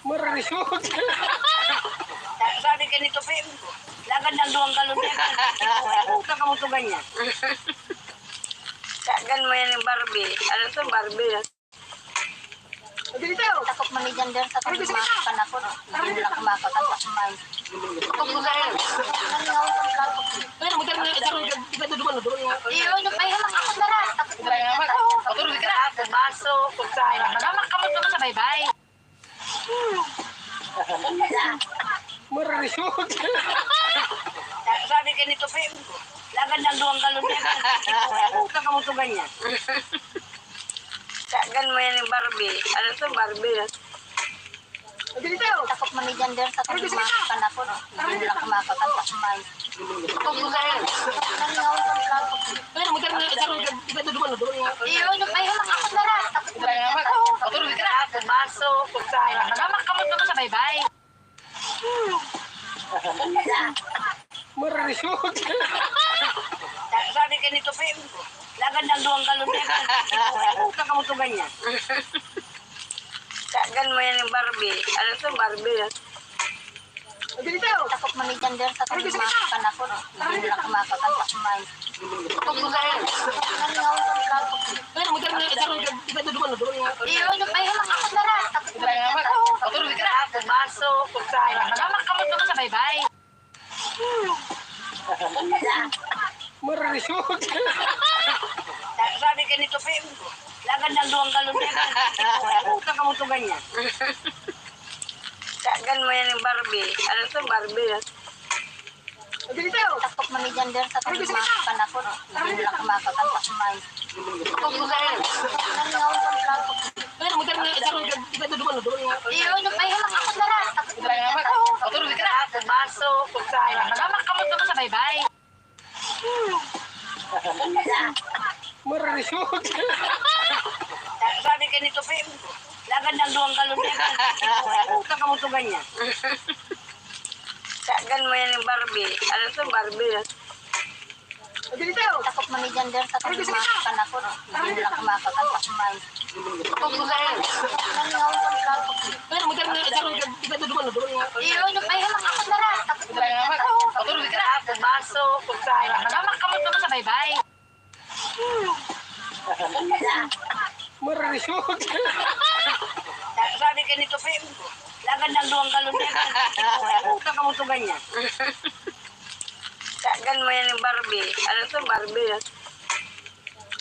Marisot. Sabi ka nito, Pim, lagad ng 2 galon yan. Huwag ka kamutugan niya. Kagan mo yan yung Barbie. Ano to, Barbie? Takot man ni gender sa kumakan ako. Hindi nila kumakakan sa kumain. Huwag mo sa'yo. Nangaw sa plato. Pero magkano na ito, iba ito duman, duman nga. Iyo, napahihamak ako na rin. Takot man ni gender. Patulog ka na. Kung baso, kung sa'yo. Magamak ka mo ito sa baybay. Marisot. Sabi ka nito, Pim, lagad ng 2 galon yan. Huwag ka kamutugan niya. Kagan mo yan yung Barbie. Ano to, Barbie? Takot man ni gender sa kumakan ako. Hindi nila kumakakan sa kumain. Huwag mo sa'yo. Nangaw sa plato. Pero magkano na ito, iba ito duman, duman nga. Iyo, napahihamak ako na rin. Takot man ni gender. Patulog ka na. Kung baso, kung sa'yo. Magamak ka mo ito sa baybay. Marisot. Sabi ka nito, Pim, lagad ng 2 galon yan. Huwag ka kamutugan niya. Kagan mo yan yung Barbie. Ano to, Barbie? Takot man ni gender sa kumakan ako. Hindi nila kumakakan sa kumain. Huwag mo sa'yo. Nangaw sa plato. Pero magkano na ito, iba ito duman, duman nga. Iyo, napahihamak ako na rin. Takot man ni gender. Patulog ka na. Kung baso, kung sa'yo. Magamak ka mo ito sa baybay. Marisot. Sabi ka nito, Pim, lagad ng 2 galon yan. Huwag ka kamutugan niya. Kagan mo yan yung Barbie. Ano to, Barbie? Takot man ni gender sa kumakan ako. Hindi nila kumakakan sa kumain. Huwag mo sa'yo. Nangaw sa plato. Pero magkano na ito, iba ito duman, duman nga. Iyo, napahihamak ako na rin. Takot man ni gender. Patulog ka na. Kung baso, kung sa'yo. Magamak ka mo ito sa baybay. Marisot. Sabi ka nito, Pim, lagad ng 2 galon yan. Huwag ka kamutugan niya. Kagan mo yan yung Barbie. Ano to, Barbie? Takot man ni gender sa kumakan ako. Hindi nila kumakakan sa kumain. Huwag mo sa'yo. Nangaw sa plato. Pero magkano na ito, iba ito duman, duman nga. Iyo, napahihamak ako na rin. Takot man ni gender. Patulog ka na. Kung baso, kung sa'yo. Magamak ka mo ito sa baybay. Marisot. Sabi ka nito, Pim, lagad ng 2 galon yan. Huwag ka kamutugan niya. Kagan mo yan yung Barbie. Ano to, Barbie?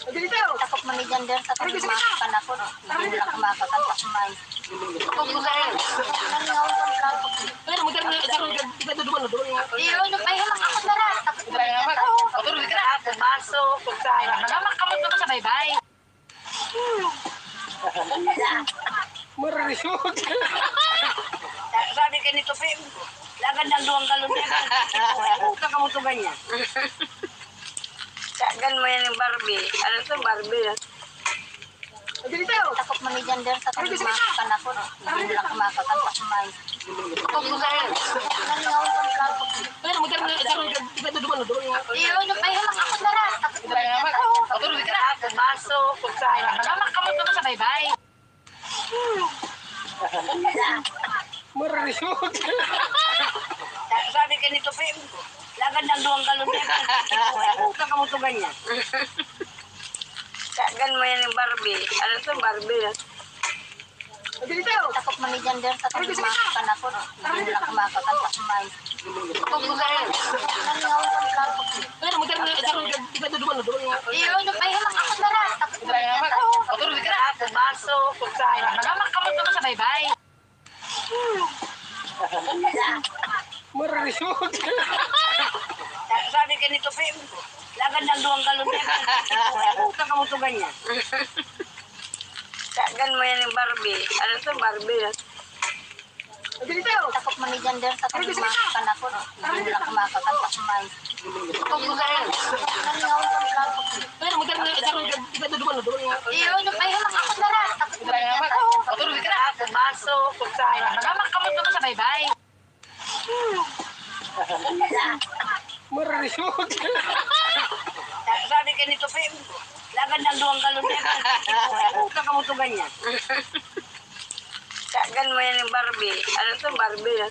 Takot man ni gender sa kumakan ako. Hindi nila kumakakan sa kumain. Huwag mo sa'yo. Nangaw sa plato. Pero magkano na ito, iba ito duman, duman nga. Iyo, napahihamak ako na rin. Takot man ni gender. Patulog ka na. Kung baso, kung sa'yo. Magamak ka mo ito sa baybay. Marisot. Sabi ka nito, Pim, lagad ng 2 galon yan. Huwag ka kamutugan niya. Kagan mo yan yung Barbie. Ano to, Barbie? Takot man ni gender sa kumakan ako. Hindi nila kumakakan sa kumain. Huwag mo sa'yo. Nangaw sa plato. Pero magkano na ito, iba ito duman, duman nga. Iyo, napahihamak ako na rin. Takot man ni gender. Patulog ka na. Kung baso, kung sa'yo. Magamak ka mo ito sa baybay. Marisot. Sabi ka nito, Pim, lagad ng 2 galon yan. Huwag ka kamutugan niya. Kagan mo yan yung Barbie. Ano to, Barbie? Takot man ni gender sa kumakan ako. Hindi nila kumakakan sa kumain. Huwag mo sa'yo. Nangaw sa plato. Pero magkano na ito, iba ito duman, duman nga. Iyo, napahihamak ako na rin. Takot man ni gender. Patulog ka na. Kung baso, kung sa'yo. Magamak ka mo ito sa baybay. Marisot. Sabi ka nito, Pim, lagad ng 2 galon yan. Huwag ka kamutugan niya. Kagan mo yan yung Barbie. Ano to, Barbie? Takot man ni gender sa kumakan ako. Hindi nila kumakakan sa kumain. Huwag mo sa'yo. Nangaw sa plato. Pero magkano na ito, iba ito duman, duman nga. Iyo, napahihamak ako na rin. Takot man ni gender. Patulog ka na. Kung baso, kung sa'yo. Magamak ka mo ito sa baybay. Marisot. Sabi ka nito, Pim, lagad ng 2 galon yan. Huwag ka kamutugan niya. Tagan mo yan yung Barbie. Ano to, Barbie?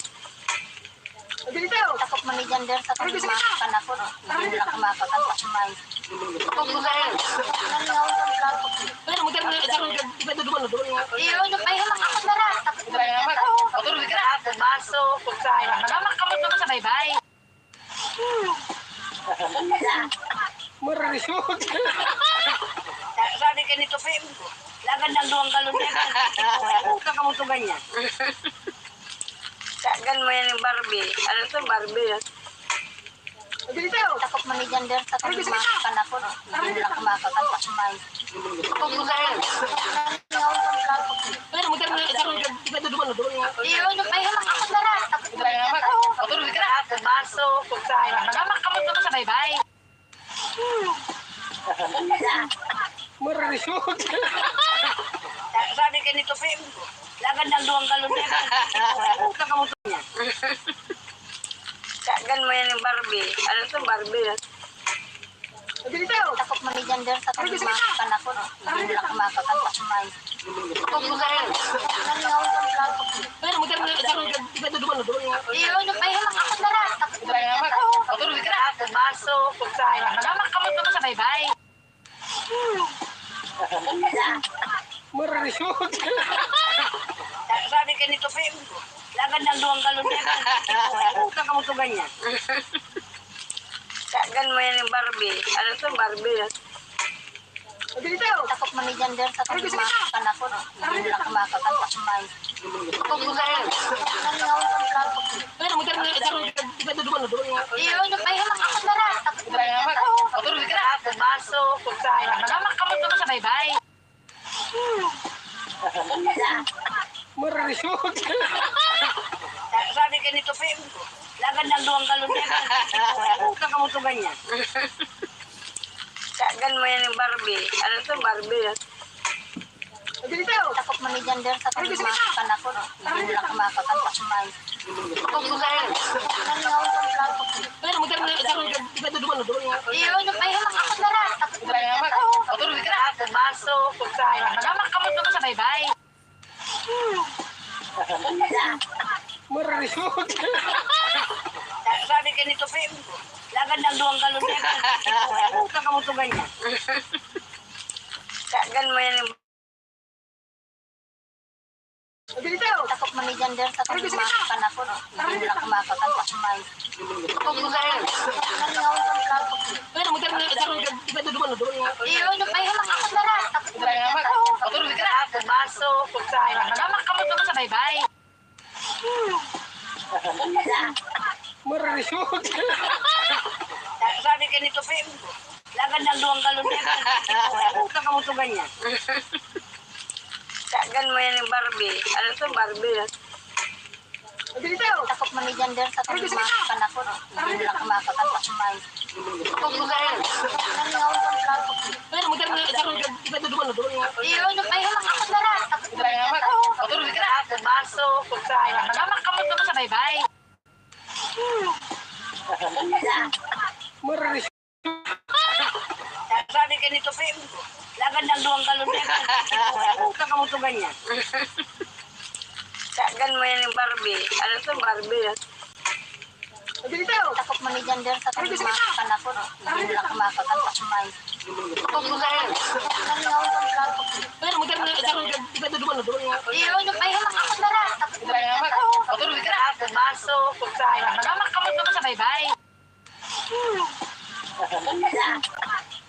Dito. Takot man ni Jander sa kanila kanakot. Hindi nila kumakakanta kumay. Kung saan. Nangaw ng plato. Pero mo tayo iba duman nga. Iyo, yung ay hamak ako na rin. Takot Tara nga mag. Patulog ka na. Baso, kung saan. Nagamak ka mo doon sa baybay. Mararisod. Sabi ka nito, Pim. Lagan ng duwang galon yan. Huwag ka mo to ganyan. Tagan mo yan yung Barbie. Ano to, Barbie? Dito. takot man ni Jander sa kanila kanakot. Hindi nila kumakakanta kumay. Kung saan. Nangaw ng plato. Pero mo tayo iba duman nga. Iyo, yung ay hamak ako na rin. Takot Tara nga mag. Patulog ka na. Baso, kung saan. Nagamak ka mo doon sa baybay. Mararisod. Sabi ka nito, Pim. Lagan ng duwang galon yan. Huwag ka mo to ganyan. Tagan mo yan yung Barbie. Ano to, Barbie? Dito. takot man ni Jander sa kanila kanakot. Hindi nila kumakakanta kumay. Kung saan. Nangaw ng plato. Pero mo tayo iba duman nga. Iyo, yung ay hamak ako na rin. Takot Tara nga mag. Patulog ka na. Baso, kung saan. Nagamak ka mo doon sa baybay. Mararisod. Sabi ka nito, Pim. Lagan ng duwang galon yan. Huwag ka mo to ganyan. Tagan mo yan yung Barbie. Ano to, Barbie? Dito. takot man ni Jander sa kanila kanakot. Hindi nila kumakakanta kumay. Kung saan. Nangaw ng plato. Pero mo tayo iba duman nga. Iyo, yung ay hamak ako na rin. Takot Tara nga mag. Patulog ka na. Baso, kung saan. Nagamak ka mo doon sa baybay. Mararisod. Sabi ka nito, Pim. Lagan ng duwang galon yan. Huwag ka mo to ganyan. Tagan mo yan yung Barbie. Ano to, Barbie? Dito. takot man ni Jander sa kanila kanakot. Hindi nila kumakakanta kumay. Kung saan. Nangaw ng plato. Pero mo tayo iba duman nga. Iyo, yung ay hamak ako na rin. Takot Tara nga mag. Patulog ka na. Baso, kung saan. Nagamak ka mo doon sa baybay. Mararisod. Sabi ka nito, Pim. Lagan ng duwang galon yan. Huwag ka mo to ganyan. Tagan mo yan yung Dito. takot man ni Jander sa kanila kanakot. Hindi nila kumakakanta kumay. Kung saan. Nangaw ng plato. Pero mo tayo iba duman nga. Iyo, yung ay hamak ako na rin. Takot Tara nga mag. Patulog ka na. Baso, kung saan. Nagamak ka mo doon sa baybay. Mararisod. Sabi ka nito, Pim. Lagan ng duwang galon yan. Huwag ka mo to ganyan. Tagan mo yan yung Barbie. Ano to, Barbie? Dito. takot man ni Jander sa kanila kanakot. Hindi nila kumakakanta kumay. Kung saan. Nangaw ng plato. Pero mo tayo iba duman nga. Iyo, yung ay hamak ako na rin. Takot Tara nga mag. Patulog ka na. Baso, kung saan. Nagamak ka mo doon sa baybay. Mararisod. Sabi ka nito, Pim. Lagan ng duwang galon yan. Huwag ka mo to ganyan. Tagan mo yan yung Barbie. Ano to, Barbie? Dito. takot man ni Jander sa kanila kanakot. Hindi nila kumakakanta kumay. Kung saan. Nangaw ng plato. Pero mo tayo iba duman nga. Iyo, yung ay hamak ako na rin. Takot Tara nga mag. Patulog ka na. Baso, kung saan. Nagamak ka mo doon sa baybay.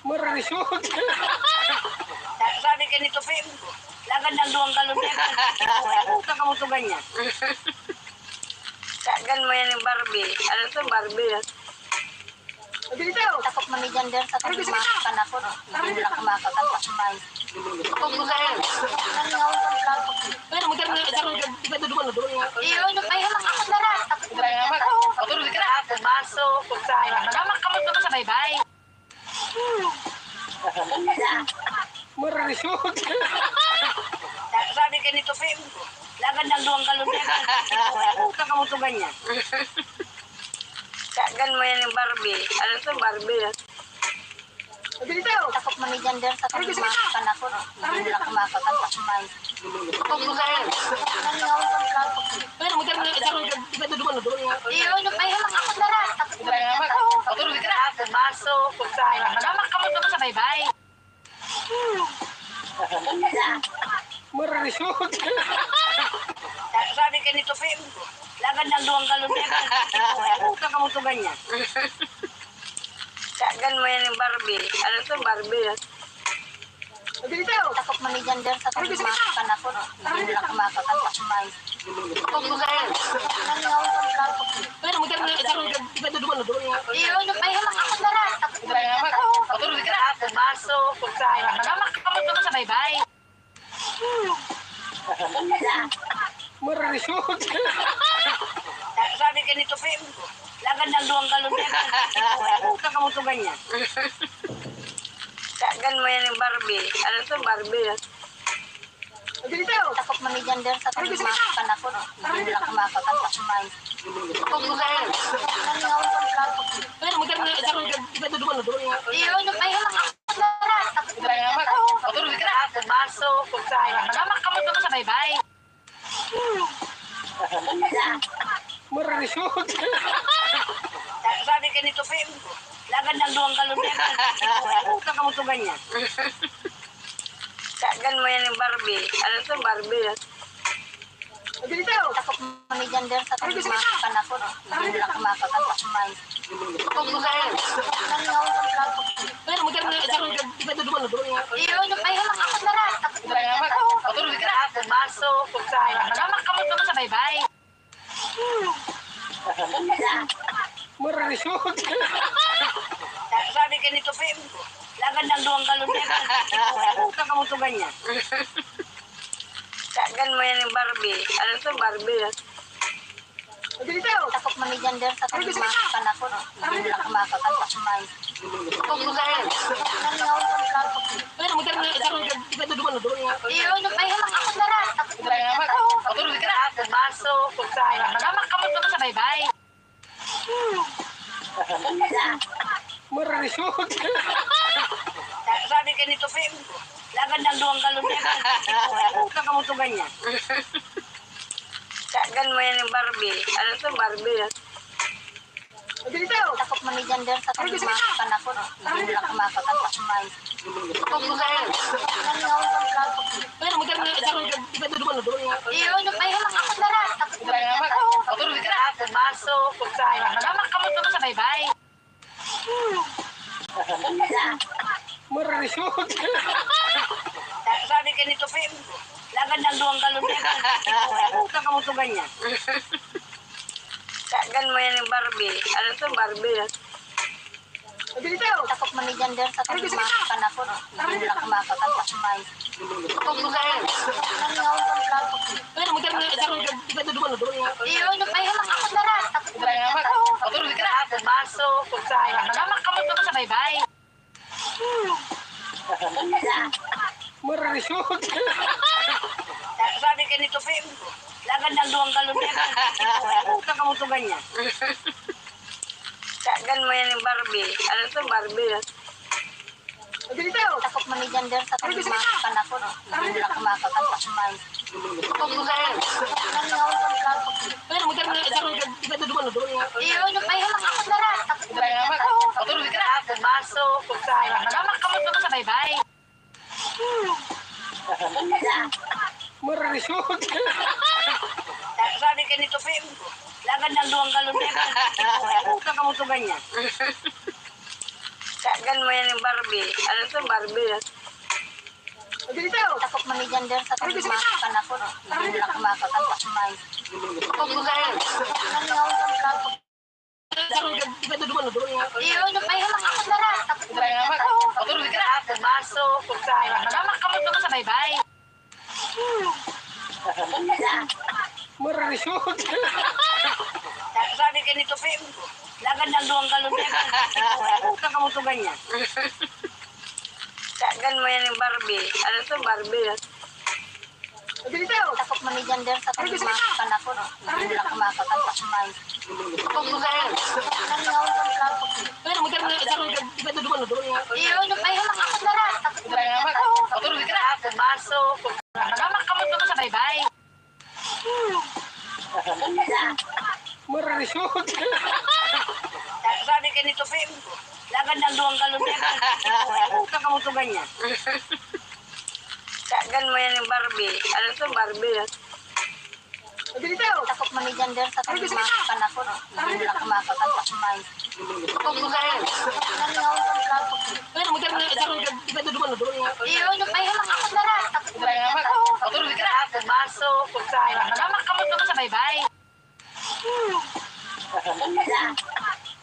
Mararisod. Sabi ka nito, Pim. Lagan ng duwang galon yan. Huwag ka mo to ganyan. Tagan mo yan yung Barbie. Ano to, Barbie? Dito. takot man ni Jander sa kanila kanakot. Hindi nila kumakakanta kumay. Kung saan. Nangaw ng plato. Pero mo tayo iba duman nga. Iyo, yung ay hamak ako na rin. Takot Tara nga mag. Patulog ka na. Baso, kung saan. Nagamak ka mo doon sa baybay. Mararisod. Sabi ka nito, Pim. Lagan ng duwang galon yan. Huwag ka mo to ganyan. Tagan mo yan yung Barbie. Ano to, Barbie? Takot man ni gender sa kumakakan ako. Hindi nila kumakakanta kumain. Nangawan ko lang ako. Iyo, napahiya lang ako na rin. Takot man ni gender. Baso, kutsara. Nagamak kamot mo sa baybay. Sabi ka nito, Pim, lagad ng duwang galon yan. Huwag ka mo ito ganyan. Kagan mo yan yung Barbie. Ano ito, Barbie? Takot man ni gender sa kumakakan ako. Hindi nila kumakakanta kumain. Nangawan ko lang ako. Iyo, napahiya lang ako na rin. Takot man ni gender. Baso, kutsara. Nagamak kamot mo sa baybay. Sabi ka nito, Pim, lagad ng duwang galon yan. Huwag ka mo ito ganyan. Kagan mo yan yung Barbie. Ano ito, Barbie? Takot man ni gender sa kumakakan ako. Hindi nila kumakakanta kumain. Nangawan ko lang ako. Iyo, napahiya lang ako na rin. Takot man ni gender. Baso, kutsara. Nagamak kamot mo sa baybay. Sabi ka nito, Pim, lagad ng duwang galon yan. Huwag ka mo ito ganyan. Kagan mo yan yung Barbie. Ano ito, Barbie? Takot man ni gender sa kumakakan ako. Hindi nila kumakakanta kumain. Nangawan ko lang ako. Iyo, napahiya lang ako na rin. Takot man ni gender. Baso, kutsara. Nagamak kamot mo sa baybay. Sabi ka nito, Pim, lagad ng duwang galon yan. Huwag ka mo ito ganyan. Kagan mo yan yung Barbie. Ano ito, Barbie? Takot man ni gender sa kumakakan ako. Hindi nila kumakakanta kumain. Nangawan ko lang ako. Iyo, napahiya lang ako na rin. Takot man ni gender. Baso, kutsara. Nagamak kamot mo sa baybay. Sabi ka nito, Pim, lagad ng duwang galon yan. Huwag ka mo ito ganyan. Kagan mo yan yung Barbie. Ano ito, Barbie? Takot man ni gender sa kumakakan ako. Hindi nila kumakakanta kumain. Nangawan ko lang ako. Iyo, napahiya lang ako na rin. Takot man ni gender. Baso, kutsara. Nagamak kamot mo sa baybay. Sabi ka nito, Pim, lagad ng duwang galon yan. Huwag ka mo ito ganyan. Kagan mo yan yung Barbie. Ano ito, Barbie? Takot man ni gender sa kumakakan ako. Hindi nila kumakakanta kumain. Nangawan ko lang ako. Iyo, napahiya lang ako na rin. Takot man ni gender. Baso, kutsara. Nagamak kamot mo sa baybay. Sabi ka nito, Pim, lagad ng duwang galon yan. Huwag ka mo ito ganyan. Kagan mo yan yung Barbie. Ano ito, Barbie? Takot man ni gender sa kumakakan ako. Hindi nila kumakakanta kumain. Nangawan ko lang ako. Iyo, napahiya lang ako na rin. Takot man ni gender. Baso, kutsara. Nagamak kamot mo sa baybay. Sabi ka nito, Pim, lagad ng duwang galon yan. Huwag ka mo ito ganyan. Kagan mo yan yung Barbie. Ano ito, Barbie? Takot man ni gender sa kumakakan ako. Hindi nila kumakakanta kumain. Nangawan ko lang ako. Iyo, napahiya lang ako na rin. Takot man ni gender. Baso, kutsara. Nagamak kamot mo sa baybay. Sabi ka nito, Pim, lagad ng duwang galon yan. Huwag ka mo ito ganyan. Kagan mo yan yung Barbie. Ano ito, Barbie? Takot man ni Jander sa pagmamakan ako. Hindi lang kumakakanta kumain. Nangaw ng plato. Pero magkano na sa iba to duman doon nga. Iyo, ay makakot na ra. Takot na ra. Patulog ka na kung baso. Nagamak kamot ko sa baybay. Mararisod. Sabi ka nito, Pim, lagad ng duwang galon yan. Huwag ka mo ganyan. Kagan mo yan yung Barbie. Ano ito, Barbie? Takot man ni Jander sa pagmamakan ako. Hindi lang kumakakanta kumain. Nangaw ng plato. Pero magkano na sa iba to duman doon nga. Iyo, ay makakot na ra. Takot na ra. Patulog ka na kung baso. Kung nagamak kamot ko sa baybay.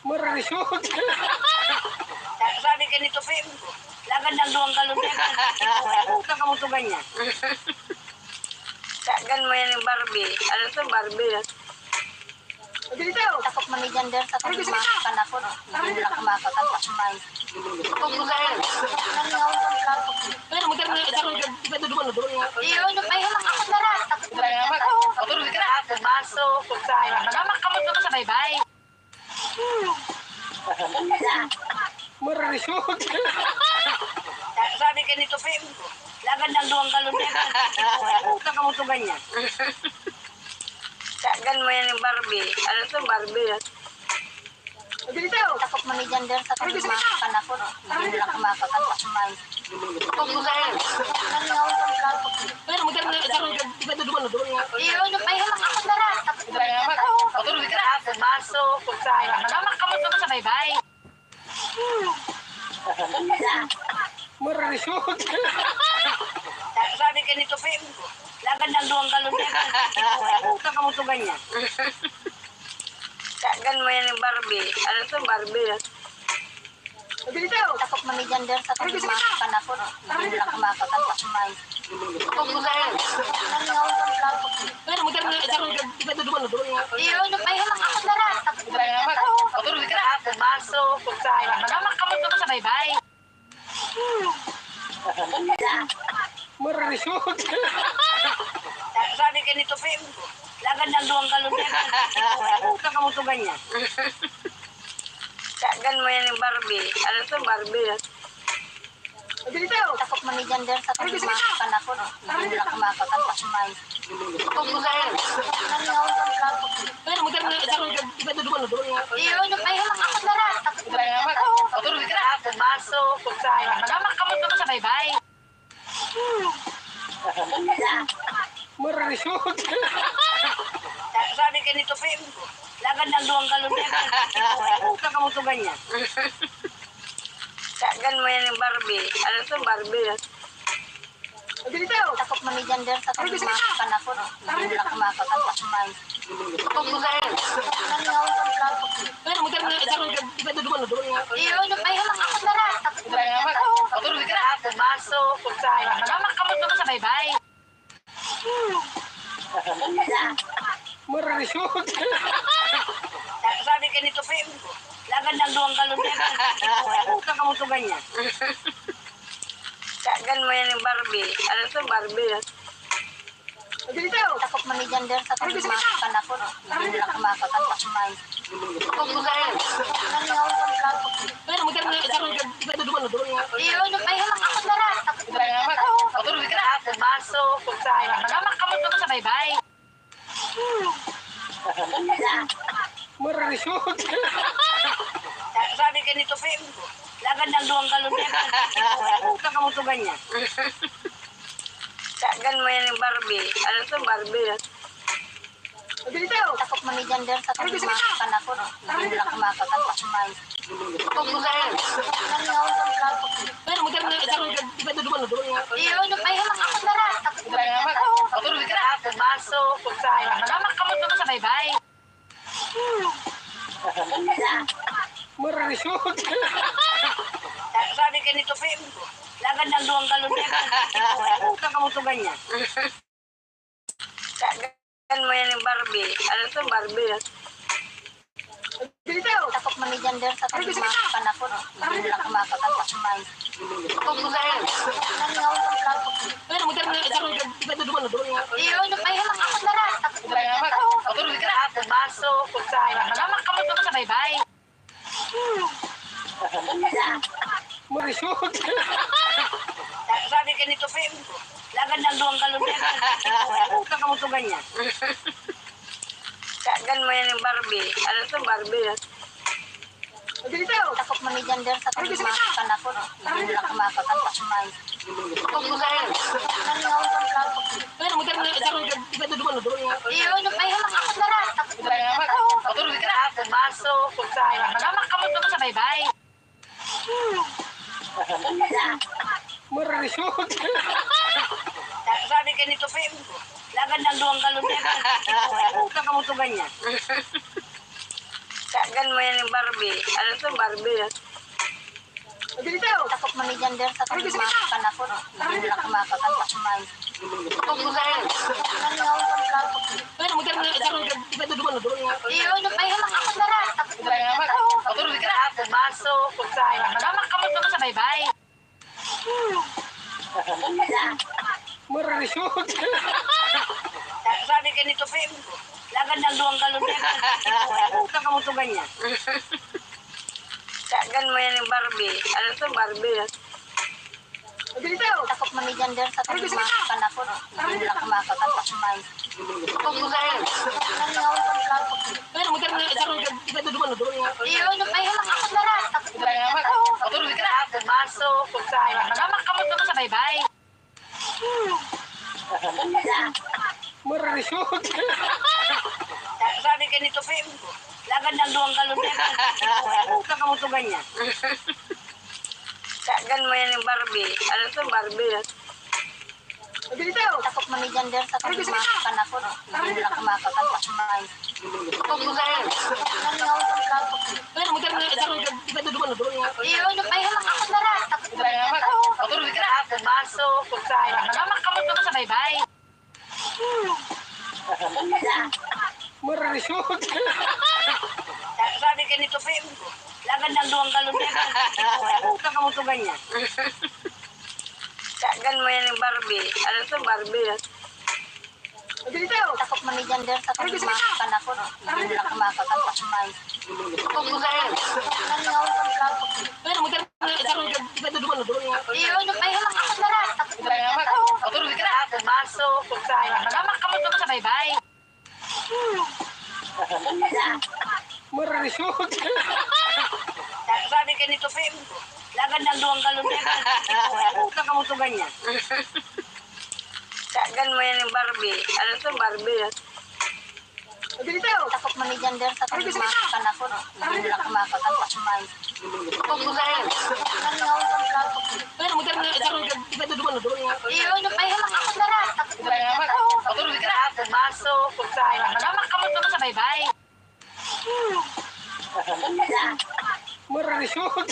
Mararisod. Sabi ka nito, Pim, lagad ng duwang galon yan. Huwag ka mo ganyan. Kagan mo yan yung Barbie. Ano ito, Barbie? Takot man ni Jander sa pagmamakan ako. Hindi lang kumakakanta kumain. Nangaw ng plato. Pero magkano na sa iba to duman doon nga. Iyo, ay makakot na ra. Takot na ra. Patulog ka na kung baso. Kung nagamak kamot ko sa baybay. Mararisod. Sabi ka nito, Pim, lagad ng duwang galon yan. Huwag ka mo ganyan. Kagan mo yan yung Barbie. Ano ito, Barbie? Takot man ni Jander sa pagmamakan ako. Hindi lang kumakakanta kumain. Nangaw ng plato. Pero magkano na sa iba to duman doon nga. Iyo, ay makakot na ra. Takot na ra. Patulog ka na kung baso. Kung nagamak kamot ko sa baybay. Mararisod. Sabi ka nito, Pim, lagad ng duwang galon yan. Huwag ka mo ganyan. Kagan mo yan yung Barbie. Ano ito, Barbie? Takot man ni Jander sa pagmamakan ako. Hindi lang kumakakanta kumain. Nangaw ng plato. Pero magkano na sa iba to duman doon nga. Iyo, ay makakot na ra. Takot na ra. Patulog ka na kung baso. Kung nagamak kamot ko sa baybay. Mararisod. Sabi ka nito, Pim, lagad ng duwang galon yan. Huwag ka mo ganyan. Kagan mo yan yung Barbie. Ano ito, Barbie? Takot man ni Jander sa pagmamakan ako. Hindi lang kumakakanta kumain. Nangaw ng plato. Pero magkano na sa iba to duman doon nga. Iyo, ay makakot na ra. Takot na ra. Patulog ka na kung baso. Kung nagamak kamot ko sa baybay. Mararisod. Sabi ka nito, Pim, lagad ng duwang galon yan. Huwag ka mo ganyan. Kagan mo yan yung Barbie. Ano ito, Barbie? Takot man ni Jander sa pagmamakan ako. Hindi lang kumakakanta kumain. Nangaw ng plato. Pero magkano na sa iba to duman doon nga. Iyo, ay makakot na ra. Takot na ra. Patulog ka na kung baso. Kung nagamak kamot ko sa baybay. Mararisod. Sabi ka nito, Pim, lagad ng duwang galon yan. Huwag ka mo ganyan. Kagan mo yan yung Barbie. Ano ito, Barbie? Takot man ni Jander sa pagmamakan ako. Hindi lang kumakakanta kumain. Nangaw ng plato. Pero magkano na sa iba to duman doon nga. Iyo, ay makakot na ra. Takot na ra. Patulog ka na kung baso. Kung nagamak kamot ko sa baybay. Mararisod. Sabi ka nito, Pim, lagad ng duwang galon yan. Huwag ka mo ganyan. Kagan mo yan yung Barbie. Ano ito, Barbie? Takot man ni Jander sa pagmamakan ako. Hindi lang kumakakanta kumain. Nangaw ng plato. Pero magkano na sa iba to duman doon nga. Iyo, ay makakot na ra. Takot na ra. Patulog ka na kung baso. Kung nagamak kamot ko sa baybay. Mararisod. Sabi ka nito, Pim, lagad ng duwang galon yan. Huwag ka mo ganyan. Kagan mo yan yung Barbie. Ano ito, Barbie? Takot man ni Jander sa pagmamakan ako. Hindi lang kumakakanta kumain. Nangaw ng plato. Pero magkano na sa iba to duman Iyo, nagpahimak ako na rin. Patuloy ka na. Baso, kutsara. Magamak kamot mo sa baybay. Marisot. Sabi ka nito, Pim, lagad ng duwang galon yan. Huwag ka mo ito ganyan. Kagan mo yan yung Barbie. Ano ito, Barbie? Takot man ni Jander sa kalimakan ako. Hindi lang kumakakanta kumay. Huwag mo sa'yo. Nangaw ng plato. Iyo, nagpahimak ako na rin. Patuloy ka na. Baso, kutsara. Magamak kamot mo sa baybay. Marisot. Sabi ka nito, Pim, lagad ng duwang galon yan. Huwag ka mo ito ganyan. Kagan mo yan yung Barbie. Ano ito, Barbie? Takot man ni Jander sa kalimakan ako. Hindi lang kumakakanta kumay. Huwag mo sa'yo. Nangaw ng plato. Iyo, nagpahimak ako na rin. Patuloy ka na. Baso, kutsara. Magamak kamot mo sa baybay. Marisot. Sabi ka nito, Pim, lagad ng duwang galon yan. Huwag ka mo ito ganyan. Kagan mo yan yung Barbie. Ano ito, Barbie? Takot man ni Jander sa kalimakan ako. Hindi lang kumakakanta kumay. Huwag mo sa'yo. Nangaw ng plato. Iyo, nagpahimak ako na rin. Patuloy ka na. Baso, kutsara. Magamak kamot mo sa baybay. Marisot. Sabi ka nito, Pim, lagad ng duwang galon yan. Huwag ka mo ito ganyan. Kagan mo yan yung Barbie. Ano ito, Barbie? Takot man ni Jander sa kalimakan ako. Hindi lang kumakakanta kumay. Huwag mo sa'yo. Nangaw ng plato. Iyo, nagpahimak ako na rin. Patuloy ka na. Baso, kutsara. Magamak kamot mo sa baybay. Marisot. Sabi ka nito, Pim, lagad ng duwang galon yan. Huwag ka mo ito ganyan. Kagan mo yan yung Barbie. Ano ito, Barbie? Takot man ni Jander sa kalimakan ako. Hindi lang kumakakanta kumay. Huwag mo sa'yo. Nangaw ng plato. Iyo, nagpahimak ako na rin. Patuloy ka na. Baso, kutsara. Magamak kamot mo sa baybay. Marisot. Sabi ka nito, Pim, lagad ng duwang galon yan. Huwag ka mo ito ganyan. Kagan mo yan yung Barbie. Ano ito, Barbie? Takot man ni Jander sa kalimakan ako. Hindi lang kumakakanta kumay. Huwag mo sa'yo. Nangaw ng plato. Iyo, nagpahimak ako na rin. Patuloy ka na. Baso, kutsara. Magamak kamot mo sa baybay. Marisot.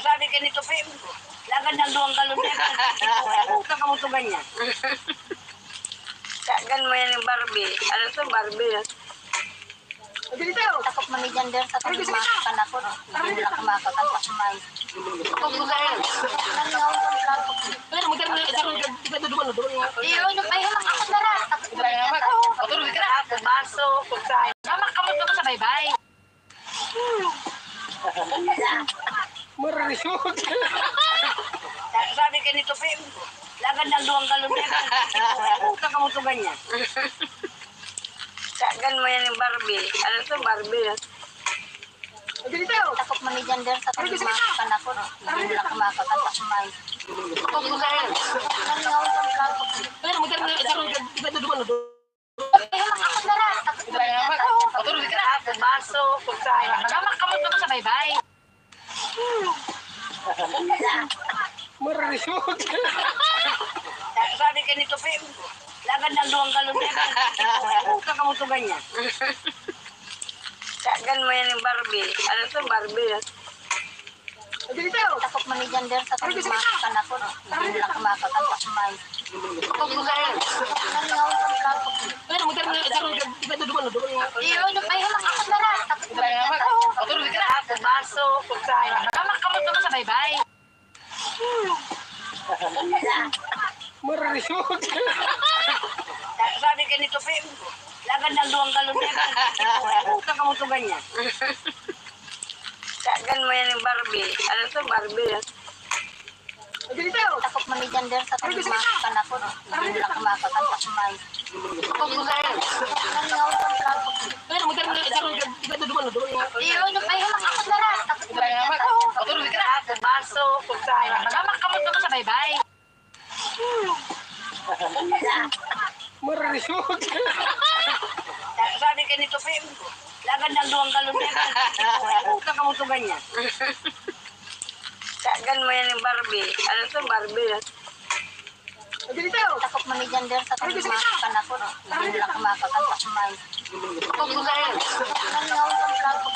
Sabi ka nito, Pim, lagad ng duwang galon yan. Huwag ka mo ito ganyan. Kagan mo yan yung Barbie. Ano ito, Barbie? Takot man ni Jander sa kalimakan ako. Hindi lang kumakakanta kumay. Huwag mo sa'yo. Nangaw ng plato. Iyo, nagpahimak ako na rin. Patuloy ka na. Baso, kutsara. Magamak kamot mo sa baybay. Marisot. Sabi ka nito, Pim, lagad ng duwang galon yan. Huwag ka mo ito ganyan. Kagan mo yan yung Barbie. Ano ito, Barbie? Takot man ni Jander sa kalimakan ako. Hindi lang kumakakanta kumay. Huwag mo sa'yo. Nangaw ng plato. Nagpahimak ako na rin. Patuloy ka na. Baso, kutsara. Magamak kamot mo sa baybay. Marisot. Sabi ka nito, Pim, lagad ng duwang galon yan. Huwag ka mo ito ganyan. Kagan mo yan yung Barbie. Ano ito, Barbie? Takot man ni Jander sa kalimakan ako. Hindi lang kumakakanta kumay. Huwag mo sa'yo. Nangaw ng plato. Iyo, nagpahimak ako na rin. Patuloy ka na. Baso, kutsara. Magamak kamot mo sa baybay. Marisot. Sabi ka nito, Pim, lagad ng 2 galon yan. Puta ka mo to ganyan. Kagan mo yan yung Barbie. Ano to, Barbie? Takot man ni Jander sa kalimakan ako. Hindi lang kumakakanta kumay. Nangaw ang plato. Iyo, yung ay makakot na rin. Takot man ni Jander. Baso, kutsara. Magamak-kamot mo sa baybay. Marisot. Sabi ka nito, Pim, lagad ng 2 galon yan. Puta ka mo to ganyan. Kagan mo yan yung Barbie. Ano to, Barbie? Takot man ni Jander sa kalimakan ako. Hindi lang kumakakanta kumay. Nangaw ang plato.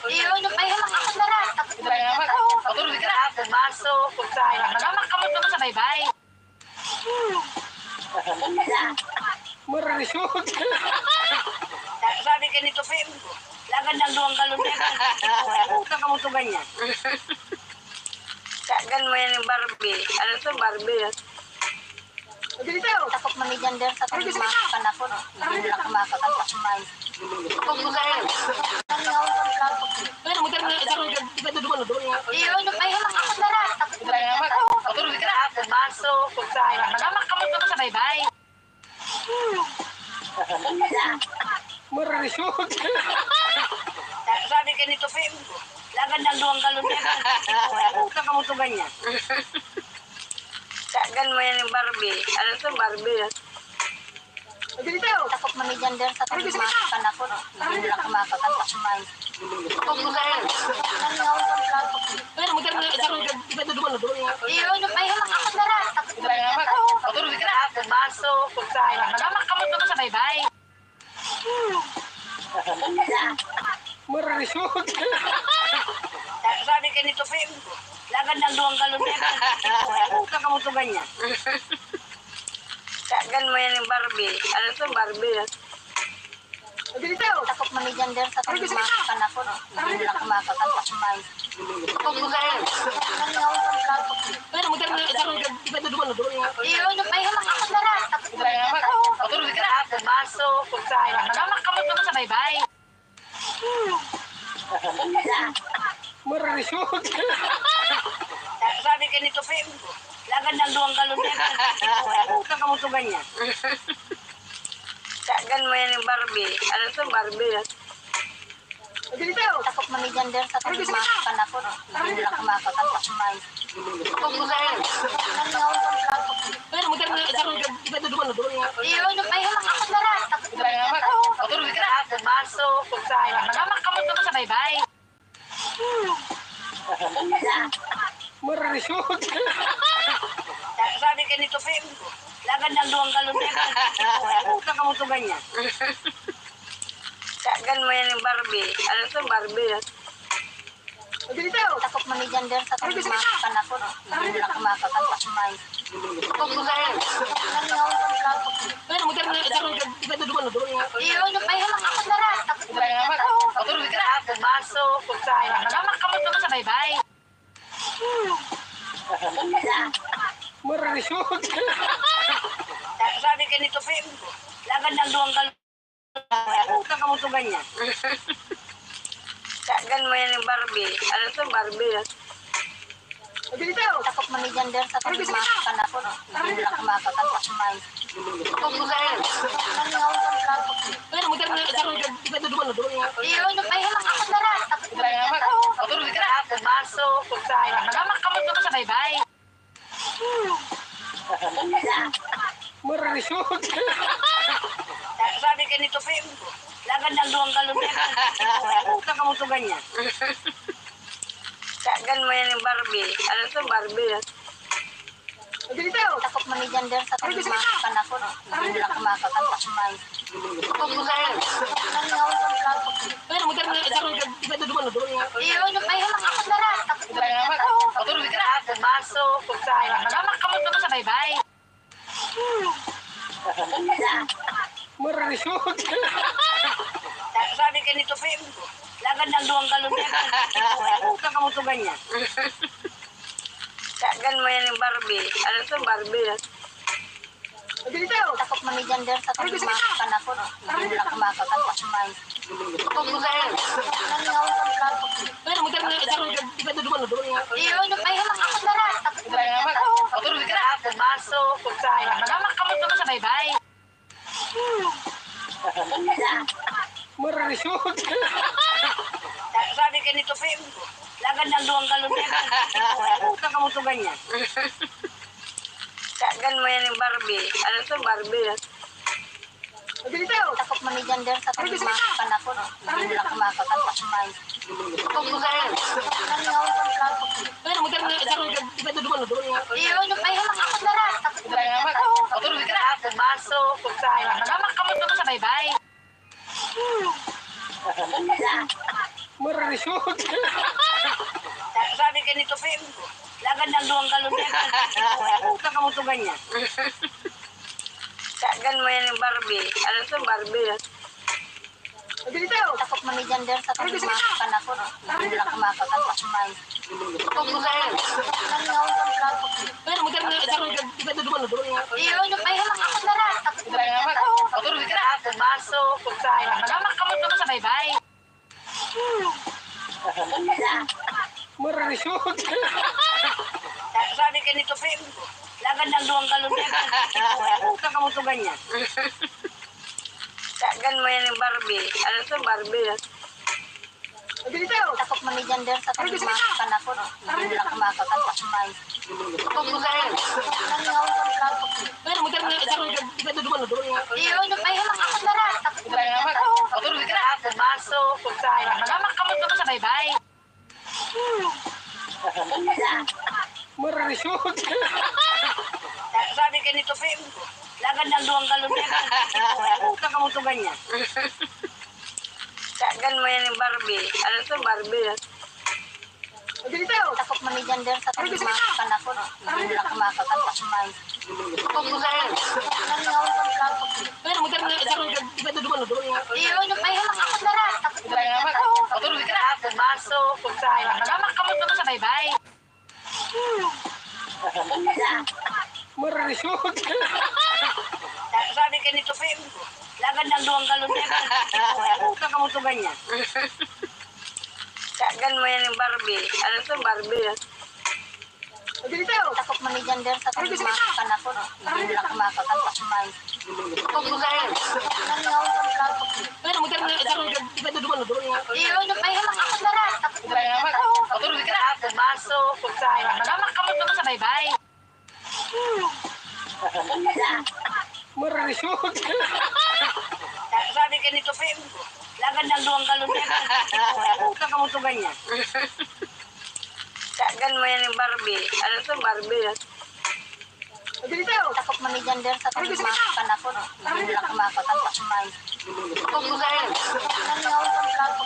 Iyo, yung ay makakot na rin. Takot man ni Jander. Baso, kutsara. Magamak-kamot mo sa baybay. Marisot. Sabi ka nito, Pim, lagad ng 2 galon yan. Puta ka mo to ganyan. Kagan mo yan yung Barbie. Ano to, Barbie? Takot man ni Jander sa kalimakan ako. Hindi lang kumakakanta kumay. Nangaw ang plato. Iyo, yung ay makakot na rin. Takot man ni Jander. Baso, kutsara. Magamak-kamot mo sa baybay. Marisot. Sabi ka nito, Pim, lagad ng 2 galon yan. Puta ka mo to ganyan. Kagan mo yan yung Barbie. Ano to, Barbie? Takot man ni Jander sa kalimakan ako. Hindi lang kumakakanta kumay. Nangaw ang plato. Iyo, yung ay makakot na rin. Takot man ni Jander. Baso, kutsara. Magamak-kamot mo sa baybay. Marisot. Sabi ka nito, Pim, lagad ng 2 galon yan. Puta ka mo to ganyan. Kagan mo yan yung Barbie. Ano to, Barbie? Takot man ni Jander sa kalimakan ako. Hindi lang kumakakanta kumay. Nangaw ang plato. Iyo, yung ay makakot na rin. Takot man ni Jander. Baso, kutsara. Magamak-kamot mo sa baybay. Marisot. Sabi ka nito, Pim, lagad ng 2 galon yan. Puta ka mo to ganyan. Kagan mo yan yung Barbie. Ano to, Barbie? Takot man ni Jander sa kalimakan ako. Hindi lang kumakakanta kumay. Nangaw ang plato. Iyo, yung ay makakot na rin. Takot man ni Jander. Baso, kutsara. Magamak-kamot mo sa baybay. Marisot. Sabi ka nito, Pim, lagad ng 2 galon yan. Puta ka mo to ganyan. Kagan mo yan yung Barbie. Ano to, Barbie? Takot man ni Jander sa kalimakan ako. Hindi lang kumakakanta kumay. Nangaw ang plato. Iyo, yung ay makakot na rin. Takot man ni Jander. Baso, kutsara. Magamak-kamot mo sa baybay. Marisot. Sabi ka nito, Pim, lagad ng 2 galon. Puta ka mo to ganyan. Kagan mo yan yung Barbie. Ano to, Barbie? Takot man ni Jander sa kalimakan ako. Hindi lang kumakakanta kumay. Nangaw ang plato. Iyo, yung ay makakot na rin. Takot man ni Jander. Baso, kutsara. Magamak-kamot mo sa baybay. Marisot. Sabi ka nito, Pim, lagad ng 2 galon yan. Puta ka mo to ganyan. Kagan mo yan yung Barbie. Ano to, Barbie? Takot man ni Jander sa kalimakan ako. Hindi lang kumakakanta kumay. Nangaw ang plato. Iyo, yung ay makakot na rin. Takot man ni Jander. Baso, kutsara. Magamak-kamot mo sa baybay. Marisot. Sabi ka nito, Pim, lagad ng 2 galon yan. Puta ka mo to ganyan. Tagan mo yan yung Barbie. Ano to, Barbie? Takot man ni Jander sa kanyang mga panakot. Hindi nila kumakakanta kumain. Nangaw ang plato. Iyo, nagpahilang ako na rin. Baso, kutsara. Nagamakkamot naman sa baybay. Sabi ka nito, Pim, lagad ng duwang galon yan. Puta ka mo to ganyan. Tagan mo yan yung Barbie. Ano to, Barbie? Takot man ni Jander sa kanyang mga panakot. Hindi nila kumakakanta kumain. Nangaw ang plato. Iyo, nagpahilang ako na rin. Baso, kutsara. Nagamakkamot naman sa baybay. Sabi ka nito, Pim, lagad ng duwang galon yan. Puta ka mo to ganyan. Tagan mo yan yung Barbie. Ano to, Barbie? Takot man ni Jander sa kanyang mga panakot. Hindi nila kumakakanta kumain. Nangaw ang plato. Iyo, nagpahilang ako na rin. Baso, kutsara. Nagamakkamot naman sa baybay. Sabi ka nito, Pim, lagad ng duwang galon yan. Puta ka mo to ganyan. Tagan mo yan yung Barbie. Ano to, Barbie? Takot man ni Jander sa kanyang mga panakot. Hindi nila kumakakanta kumain. Nangaw ang plato. Iyo, nagpahilang ako na rin. Baso, kutsara. Nagamakkamot naman sa baybay. Sabi ka nito, Pim, lagad ng duwang galon yan. Puta ka mo to ganyan. Tagan mo yan yung Barbie. Ano to, Barbie? Takot man ni Jander sa kanyang mga panakot. Hindi nila kumakakanta kumain. Nangaw ang plato. Iyo, nagpahilang ako na rin. Baso, kutsara. Nagamakkamot naman sa baybay. Sabi ka nito, Pim, lagad ng duwang galon yan. Puta ka mo to ganyan. Tagan mo yan yung Barbie. Ano to, Barbie? Takot man ni Jander sa kanyang mga panakot. Hindi nila kumakakanta kumain. Nangaw ang plato. Iyo, nagpahilang ako na rin. Baso, kutsara. Nagamakkamot naman sa baybay. Sabi ka nito, Pim, lagad ng duwang galon yan. Puta ka mo to ganyan. Tagan mo yan yung Barbie. Ano to, Barbie? Takot man ni Jander sa kanyang mga panakot. Hindi nila kumakakanta kumain. Nangaw ang plato.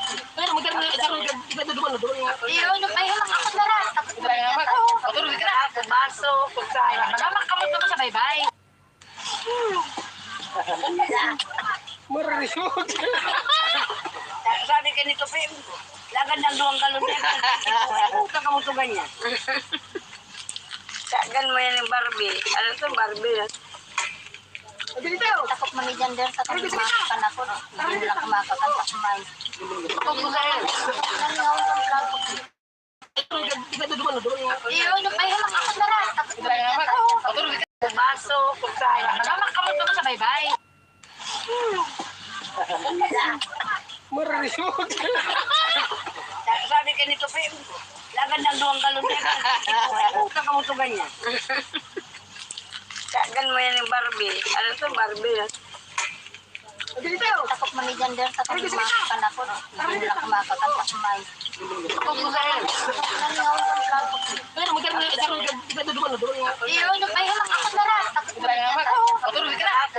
Iyo, nagpahilang ako na rin. Baso, kutsara. Nagamakkamot naman sa baybay. Sabi ka nito, Pim, lagad ng duwang galon yan. Puta ka mo to ganyan. Tagan mo yan yung Barbie. Ano to, Barbie? Takot man ni Jander sa kanyang mga panakot. Hindi nila kumakakanta kumain. Nangaw ang plato. Iyo, nagpahilang ako na rin. Baso, kutsara. Nagamakkamot naman sa baybay. Sabi ka nito, Pim, lagad ng duwang galon yan. Puta ka mo to ganyan. Tagan mo yan yung Barbie. Ano to, Barbie? Takot man ni Jander sa kanyang mga panakot. Hindi nila kumakakanta kumain. Nangaw ang plato. Iyo, nagpahilang ako na rin.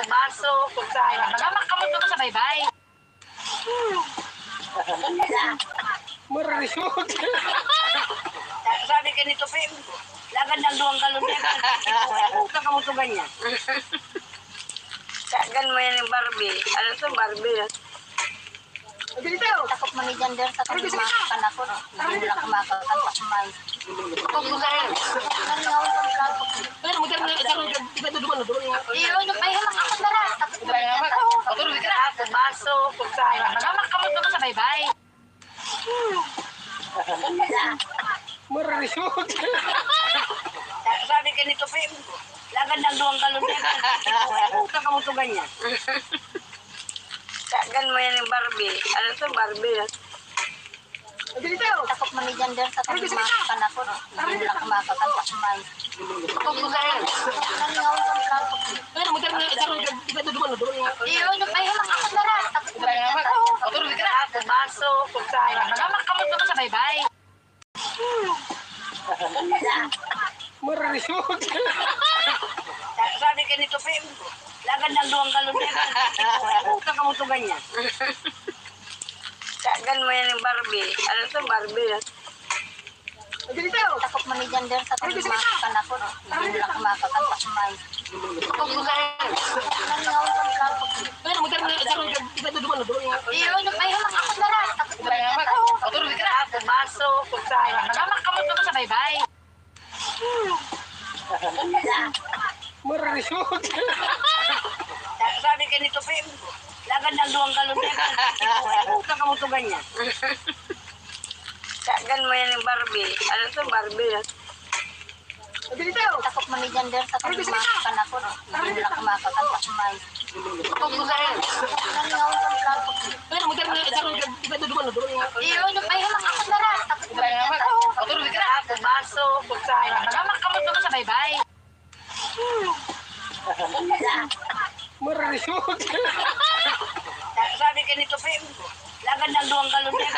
Baso, kutsara. Nagamakkamot naman sa baybay. Sabi ka nito, Pim, lagad ng duwang galon yan. Puta ka mo to ganyan. Tagan mo yan yung Barbie. Ano to, Barbie? Takot man ni Jander sa kanyang mga panakot. Hindi nila kumakakanta kumain. Nangaw ng plato. Pero magkano na isang iba ito duman na doon nga. Iyon, may hamak ako na rin. Kaya nga, patuloy ka na. Kung baso, kung saan. Nagamak ka mo ito sa baybay. Mararisod. Sabi ka nito, Pim, lagad ng duwang galon yan. Kakamutugan niya. Kagan mo yan yung Barbie. Ano to, Barbie? Dito. Takot man ni Jander sa kalimakan ako. Hindi lang kumakakanta kumain. Kung saan. Nangaw ng plato. Pero magkano na isang iba ito duman na doon nga. Iyon, may hamak ako na rin. Kaya nga, patuloy ka na. Kung baso, kung saan. Nagamak ka mo ito sa baybay. Mararisod. Sabi ka nito, Pim, lagad ng duwang galon yan. Kakamutugan niya. Kagan mo yan yung Barbie. Ano to, Barbie? Dito. Takot man ni Jander sa kalimakan ako. Hindi lang kumakakanta kumain. Kung saan. Nangaw ng plato. Pero magkano na isang iba ito duman na doon nga. Iyon, may hamak ako na rin. Kaya nga, patuloy ka na. Kung baso, kung saan. Nagamak ka mo ito sa baybay. Mararisod. Sabi ka nito, Pim, lagad ng duwang galon yan. Kakamutugan niya. Kagan mo yan yung Barbie. Ano to, Barbie? Dito. Takot man ni Jander sa kalimakan ako. Hindi lang kumakakanta kumain. Kung saan. Nangaw ng plato. Pero magkano na isang iba ito duman na doon nga. Iyon, may hamak ako na rin. Kaya nga, patuloy ka na. Kung baso, kung saan. Nagamak ka mo ito sa baybay. Mararisod. Sabi ka nito, Pim, lagad ng duwang galon yan.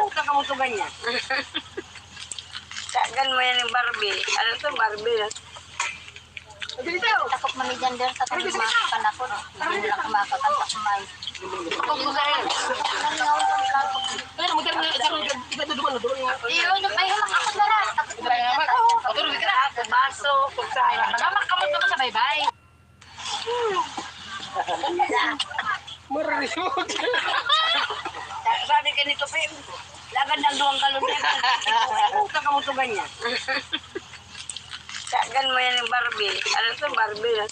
Kakamutugan niya. Kagan mo yan yung Barbie. Ano to, Barbie? Dito. Takot man ni Jander sa kalimakan ako. Hindi lang kumakakanta kumain. Kung saan. Nangaw ng plato. Pero magkano na isang iba ito duman na doon nga. Iyon, may hamak ako na rin. Kaya nga, patuloy ka na. Kung baso, kung saan. Nagamak ka mo ito sa baybay. Mararisod. Sabi ka nito, Pim, lagad ng duwang galon yan. Kakamutugan niya. Kagan mo yan yung Barbie. Ano to, Barbie?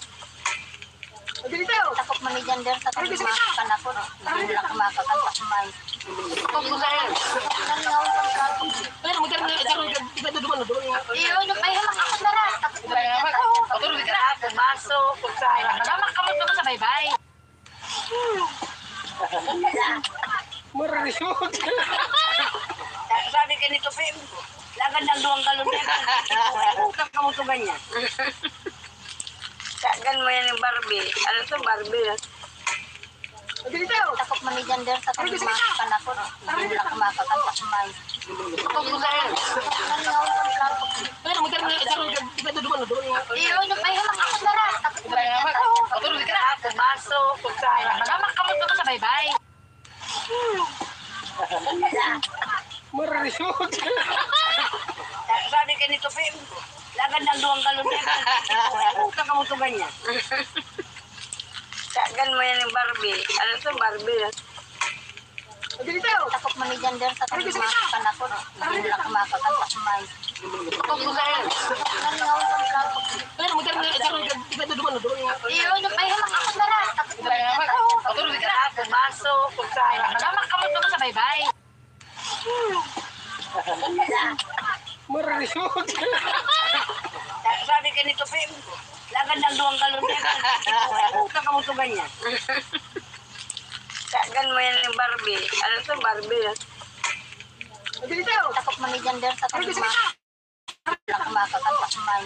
Dito. Takot man ni Jander sa kalimakan ako. Hindi lang kumakakanta kumain. Kung saan. Nangaw ng plato. Pero magkano na isang iba ito duman na doon nga. Iyon, may hamak ako na rin. Kaya nga, patuloy ka na. Kung baso, kung saan. Nagamak ka mo ito sa baybay. Mararisod. Sabi ka nito, Pim, lagad ng duwang galon yan. Kakamutugan niya. Kagan mo yan yung Barbie. Ano to, Barbie? Dito. Takot man ni Jander sa kalimakan ako. Hindi lang kumakakanta kumain. Kung saan. Nangaw ng plato. Pero magkano na isang iba ito duman na doon nga. Iyon, may hamak ako na rin. Kaya nga, patuloy ka na. Kung baso, kung saan. Nagamak ka mo ito sa baybay. Mararisod. Sabi ka nito, Pim, lagad ng duwang galon yan. Kakamutugan niya. Kagan mo yan yung Barbie. Ano to, Barbie? Dito. Takot man ni Jander sa kalimakan ako. Hindi lang kumakakanta kumain. Kung saan. Nangaw ng plato. Pero magkano na isang iba ito duman na doon nga. Iyon, may hamak ako na rin. Kaya nga, patuloy ka na. Kung baso, kung saan. Nagamak ka mo ito sa baybay. Mararisod. Sabi ka nito, Pim, lagad ng duwang galon yan. Kakamutugan niya. Kagan mo yan yung Barbie. Ano to, Barbie? Dito. Takot man ni Jander sa kalimakan. Hindi lang kumakakanta kumain.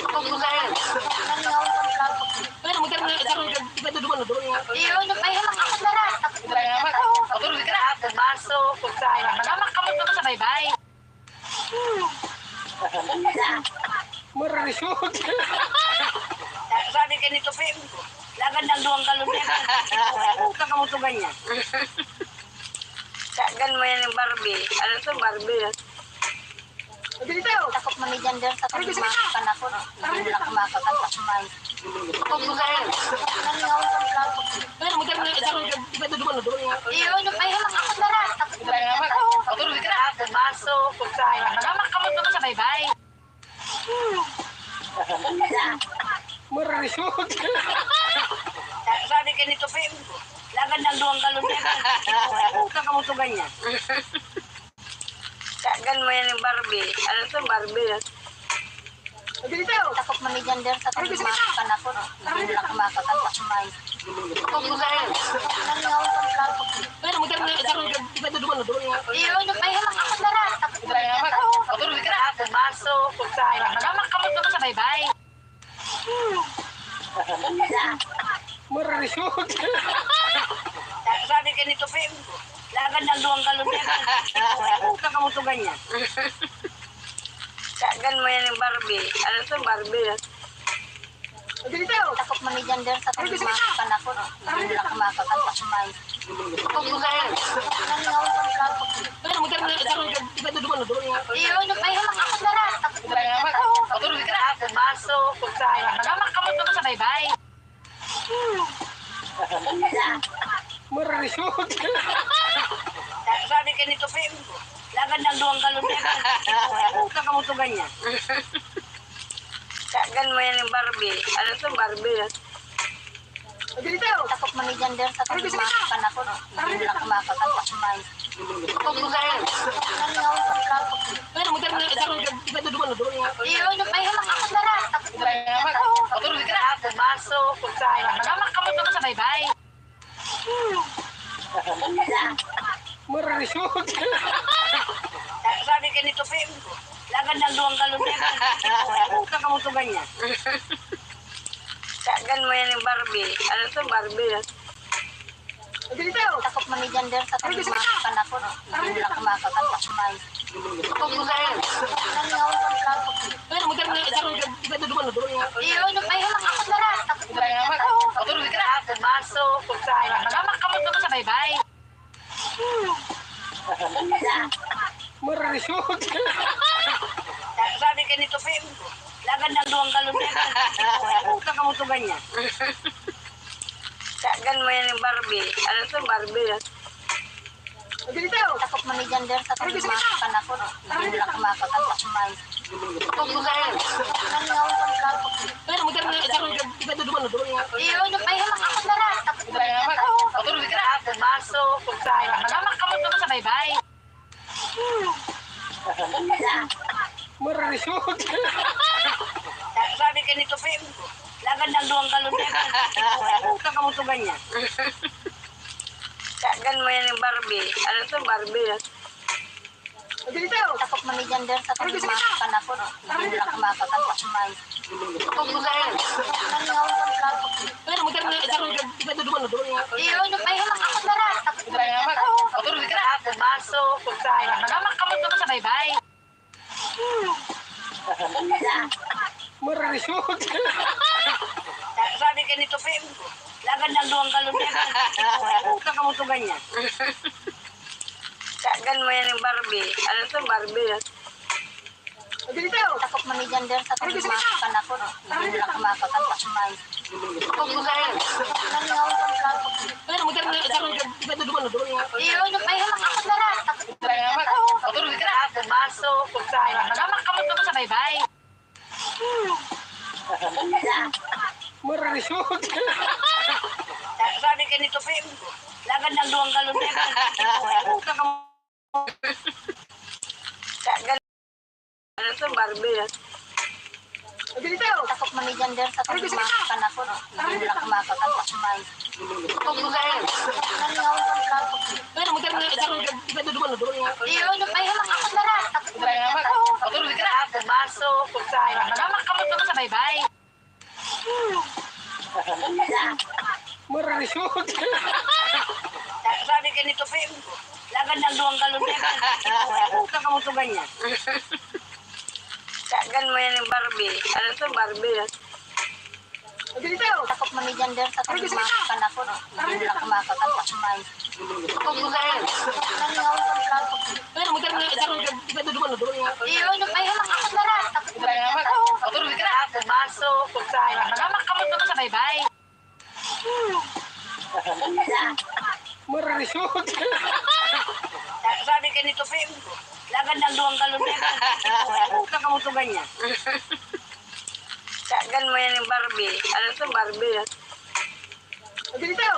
Kung saan. Nangaw ng plato. Pero magkano na isang iba ito duman na doon nga. Iyon, may hamak ako na rin. Kaya nga, patuloy ka na. Kung baso, kung saan. Nagamak ka mo ito sa baybay. Mararisod. Sabi ka nito, Pim, lagad ng duwang galon yan. Kakamutugan niya. Kagan mo yan yung Barbie. Ano to, Barbie? Dito. Takot man ni Jander sa kalimakan ako. Hindi lang kumakakanta kumain. Kung saan. Nangaw ng plato. Pero magkano na isang iba ito duman na doon nga. Iyon, may hamak ako na rin. Kaya nga, patuloy ka na. Kung baso, kung saan. Nagamak ka mo ito sa baybay. Sabi ka nito, Pim, lagad ng duwang galon yan. Puta ka mo to ganyan. Kagan mo yan yung Barbie. Ano to, Barbie? Takot man ni Jander sa kumakan ako. Hindi nila kumakakanta kumain. Nangaw ang plato. Pero mo daro iba to duman do. Iyo, yung may hamak ako na rin. Takot man ni Jander. Otro ka na ako baso kugsaya. Nagamak kamot mo sa baybay. Sabi ka nito, Pim, lagad ng duwang galon yan. Puta ka mo to ganyan. Kagan mo yan yung Barbie. Ano to, Barbie? Takot man ni Jander sa kumakan ako. Hindi nila kumakakanta kumain. Nangaw ang plato. Pero mo daro iba to duman do. Iyo, yung may hamak ako na rin. Takot man ni Jander. Otro ka na ako baso kugsaya. Nagamak kamot mo sa baybay. Sabi ka nito, Pim, lagad ng duwang galon yan. Puta ka mo to ganyan. Kagan mo yan yung Barbie. Ano to, Barbie? Takot man ni Jander sa kumakan ako. Hindi nila kumakakanta kumain. Nangaw ang plato. Pero mo daro iba to duman do. Iyo, yung may hamak ako na rin. Takot man ni Jander. Otro ka na ako baso kugsaya. Nagamak kamot mo sa baybay. Sabi ka nito, Pim, lagad ng duwang galon yan. Puta ka mo to ganyan. Kagan mo yan yung Barbie. Ano to, Barbie? Takot man ni Jander sa kumakan ako. Hindi nila kumakakanta kumain. Nangaw ang plato. Pero mo daro iba to duman do. Iyo, yung may hamak ako na rin. Takot man ni Jander. Otro ka na ako baso kugsaya. Nagamak kamot mo sa baybay. Sabi ka nito, Pim, lagad ng duwang galon yan. Puta ka mo to ganyan. Kagan mo yan yung Barbie. Ano to, Barbie? Takot man ni Jander sa kumakan ako. Hindi nila kumakakanta kumain. Nangaw ang plato. Pero mo daro iba to duman do. Iyo, yung may hamak ako na rin. Takot man ni Jander. Otro ka na ako baso kugsaya. Nagamak kamot mo sa baybay. Sabi ka nito, Pim, lagad ng duwang galon yan. Puta ka mo to ganyan. Kagan mo yan yung Barbie. Ano to, Barbie? Takot man ni Jander sa kumakan ako. Hindi nila kumakakanta kumain. Nangaw ang plato. Pero mo daro iba to duman do. Iyo, yung may hamak ako na rin. Takot man ni Jander. Otro ka na ako baso kugsaya. Nagamak kamot mo sa baybay. Sabi ka nito, Pim, lagad ng duwang galon yan. Puta ka mo to ganyan. Kagan mo yan yung Barbie. Ano to, Barbie? Takot man ni Jander sa kumakan ako. Hindi nila kumakakanta kumain. Nangaw ang plato. Pero mo daro iba to duman do. Iyo, yung may hamak ako na rin. Takot man ni Jander. Otro ka na ako baso kugsaya. Nagamak kamot mo sa baybay. Sabi ka nito, Pim, lagad ng duwang galon yan. Puta ka mo. Kagan. Ano to, Barbie? Takot man ni Jander sa kumakan ako. Hindi nila kumakakanta kumain. Nangaw ang plato. Pero mo daro iba to duman do. Iyo, yung may hamak ako na rin. Takot man ni Jander. Otro ka na ako baso kugsaya. Nagamak kamot mo sa baybay. Sabi ka nito, Pim, lagad ng duwang galon yan. Puta ka mo to ganyan. Kagan mo yan yung Barbie. Ano to, Barbie? Takot man ni Jander sa kumakan ako. Hindi nila kumakakanta kumain. Nangaw ang plato. Pero mo daro iba to duman do. Iyo, yung may hamak ako na rin. Takot man ni Jander. Otro ka na ako baso kugsaya. Nagamak kamot mo sa baybay. Sabi ka nito, Pim, lagad ng duwang galon yan. Puta ka mo to ganyan. Kagan Tagan mo yan yung Barbie. Ano to Barbie?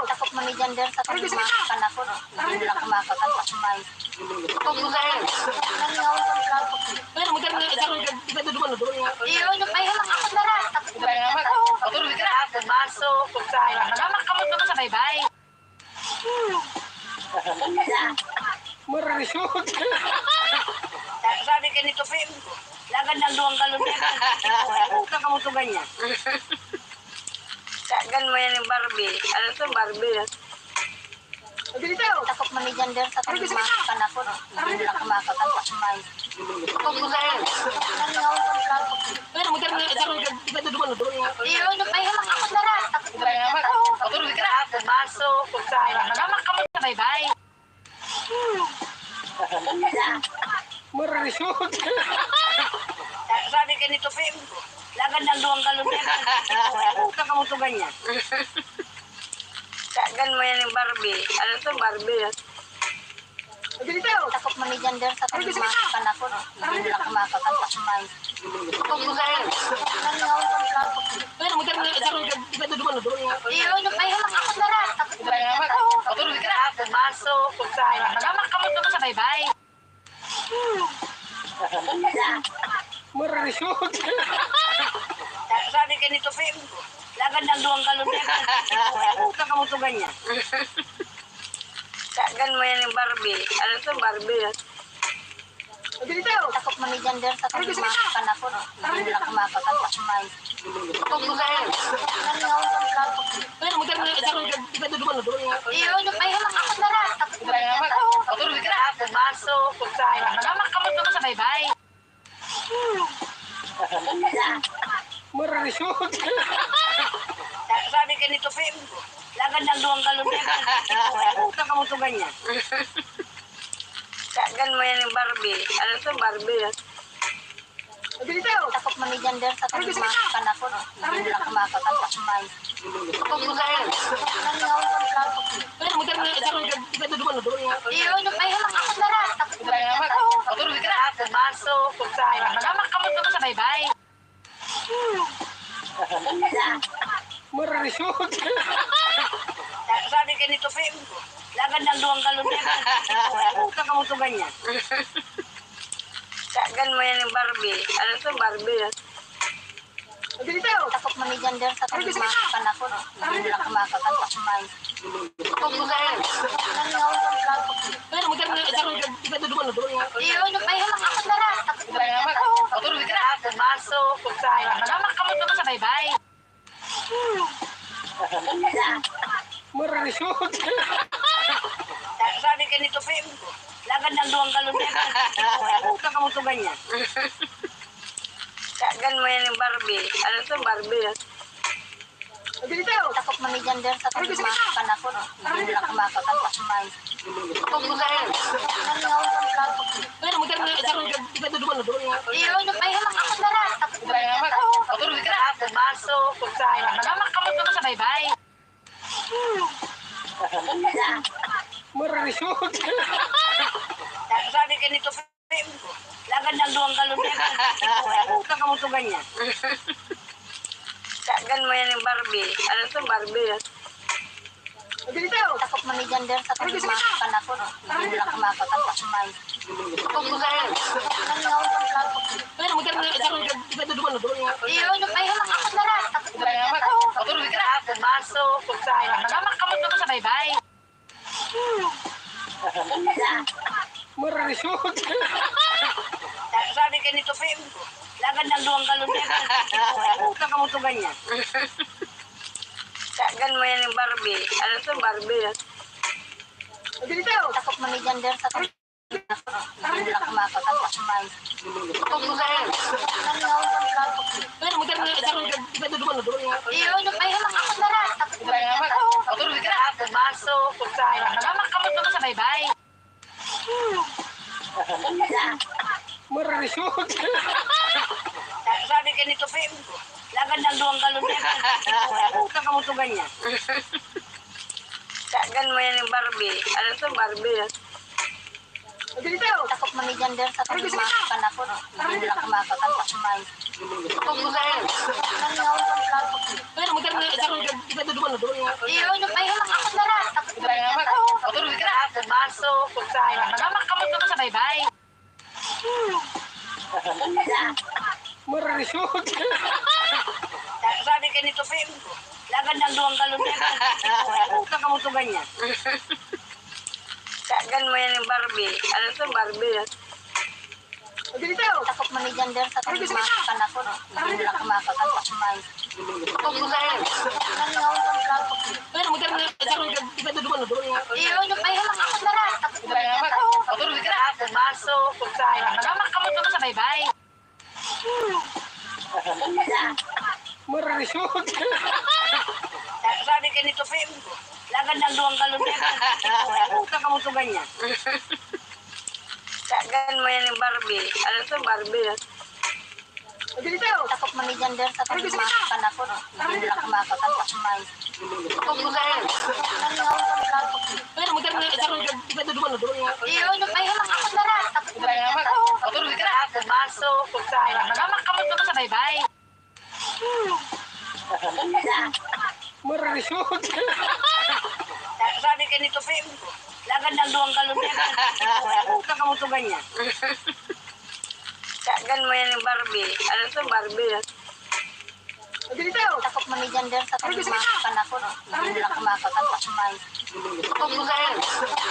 Takot man ni Jander sa kanyang mga kanakot. Hindi nila kumakakanta kumain. Nangaw ng plato. Iyo, yung may hamak ako na rin. Baso, kutsara. Nagamak ka mo sa baybay. Sabi ka nito, Pim, lagad ng duwang galon yan. Huwag ka mo to ganyan. Tagan mo yan yung Barbie. Ano to Barbie? Takot man ni Jander sa kanyang mga kanakot. Hindi nila kumakakanta kumain. Nangaw ng plato. Iyo, yung may hamak ako na rin. Baso, kutsara. Nagamak ka mo sa baybay. Sabi ka nito, Pim, lagad ng duwang galon yan. Huwag ka mo to ganyan. Tagan mo yan yung Barbie. Ano to Barbie? Takot man ni Jander sa kanyang mga kanakot. Hindi nila kumakakanta kumain. Nangaw ng plato. Iyo, yung may hamak ako na rin. Baso, kutsara. Nagamak ka mo sa baybay. Sabi ka nito, Pim, lagad ng duwang galon yan. Huwag ka mo to ganyan. Tagan mo yan yung Barbie. Ano to Barbie? Takot man ni Jander sa kanyang mga kanakot. Hindi nila kumakakanta kumain. Nangaw ng plato. Iyo, yung may hamak ako na rin. Baso, kutsara. Nagamak ka mo sa baybay. Sabi ka nito, Pim, lagad ng duwang galon yan. Huwag ka mo to ganyan. Tagan mo yan yung Barbie. Ano to Barbie? Takot man ni Jander sa kanyang mga kanakot. Hindi nila kumakakanta kumain. Nangaw ng plato. Iyo, yung may hamak ako na rin. Baso, kutsara. Nagamak ka mo sa baybay. Sabi ka nito, Pim, lagad ng duwang galon yan. Huwag ka mo to ganyan. Tagan mo yan yung Barbie. Ano to Barbie? Takot man ni Jander sa kanyang mga kanakot. Hindi nila kumakakanta kumain. Nangaw ng plato. Iyo, yung may hamak ako na rin. Baso, kutsara. Nagamak ka mo sa baybay. Sabi ka nito, Pim, lagad ng duwang galon yan. Huwag ka mo to ganyan. Tagan mo yan yung Barbie. Ano to Barbie? Takot man ni Jander sa kanyang mga kanakot. Hindi nila kumakakanta kumain. Nangaw ng plato. Iyo, yung may hamak ako na rin. Baso, kutsara. Nagamak ka mo sa baybay. Sabi ka nito, Pim, lagad ng duwang galon yan. Huwag ka mo to ganyan. Tagan mo yan yung Barbie. Ano to Barbie? Takot man ni Jander sa kanyang mga kanakot. Hindi nila kumakakanta kumain. Nangaw ng plato. Iyo, yung may hamak ako na rin. Baso, kutsara. Nagamak ka mo sa baybay. Sabi ka nito, Pim, lagad ng duwang galon yan. Huwag ka mo to ganyan. Tagan mo yan yung Barbie. Ano to Barbie? Takot man ni Jander sa kanyang mga kanakot. Hindi nila kumakakanta kumain. Nangaw ng plato. Iyo, yung may hamak ako na rin. Baso, kutsara. Nagamak ka mo sa baybay. Sabi ka nito, Pim, lagad ng duwang galon yan. Huwag ka mo to ganyan. Tagan mo yan yung Barbie. Ano to Barbie? Takot man ni Jander sa kanyang mga kanakot. Hindi nila kumakakanta kumain. Pagkusain. Nangaw ng plato. Pero magkano na isang iba na duman na doon. Iyo, yung may hamak ako na rin. Tapos Try nga mag. Patulog ka na. Baso, pagsain. Nagamak kamot naman sa baybay. Mararisod. Sabi ka nito, Pim, lagad ng duwang galon yan. Huwag kamutugan niya. Kagan mo yan yung Barbie. Ano ito, Barbie? takot man ni gender sa kanimakan ako. Hindi nila kumakakan sa kumain. Pagkusain. Nangaw ng plato. Pero magkano na isang iba na duman na doon. Iyo, yung may hamak ako na rin. Tapos Try nga mag. Patulog ka na. Baso, pagsain. Nagamak kamot naman sa baybay. Mararisod. Sabi ka nito, Pim, lagad ng duwang galon yan. Huwag kamutugan niya. Kagan mo yan yung Barbie. Ano ito, Barbie? takot man ni gender sa kanimakan ako. Hindi nila kumakakan sa kumain. Pagkusain. Nangaw ng plato. Pero magkano na isang iba na duman na doon. Iyo, yung may hamak ako na rin. Tapos Try nga mag. Patulog ka na. Baso, pagsain. Nagamak kamot naman sa baybay. Mararisod. Sabi ka nito, Pim, lagad ng duwang galon yan. Huwag kamutugan niya. Kagan mo yan yung Barbie. Ano ito, Barbie? takot man ni gender sa kanimakan ako. Hindi nila kumakakan sa kumain. Pagkusain.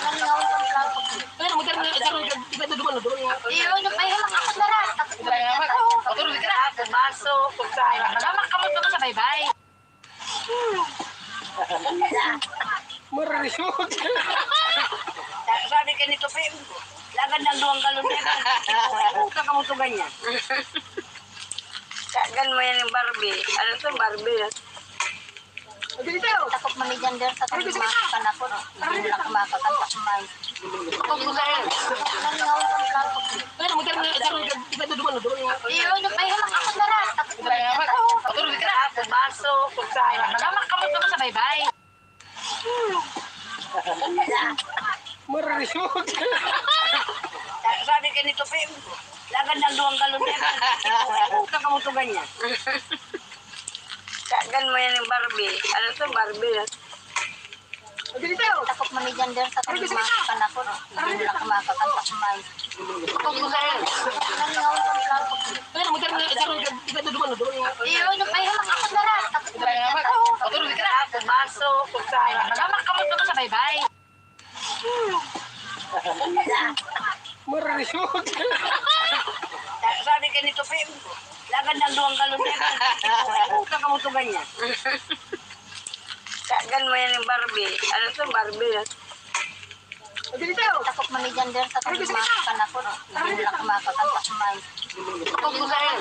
Nangaw ng plato. Pero magkano na isang iba na duman na doon. Iyo, yung may hamak ako na rin. Tapos Try nga mag. Patulog ka na. Baso, pagsain. Nagamak kamot naman sa baybay. Mararisod. Sabi ka nito, Pim, lagad ng duwang galon yan. Huwag kamutugan niya. Kagan mo yan yung Barbie. Ano ito, Barbie? takot man ni gender sa kanimakan ako. Hindi nila kumakakan sa kumain. Pagkusain. Nangaw ng plato. Pero magkano na isang iba na duman na doon. Iyo, yung may hamak ako na rin. Tapos Try nga mag. Patulog ka na. Baso, pagsain. Nagamak kamot naman sa baybay. Mararisod. Sabi ka nito, Pim, lagad ng duwang galon yan. Huwag kamutugan niya. Kagan mo yan yung Barbie. Ano ito, Barbie? takot man ni gender sa kanimakan ako. Hindi nila kumakakan sa kumain. Pagkusain. Nangaw ng plato. Pero magkano na isang iba na duman na doon. Iyo, yung may hamak ako na rin. Tapos Try nga mag. Patulog ka na. Baso, pagsain. Nagamak kamot naman sa baybay. Mararisod. Sabi ka nito, Pim, lagad ng duwang galon yan. Huwag kamutugan niya. Kagan mo yan yung Barbie. Ano ito, Barbie? takot man ni gender sa kanimakan ako. Hindi nila kumakakan sa kumain. Pagkusain.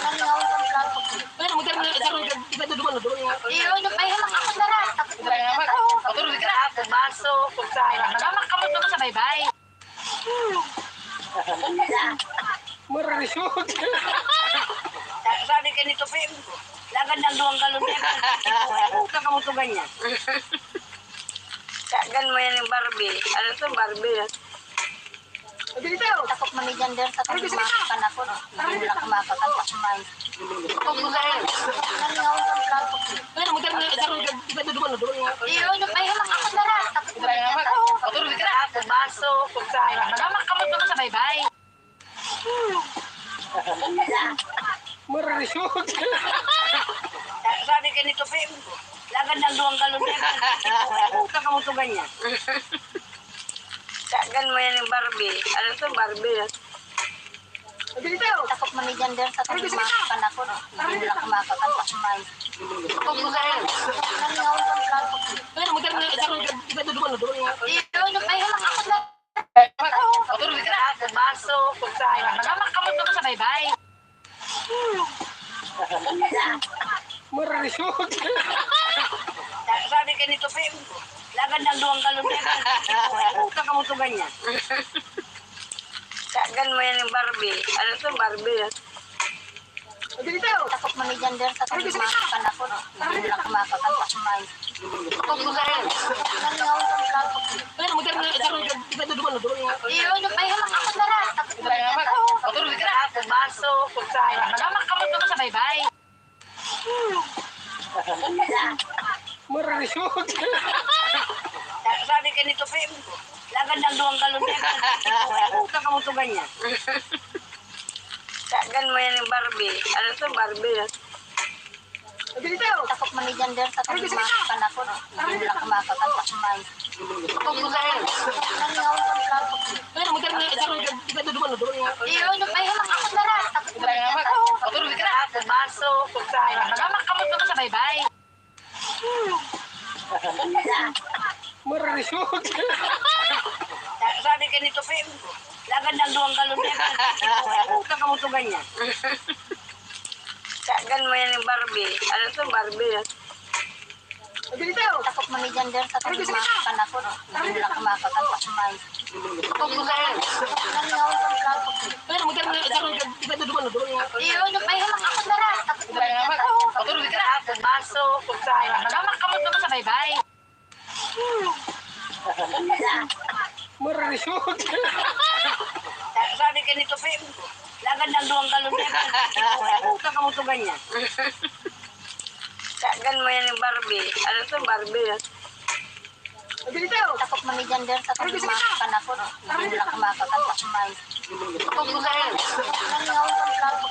Nangaw ng plato. Pero magkano na isang iba na duman na doon. Iyo, yung may hamak ako na rin. Tapos Try nga mag. Patulog ka na. Baso, pagsain. Nagamak kamot naman sa baybay. Mararisod. Sabi ka nito, Pim, lagad ng duwang galon yan. Huwag kamutugan niya. Kagan mo yan yung Barbie. Ano ito, Barbie? takot man ni gender sa kanimakan ako. Hindi nila kumakakan sa kumain. Pagkusain. Nangaw ng plato. Pero magkano na isang iba na duman na doon. Iyo, yung may hamak ako na rin. Tapos Try nga mag. Patulog ka na. Baso, pagsain. Nagamak kamot naman sa baybay. Mararisod. Sabi ka nito, Pim, lagad ng duwang galon yan. Huwag kamutugan niya. Kagan mo yan yung Barbie. Ano ito, Barbie? takot man ni gender sa kanimakan ako. Hindi nila kumakakan sa kumain. Pagkusain. Nangaw ng plato. Pero magkano na isang iba na duman na doon. Iyo, yung may hamak ako na Patulog ka na. Baso, pagsain. Nagamak kamot naman sa baybay. Mararisod. Sabi ka nito, Pim, lagad ng duwang galon yan. Huwag kamutugan niya. Kagan mo yan yung Barbie. Ano ito, Barbie? takot man ni gender sa kanimakan ako. Hindi nila kumakakan sa kumain. Pagkusain. Nangaw ng plato. Pero magkano na isang iba na duman na doon. Iyo, yung may hamak ako na rin. Tapos Try nga mag. Patulog ka na. Baso, pagsain. Nagamak kamot naman sa Lagan ng 2 galon yan. Puta ka mo to ganyan. Kagan mo yan yung Barbie. Ano to Barbie? Takot man ni Jander sa kalimakan ako. Hindi nila kumakakanta kumain. Nangaw ang plato. Iyo, ay hamak ako na rin. Baso, kutsara. Magamak kamot mo sa baybay. Sabi ka nito, Pim. Lagan ng 2 galon yan. Puta ka mo to ganyan. Kagan mo yan yung Barbie. Ano to Barbie? Takot man ni Jander sa kalimakan ako. Hindi nila kumakakanta kumain. Nangaw ang plato. Iyo, ay hamak ako na rin. Baso, kutsara. Magamak kamot mo sa baybay. Sabi ka nito, Pim. Lagan ng 2 galon yan. Puta ka mo to ganyan. Kagan mo yan yung Barbie. Ano to Barbie? Takot man ni Jander sa kalimakan ako. Hindi nila kumakakanta kumain. Nangaw ang plato.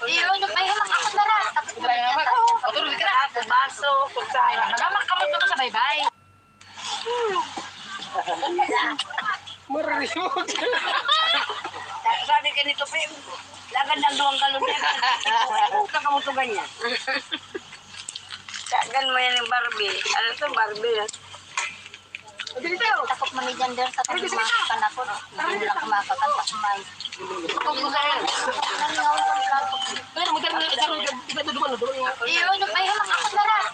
Iyo, ay hamak ako na rin. Baso, kutsara. Magamak kamot mo sa baybay. Sabi ka nito, Pim. Lagan ng 2 galon yan. Puta ka mo to ganyan. Kagan mo yan yung Barbie. Ano to Barbie? Takot man ni Jander sa kalimakan ako. Hindi nila kumakakanta kumain. Nangaw ang plato. Iyo, ay hamak ako na rin.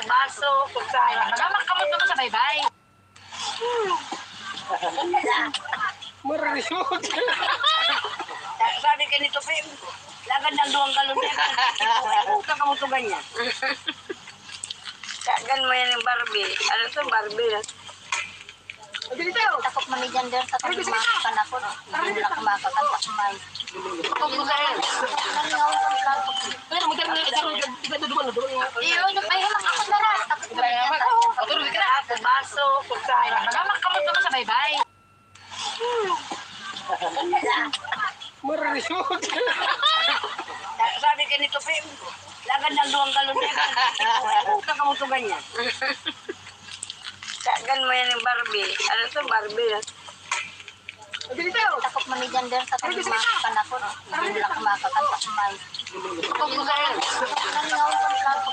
Baso, kutsara. Magamak kamot mo sa baybay. Sabi ka nito, Pim. Lagan ng 2 galon yan. Puta ka mo to ganyan. Kagan mo yan yung Barbie. Ano to Barbie? Takot man ni Jander sa kalimakan ako. Hindi nila kumakakanta kumain. Nangaw ang plato. Iyo, ay hamak ako na rin. Baso, kutsara. Magamak kamot mo sa baybay. Sabi ka nito, Pim. Lagan ng 2 galon yan. Puta ka mo to ganyan. Kagan mo yan yung Barbie. Ano to Barbie? Takot man ni Jander sa kalimakan ako. Hindi nila kumakakanta kumain. Nangaw ang plato.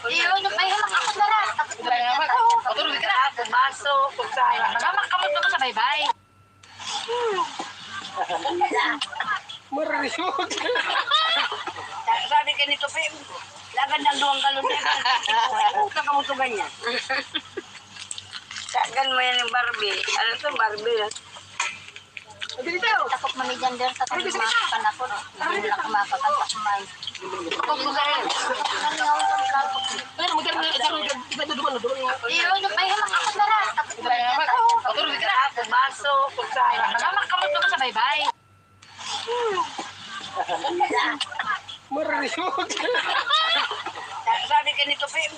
Iyo, ay hamak ako na rin. Baso, kutsara. Magamak kamot mo sa baybay. Sabi ka nito, Pim. Lagan ng 2 galon yan. Puta ka mo to ganyan. Kagan mo yan yung Barbie. Ano to Barbie? Takot man ni Jander sa kalimakan ako. Hindi nila kumakakanta kumain. Nangaw ang plato. Iyo, ay hamak ako na rin. Baso, kutsara. Magamak kamot mo sa baybay. Sabi ka nito, Pim.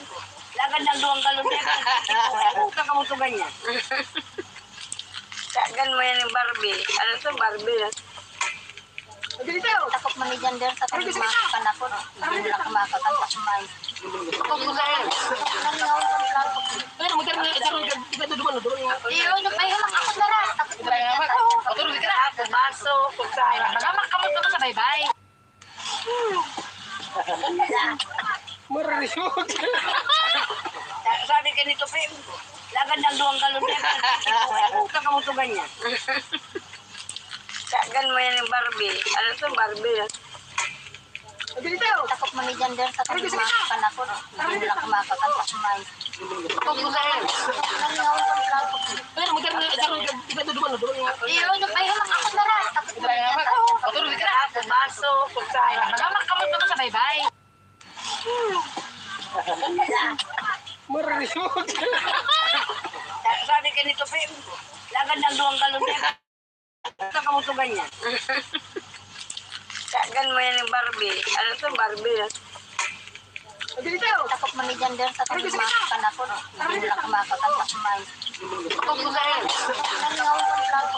Lagan ng 2 galon yan. Puta ka mo to ganyan. Kagan mo yan yung Barbie. Ano to Barbie? Takot man ni Jander sa kalimakan ako. Hindi nila kumakakanta kumain. Nangaw ang plato. Iyo, ay hamak ako na rin. Baso, kutsara. Magamak kamot mo sa baybay. Sabi ka nito, Pim. Lagan ng 2 galon yan. Puta ka mo to ganyan. Kagan mo yan yung Barbie. Ano to Barbie? Takot man ni Jander sa kalimakan ako. Hindi nila kumakakanta kumain. Nangaw ang plato. Iyo, ay hamak ako na rin. Baso, kutsara. Magamak kamot mo sa baybay. Sabi ka nito, Pim. Lagan ng 2 galon yan. Puta ka mo to ganyan. Kagan mo yan yung Barbie. Ano to Barbie? Takot man ni gender sa kumakakan ako. Hindi nila kumakakanta kumain. Nangaw ang plato.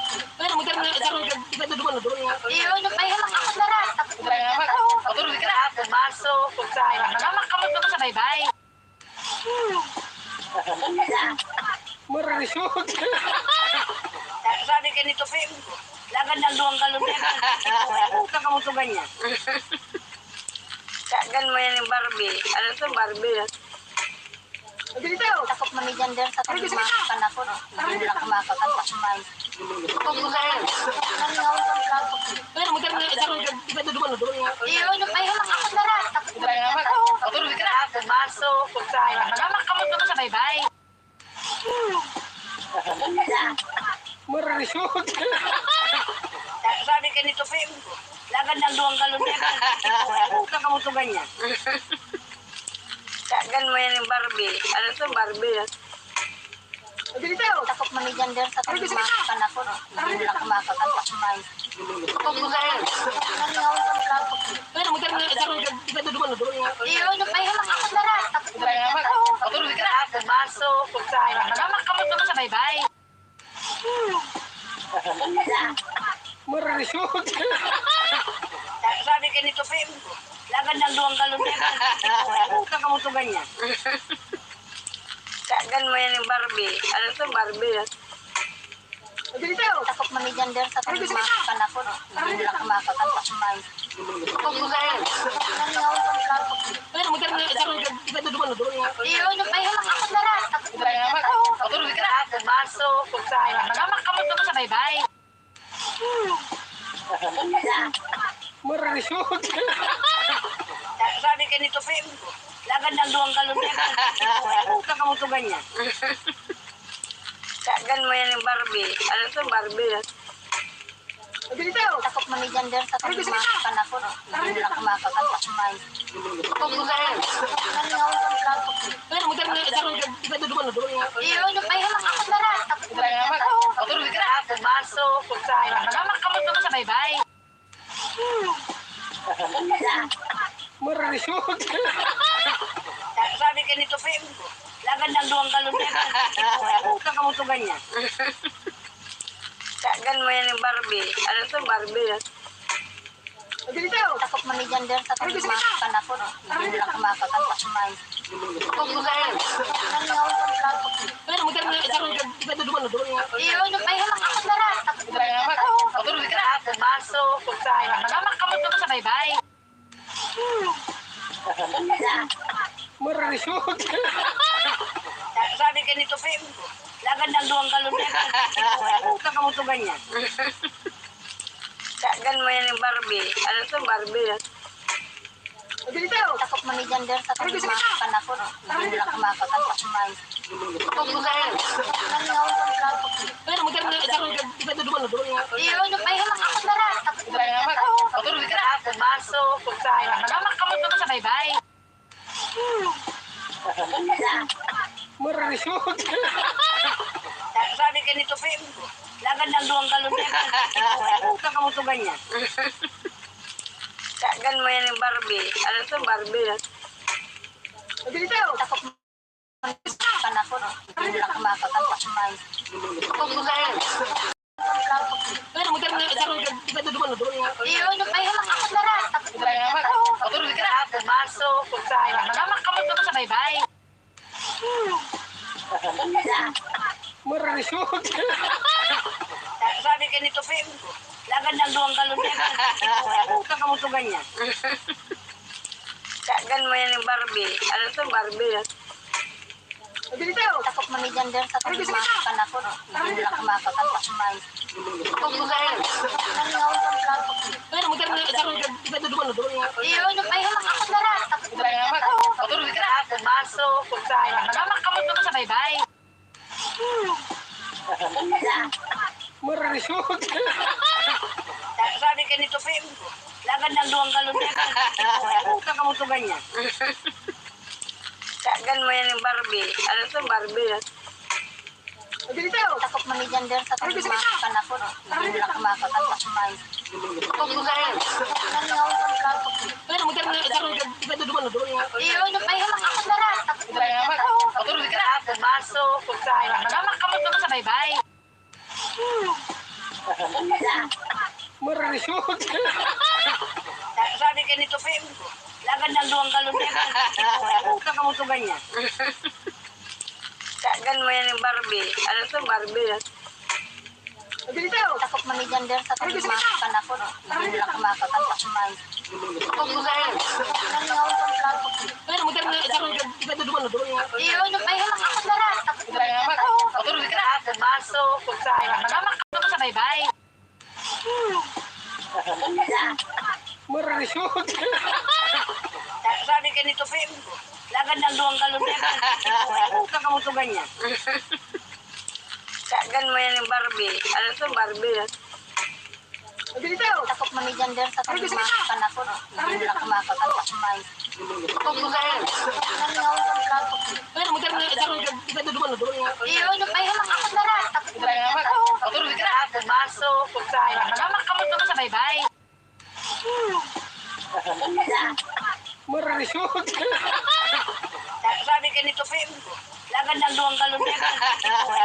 Iyo, ay hamak ako na rin. Baso, kutsara. Nagamakamot ko sa baybay. Sabi ka nito, Pim, lagad ng duwang galon na yan. Huwag kamutugan niya. Kagan mo yan yung Barbie. Ano ito, Barbie? Takot man ni gender sa kumakakan ako. Hindi nila kumakakanta kumain. Nangaw ang plato. Iyo, ay hamak ako na rin. Baso, kutsara. Nagamakamot ko sa baybay. Sabi ka nito, Pim, lagad ng duwang galon na yan. Huwag kamutugan niya. Kagan mo yan yung Barbie. Ano ito, Barbie? Takot man ni gender sa kumakakan ako. Hindi nila kumakakanta kumain. Nangaw ang plato. Iyo, ay hamak ako na rin. Baso, kutsara. Nagamakamot ko sa baybay. Sabi ka nito, Pim, lagad ng duwang galon na yan. Huwag kamutugan niya. Kagan mo yan yung Barbie. Ano ito, Barbie? Takot man ni gender sa kumakakan ako. Hindi nila kumakakanta kumain. Nangaw ang plato. Iyo, ay hamak ako na rin. Baso, kutsara. Nagamakamot ko sa baybay. Sabi ka nito, Pim, lagad ng duwang galon na yan. Huwag kamutugan niya. Kagan mo yan yung Barbie. Ano ito, Barbie? Takot man ni gender sa kumakakan ako. Hindi nila kumakakanta kumain. Nangaw ang plato. Iyo, ay hamak ako na rin. Baso, kutsara. Nagamakamot ko sa baybay. Sabi ka nito, Pim, lagad ng duwang galon na yan. Huwag kamutugan niya. Kagan mo yan yung Barbie. Ano ito, Barbie? Takot man ni gender sa kumakakan ako. Hindi nila kumakakanta kumain. Nangaw ang plato. Iyo, ay hamak ako na rin. Baso, kutsara. Nagamakamot ko sa baybay. Sabi ka nito, Pim, lagad ng duwang galon na yan. Huwag kamutugan niya. Kagan mo yan yung Barbie. Ano ito, Barbie? Takot man ni gender sa kumakakan ako. Hindi nila kumakakanta kumain. Nangaw ang plato. Iyo, ay hamak ako na rin. Baso, kutsara. Nagamakamot ko sa baybay. Sabi ka nito, Pim, lagad ng duwang galon na yan. Huwag kamutugan niya. Kagan mo yan yung Barbie. Ano ito, Barbie? Takot man ni kumakakan ako. Hindi nila kumakakanta kumain. Ang plato. Iyo, ay hamak ako na rin. Baso, kutsara. Nagamakamot ko sa baybay. Sabi ka nito, Pim, lagad ng duwang galon na yan. Huwag kamutugan niya. Kagan mo yan yung Barbie. Ano ito, Barbie? Takot man ni gender sa kumakakan ako. Hindi nila kumakakanta kumain. Nangaw ang plato. Iyo, ay hamak ako na rin. Baso, kutsara. Nagamakamot ko sa baybay. Sabi ka nito, Pim, lagad ng duwang galon na yan. Huwag kamutugan niya. Kagan mo yan yung Barbie. Ano ito, Barbie? Takot man ni gender sa kumakakan ako. Hindi nila kumakakanta kumain. Kung saan. Nangaw ng plato. Pero magkano na iba ito duman. Iyo, napahimak ako na rin. Patulog ka na ako. Baso. Kung saan. Magamak ka mo ito sa baybay. Mararisot. Sabi ka nito, Pim, lagad ng duwang galon yan. Huwag ka kamutugan niya. Kagan mo yan yung Barbie. Ano to, Barbie? Takot manigandar sa kalimakan ako. Hindi lang kumakakanta kumain. Kung saan. Nangaw ng plato. Pero magkano na iba ito duman. Iyo, napahimak ako na rin. Patulog ka na ako. Baso. Kung saan. Magamak ka mo ito sa baybay. Mararisot. Sabi ka nito, Pim, lagad ng duwang galon yan. Huwag ka kamutugan niya. Kagan mo yan yung Barbie. Ano to, Barbie? Takot manigandar sa kalimakan ako. Hindi lang kumakakanta kumain. Kung saan. Nangaw ng plato. Pero magkano na iba ito duman. Iyo, napahimak ako na rin. Patulog ka na ako. Baso. Kung saan. Magamak ka mo ito sa baybay. Mararisot. Sabi ka nito, Pim, lagad ng duwang galon yan.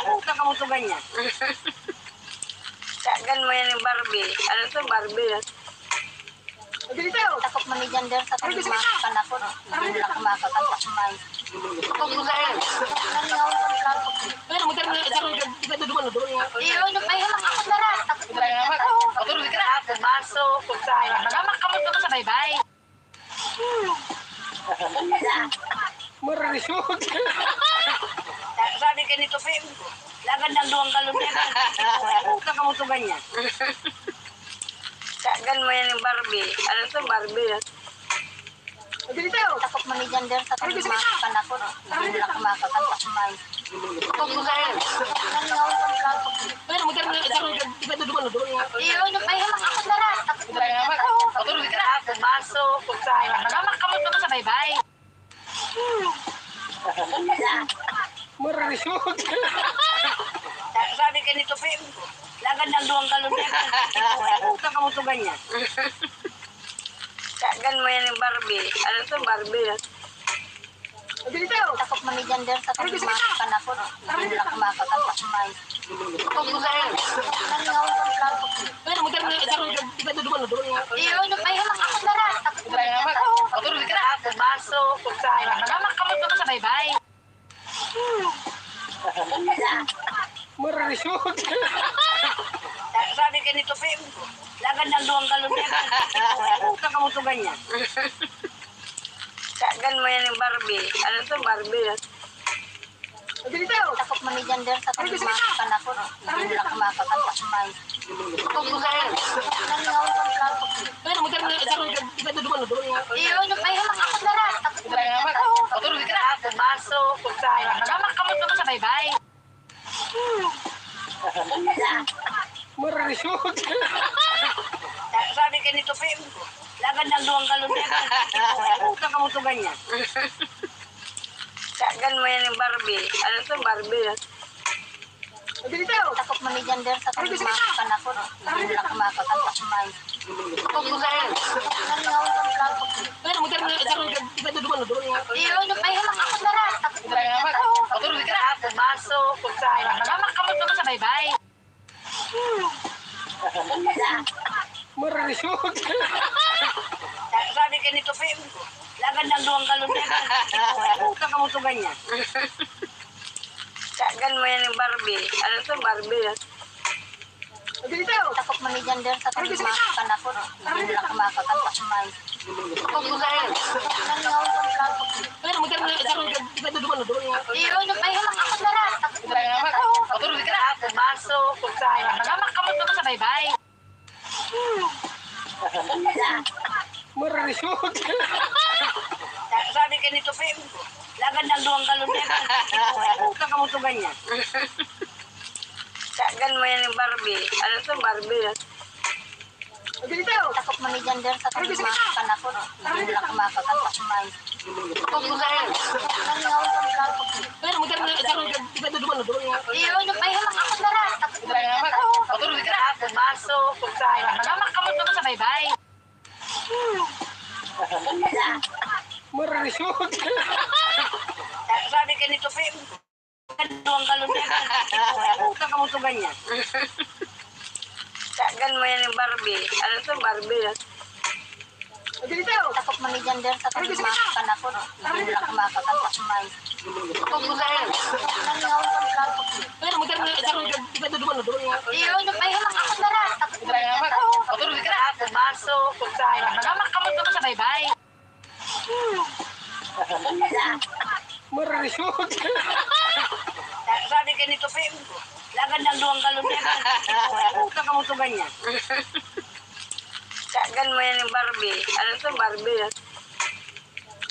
Huwag ka kamutugan niya. Kagan mo yan yung Barbie. Ano to, Barbie? Takot manigandar sa kalimakan ako. Hindi lang kumakakanta kumain. Kung saan. Nangaw ng plato. Pero magkano na iba ito duman. Iyo, napahimak ako na rin. Patulog ka na ako. Baso. Kung saan. Magamak ka mo ito sa baybay. Mararisot. Sabi ka nito, Pim, lagad ng duwang galon yan. Huwag ka kamutugan niya. Kagan mo yan yung Barbie. Ano to, Barbie? Takot manigandar sa kalimakan ako. Hindi lang kumakakanta kumain. Kung saan. Nangaw ng plato. Pero magkano na iba ito duman. Iyo, napahimak ako na rin. Patulog ka na ako. Baso. Kung saan. Magamak ka mo ito sa baybay. Mararisot. Sabi ka nito, Pim, lagad ng duwang galon yan. Huwag ka kamutugan niya. Kagan mo yan yung Barbie. Ano to, Barbie? Takot manigandar sa kalimakan ako. Hindi lang kumakakanta kumain. Kung saan. Nangaw ng plato. Pero magkano na iba ito duman. Iyo, napahimak ako na rin. Patulog ka na ako. Baso. Kung saan. Magamak ka mo ito sa baybay. Mararisot. Sabi ka nito, Pim, lagad ng duwang galon yan. Huwag ka kamutugan niya. Kagan mo yan yung Barbie. Ano to, Barbie? Takot manigandar sa kalimakan ako. Hindi lang kumakakanta kumain. Kung saan. Nangaw ng plato. Pero magkano na iba ito duman. Iyo, napahimak ako na rin. Patulog ka na ako. Baso. Kung saan. Magamak ka mo ito sa baybay. Mararisot. Sabi ka nito, Pim, lagad ng duwang galon yan. Huwag ka kamutugan niya. Kagan mo yan yung Barbie. Ano to, Barbie? Takot manigandar sa kalimakan ako. Hindi lang kumakakanta kumain. Kung saan. Nangaw ng plato. Pero magkano na iba ito duman. Iyo, napahimak ako na rin. Patulog ka na ako. Baso. Kung saan. Magamak ka mo ito sa baybay. Mararisot. Sabi ka nito, Pim, lagad ng duwang galon yan. Huwag ka kamutugan niya. Kagan mo yan yung Barbie. Ano to, Barbie? Takot manigandar sa kalimakan ako. Hindi lang kumakakanta kumain. Kung saan. Nangaw ng plato. Pero magkano na iba ito duman. Iyo, napahimak ako na rin. Patulog ka na ako. Baso. Kung saan. Magamak ka mo ito sa baybay. Mararisot. Sabi ka nito, Pim, lagad ng duwang galon yan. Huwag ka kamutugan niya. Kagan mo yan yung Barbie. Ano to, Barbie? Takot manigandar sa kalimakan ako. Hindi lang kumakakanta kumain. Kung saan. Nangaw ng plato. Pero magkano na iba ito duman. Iyo, napahimak ako na rin. Patulog ka na ako. Baso. Kung saan. Magamak ka mo ito Sabi ka nito, Pim, dalawang galon yan. Huwag ka mo to ganyan. Kagan mo yan yung Barbie. Ano to, Barbie? Takot man ni Jander sa kalimakan ako. Hindi lang kumakakanta kumain. Kung gusto yan. Nangaw ng plato. Pero magkano na isang iba doon doon. Iyon, may hamak ako na rin. Takot man ni Jander. Patulog ka na ako, baso, kung saan. Magamak ka mo doon sa baybay. Sabi ka nito, Pim, lagad ng dalawang galon yan. Huwag ka mo to ganyan. Kagan mo yan yung Barbie. Ano to, Barbie?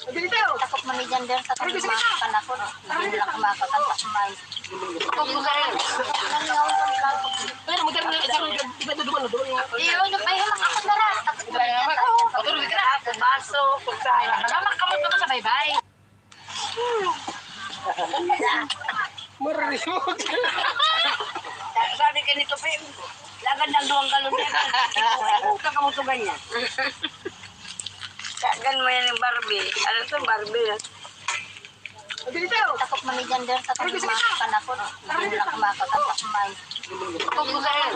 Takot man ni Jander sa kalimakan ako. Hindi lang kumakakanta kumain. Kung gusto yan. Nangaw ng plato. Pero magkano na isang iba doon doon. Iyon, may hamak ako na rin. Takot man ni Jander. Patulog ka na ako, baso, kung saan. Magamak ka mo doon sa baybay. Sabi ka nito, Pim, lagad ng dalawang galon yan. Huwag ka mo to ganyan. Kagan mo yan yung Barbie. Ano to, Barbie? Takot man ni Jander sa kalimakan ako. Hindi lang kumakakanta kumain. Kung gusto yan.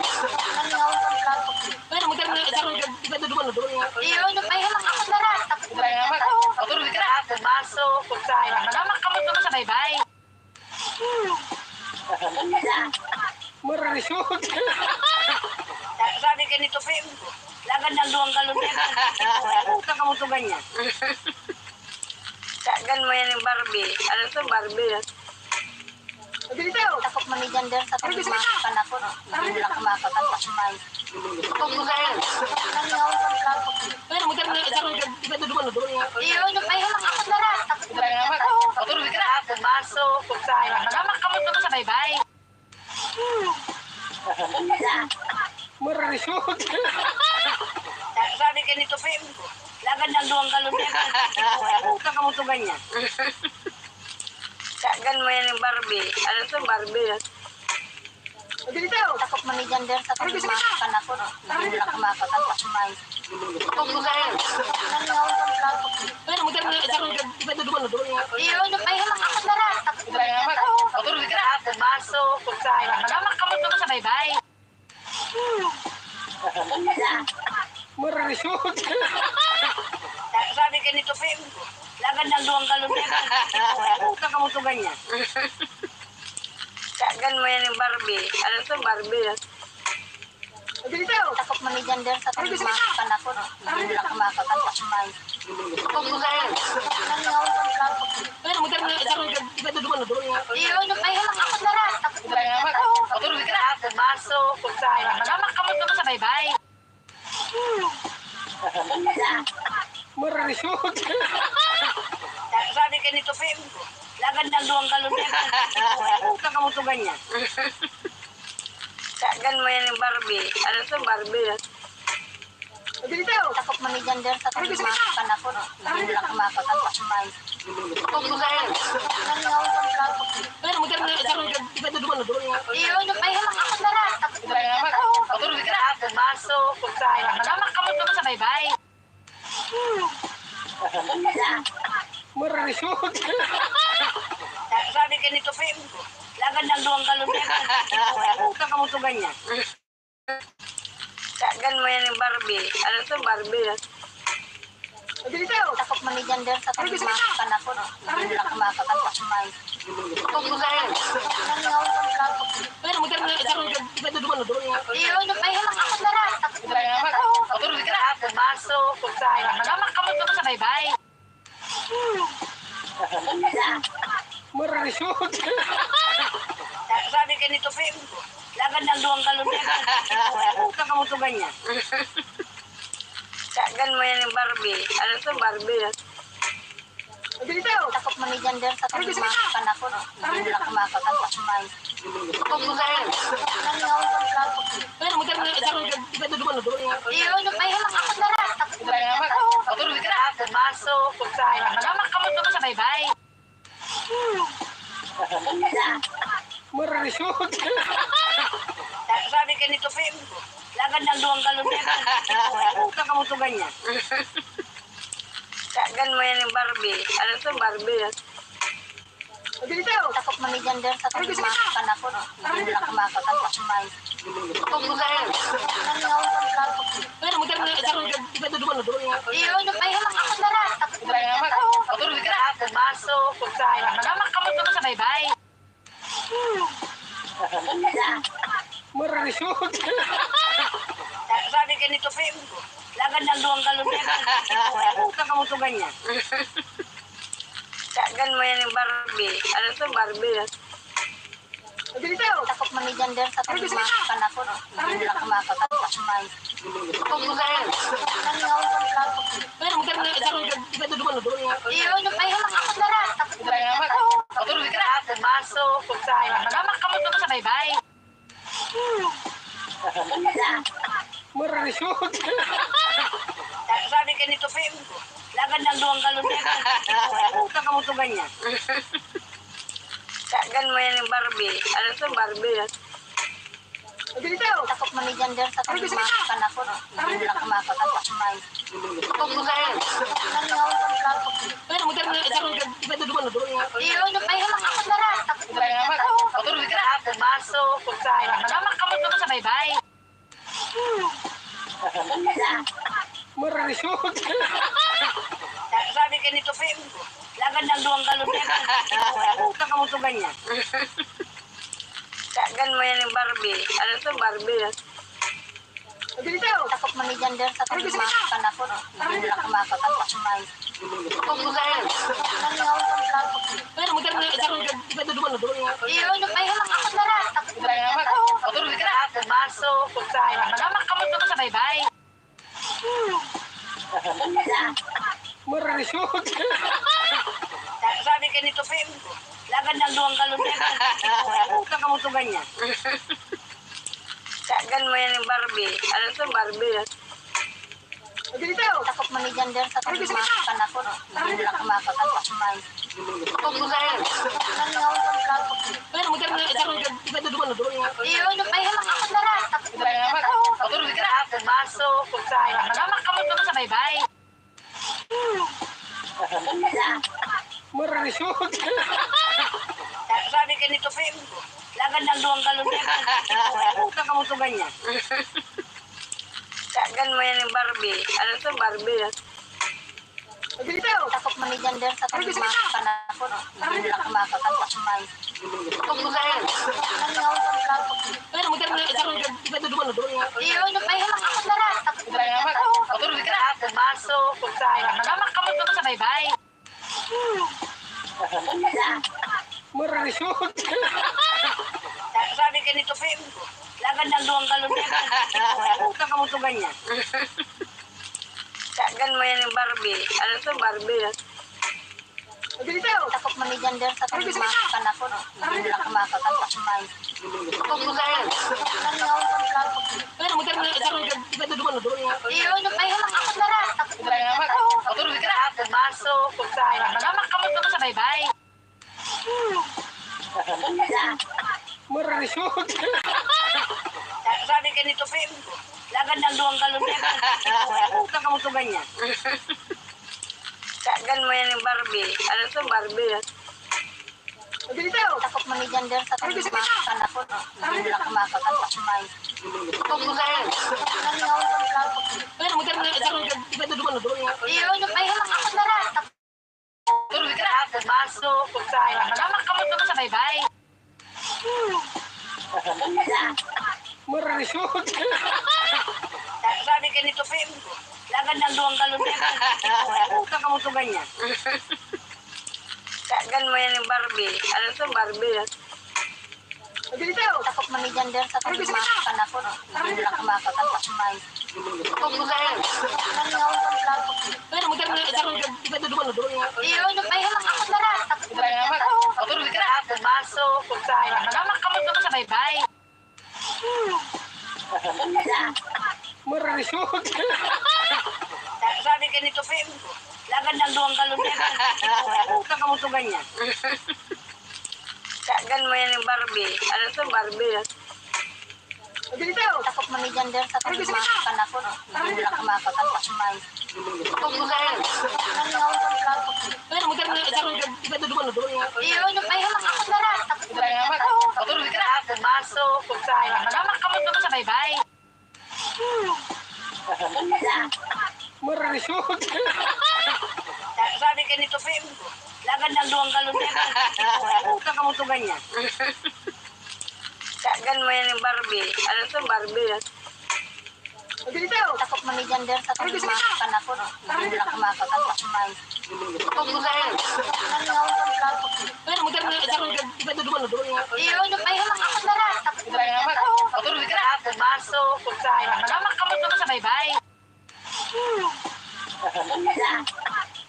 Nangaw ng plato. Pero magkano na isang iba doon doon. Iyon, may hamak ako na rin. Takot man ni Jander. Patulog ka na ako, baso, kung saan. Magamak ka mo doon sa baybay. Sabi ka nito, Pim, lagad ng dalawang galon yan. Huwag ka mo to ganyan. Kagan mo yan yung Barbie. Ano to, Barbie? Takot man ni Jander sa kalimakan ako. Hindi lang kumakakanta kumain. Kung gusto yan. Nangaw ng plato. Pero magkano na isang iba doon doon. Iyon, may hamak ako na rin. Takot man ni Jander. Patulog ka na ako, baso, kung saan. Magamak ka mo doon sa baybay. Sabi ka nito, Pim, lagad ng dalawang galon yan. Huwag ka mo to ganyan. Kagan mo yan yung Barbie. Ano to, Barbie? Takot man ni Jander sa kalimakan ako. Hindi lang kumakakanta kumain. Kung gusto yan. Nangaw ng plato. Pero magkano na isang iba doon doon. Iyon, may hamak ako na rin. Takot man ni Jander. Patulog ka na ako, baso, kung saan. Magamak ka mo doon sa baybay. Sabi ka nito, Pim, lagad ng dalawang galon yan. Huwag ka mo to ganyan. Kagan mo yan yung Barbie. Ano to, Barbie? Takot man ni Jander sa kalimakan ako. Hindi lang kumakakanta kumain. Kung gusto yan. Nangaw ng plato. Pero magkano na isang iba doon doon. Iyon, may hamak ako na rin. Takot man ni Jander. Patulog ka na ako, baso, kung saan. Magamak ka mo doon sa baybay. Sabi ka nito, Pim, lagad ng dalawang galon yan. Huwag ka mo to ganyan. Kagan mo yan yung Barbie. Ano to, Barbie? Takot man ni Jander sa kalimakan ako. Hindi lang kumakakanta kumain. Kung gusto yan. Nangaw ng plato. Pero magkano na isang iba doon doon. Iyon, may hamak ako na rin. Takot man ni Jander. Patulog ka na ako, baso, kung saan. Magamak ka mo doon sa baybay. Sabi ka nito, Pim, lagad ng dalawang galon yan. Huwag ka mo to ganyan. Kagan mo yan yung Barbie. Ano to, Barbie? Takot man ni Jander sa kalimakan ako. Hindi lang kumakakanta kumain. Kung gusto yan. Nangaw ng plato. Pero magkano na isang iba doon doon. Iyon, may hamak ako na rin. Takot man ni Jander. Patulog ka na ako, baso, kung saan. Magamak ka mo doon sa baybay. Sabi ka nito, Pim, lagad ng dalawang galon yan. Huwag ka mo to ganyan. Kagan mo yan yung Barbie. Ano to, Barbie? Takot man ni Jander sa kalimakan ako. Hindi lang kumakakanta kumain. Kung gusto yan. Nangaw ng plato. Pero magkano na isang iba doon doon. Iyon, may hamak ako na rin. Takot man ni Jander. Patulog ka na ako, baso, kung saan. Magamak ka mo doon sa baybay. Sabi ka nito, Pim, lagad ng dalawang galon yan. Huwag ka mo to ganyan. Kagan mo yan yung Barbie. Ano to, Barbie? Takot man ni gender sa kumakan ako. Hindi nila kumakatan sa kumain. Nangaw ang plato. Iyo, yung payo makakot na rin. Takot man ni gender. Baso, kutsara. Namakamot naman sa baybay. Sabi ka nito, Pim, lagad ng duwang galon yan. Kakamutugan niya. Kagan mo yan yung Barbie. Ano to, Barbie? Takot man ni gender sa kumakan ako. Hindi nila kumakatan sa kumain. Nangaw ang plato. Iyo, yung payo makakot na rin. Takot man ni gender. Baso, kutsara. Namakamot naman sa baybay. Sabi ka nito, Pim, lagad ng duwang galon yan. Kakamutugan niya. Kagan mo yan yung Barbie. Ano to, Barbie? Takot man ni gender sa kumakan ako. Hindi nila kumakatan sa kumain. Nangaw ang plato. Iyo, yung payo makakot na rin. Takot man ni gender. Baso, kutsara. Namakamot naman sa baybay. Sabi ka nito, Pim, lagad ng duwang galon yan. Kakamutugan niya. Kagan mo yan yung Barbie. Ano to, Barbie? Takot man ni gender sa kumakan ako. Hindi nila kumakatan sa kumain. Nangaw ang plato. Iyo, yung payo makakot na rin. Takot man ni gender. Baso, kutsara. Namakamot naman sa baybay. Sabi ka nito, Pim, lagad ng duwang galon yan. Kakamutugan niya. Kagan mo yan yung Barbie. Ano to, Barbie? Takot man ni gender sa kumakan ako. Hindi nila kumakatan sa kumain. Nangaw ang plato. Iyo, yung payo makakot na rin. Takot man ni gender. Baso, kutsara. Namakamot naman sa baybay. Sabi ka nito, Pim, lagad ng duwang galon yan. Kakamutugan niya. Kagan mo yan yung Barbie. Ano to, Barbie? Takot man ni gender sa kumakan ako. Hindi nila kumakatan sa kumain. Nangaw ang plato. Iyo, yung payo makakot na rin. Takot man ni gender. Baso, kutsara. Namakamot naman sa baybay. Sabi ka nito, Pim, lagad ng duwang galon yan. Kakamutugan niya. Kagan mo yan yung Barbie. Ano to, Barbie? Takot man ni gender sa kumakan ako. Hindi nila kumakatan sa kumain. Nangaw ang plato. Iyo, yung payo makakot na rin. Takot man ni gender. Baso, kutsara. Namakamot naman sa baybay. Sabi ka nito, Pim, lagad ng duwang galon yan. Kakamutugan niya. Kagan mo yan yung Barbie. Ano to, Barbie? Takot man ni gender sa kumakan ako. Hindi nila kumakatan sa kumain. Nangaw ang plato. Iyo, yung payo makakot na rin. Baso, kutsara. Namakamot naman sa baybay. Sabi ka nito, Pim, lagad ng duwang galon yan. Kakamutugan niya. Kagan mo yan yung Barbie. Ano to, Barbie? Takot man ni gender sa kumakan ako. Hindi nila kumakatan sa kumain. Nangaw ang plato. Iyo, yung payo makakot na rin. Takot man ni gender. Baso, kutsara. Namakamot naman sa baybay. Sabi ka nito, Pim, lagad ng duwang galon yan. Kakamutugan niya. Kagan mo yan yung Barbie. Ano to, Barbie? Takot man ni gender sa kumakan ako. Hindi nila kumakatan sa kumain. Nangaw sa plato. Pero magkano na sa iba to duman doon nga. Iyo, yung may hamak ako na rin. Try nga mag. Patulog ka na sa baso, kutsara. Nagamak ka mo doon sa baybay. Marisod. Sabi ka nito, Pim, lagad ng 2 galon yan. Huwag ka mo to ganyan. Kagan mo yan yung Barbie. Ano to, Barbie? Takot manigyander sa kalimakan ako. Hindi lang kumakakanta kumain. Huwag mo sa'yo. Nangaw sa plato. Pero magkano na sa iba to duman doon nga. Iyo, yung may hamak ako na rin. Try nga mag. Patulog ka na sa baso, kutsara. Nagamak ka mo doon sa baybay.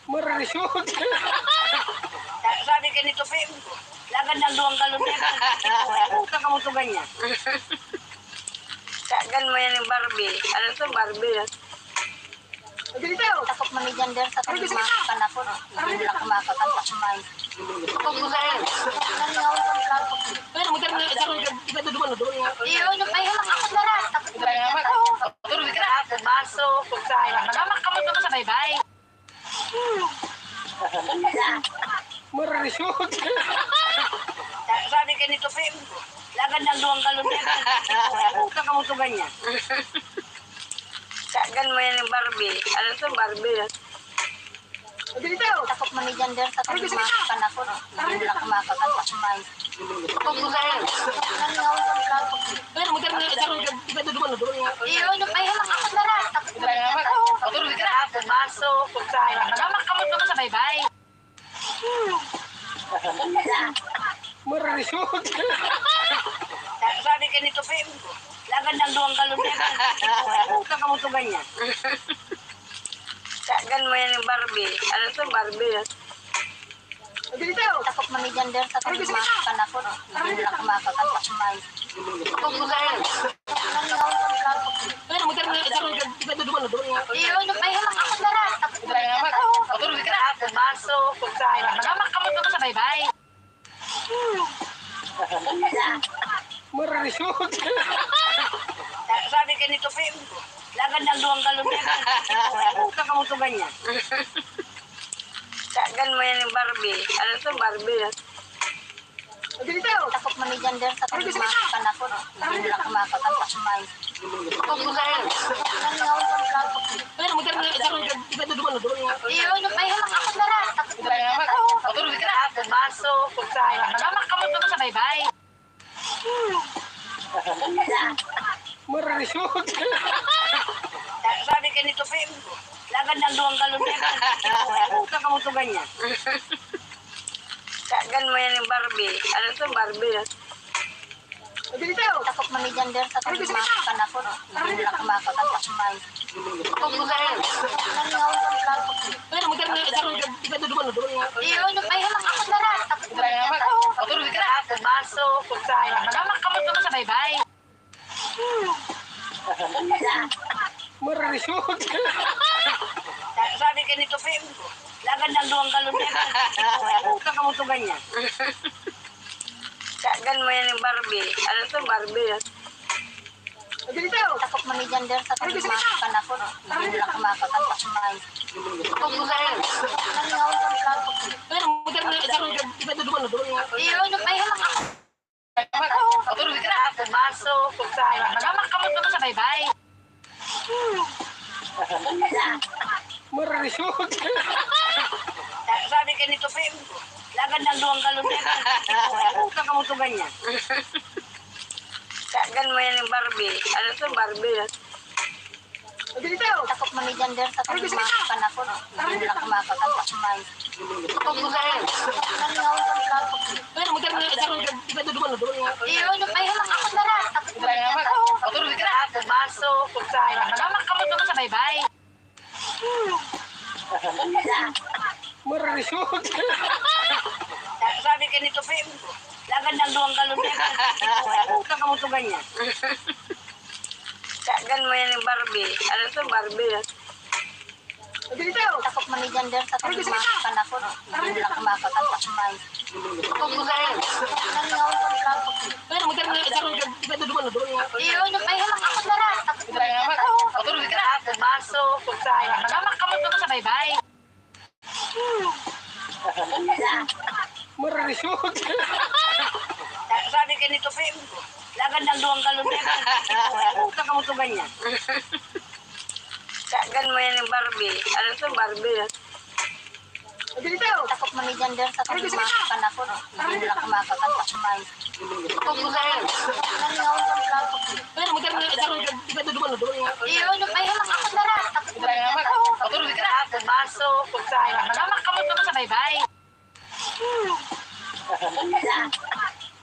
Marisod. Sabi ka nito, Pim, lagad ng 2 galon yan. Huwag ka mo to ganyan. Kagan mo yan yung Barbie. Ano to, Barbie? Takot manigyander sa kalimakan ako. Hindi lang kumakakanta kumain. Huwag mo sa'yo. Nangaw sa plato. Pero magkano na sa iba to duman doon nga. Iyo, yung may hamak ako na rin. Try nga mag. Patulog ka na sa baso, kutsara. Nagamak ka mo doon sa baybay. Marisod. Sabi ka nito, Pim, lagad ng 2 galon yan. Huwag ka mo to ganyan. Kagan mo yan yung Barbie. Ano to, Barbie? Takot manigyander sa kalimakan ako. Hindi lang kumakakanta kumain. Huwag mo sa'yo. Nangaw sa plato. Pero magkano na sa iba to duman doon nga. Iyo, yung may hamak ako na rin. Try nga mag. Patulog ka na sa baso, kutsara. Nagamak ka mo doon sa baybay. Marisod. Sabi ka nito, Pim, lagad ng 2 galon yan. Huwag ka mo to ganyan. Kagan mo yan yung Barbie. Ano to, Barbie? Takot manigyander sa kalimakan ako. Hindi lang kumakakanta kumain. Huwag mo sa'yo. Nangaw sa plato. Pero magkano na sa iba to duman doon nga. Iyo, yung may hamak ako na rin. Try nga mag. Patulog ka na sa baso, kutsara. Nagamak ka mo doon sa baybay. Marisod. Sabi ka nito, Pim, lagad ng 2 galon yan. Huwag ka mo to ganyan. Kagan mo yan yung Barbie. Ano to, Barbie? Takot manigyander sa kalimakan ako. Hindi lang kumakakanta kumain. Huwag mo sa'yo. Nangaw sa plato. Pero magkano na sa iba to duman doon nga. Iyo, yung may hamak ako na rin. Try nga mag. Patulog ka na sa baso, kutsara. Nagamak ka mo doon sa baybay. Marisod. Sabi ka nito, Pim, lagad ng 2 galon yan. Huwag ka mo to ganyan. Kagan mo yan yung Barbie. Ano to, Barbie? Takot manigyander sa kalimakan ako. Hindi lang kumakakanta kumain. Huwag mo sa'yo. Nangaw sa plato. Pero magkano na sa iba to duman doon nga. Iyo, yung may hamak ako na rin. Try nga mag. Patulog ka na sa baso, kutsara. Nagamak ka mo doon sa baybay. Marisod. Sabi ka nito, Pim, lagad ng 2 galon yan. Huwag ka mo to ganyan. Kagan mo yan yung Barbie. Ano to, Barbie? Takot manigyander sa kalimakan ako. Hindi lang kumakakanta kumain. Huwag mo sa'yo. Nangaw sa plato. Pero magkano na sa iba to duman doon nga. Iyo, yung may hamak ako. Patulog ka na sa baso, kutsara. Nagamak ka mo doon sa baybay. Marisod. Sabi ka nito, Pim, lagad ng 2 galon yan. Huwag ka mo to ganyan. Kagan mo yan yung Barbie. Ano to, Barbie? Takot manigyander sa kalimakan ako. Hindi lang kumakakanta kumain. Huwag mo sa'yo. Nangaw sa plato. Pero magkano na sa iba to duman doon nga. Iyo, yung may hamak ako na rin. Try nga mag. Patulog ka na sa baso, kutsara. Nagamak ka mo doon sa baybay. Marisod. Sabi ka nito, Pim, lagad ng 2 galon yan. Huwag ka mo to ganyan. Kagan mo yan yung Barbie. Ano to, Barbie? Takot manigyander sa kalimakan ako. Hindi lang kumakakanta kumain. Huwag mo sa'yo. Nangaw sa plato. Pero magkano na sa iba to duman doon nga. Iyo, yung may hamak ako na rin. Try nga mag. Patulog ka na sa baso, kutsara. Nagamak ka mo doon sa baybay. mo to ganyan. Kagan mo yan yung Barbie. Ano to Barbie? Takot man ni gender sa kalimakan ako. Hindi nila kumakakanta kumain. Nangaw ng plato. Pero magkano na ito iba to duman do. Iyo, no pa yung ako dara. Takot man ni Patulog ka na baso pagkain. Nagamak ka mo to sa baybay.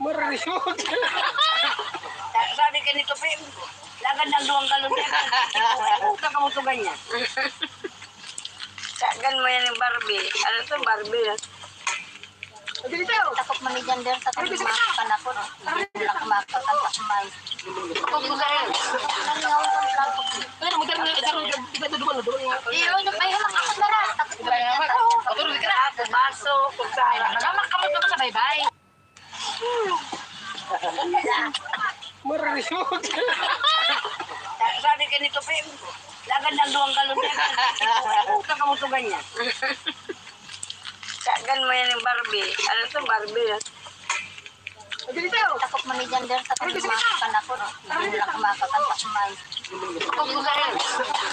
Marisod. Sabi ka nito, Pim, lagad ng duwang galon yan. Huwag ka mo to ganyan. Kagan mo yan yung Barbie. Ano to Barbie? takot man ni gender sa kalimakan ako. Hindi nila kumakakanta kumain. Nangaw ng plato. Pero magkano na ito iba to duman do. Iyo, no pa yung ako dara. Takot man ni Patulog ka na baso pagkain. Nagamak ka mo to sa baybay. Marisod. Sabi ka nito, Pim, lagad ng duwang galon yan. Huwag ka mo to ganyan. Kagan mo yan yung Barbie. Ano to Barbie? takot man ni gender sa kalimakan ako. Hindi nila kumakakanta kumain.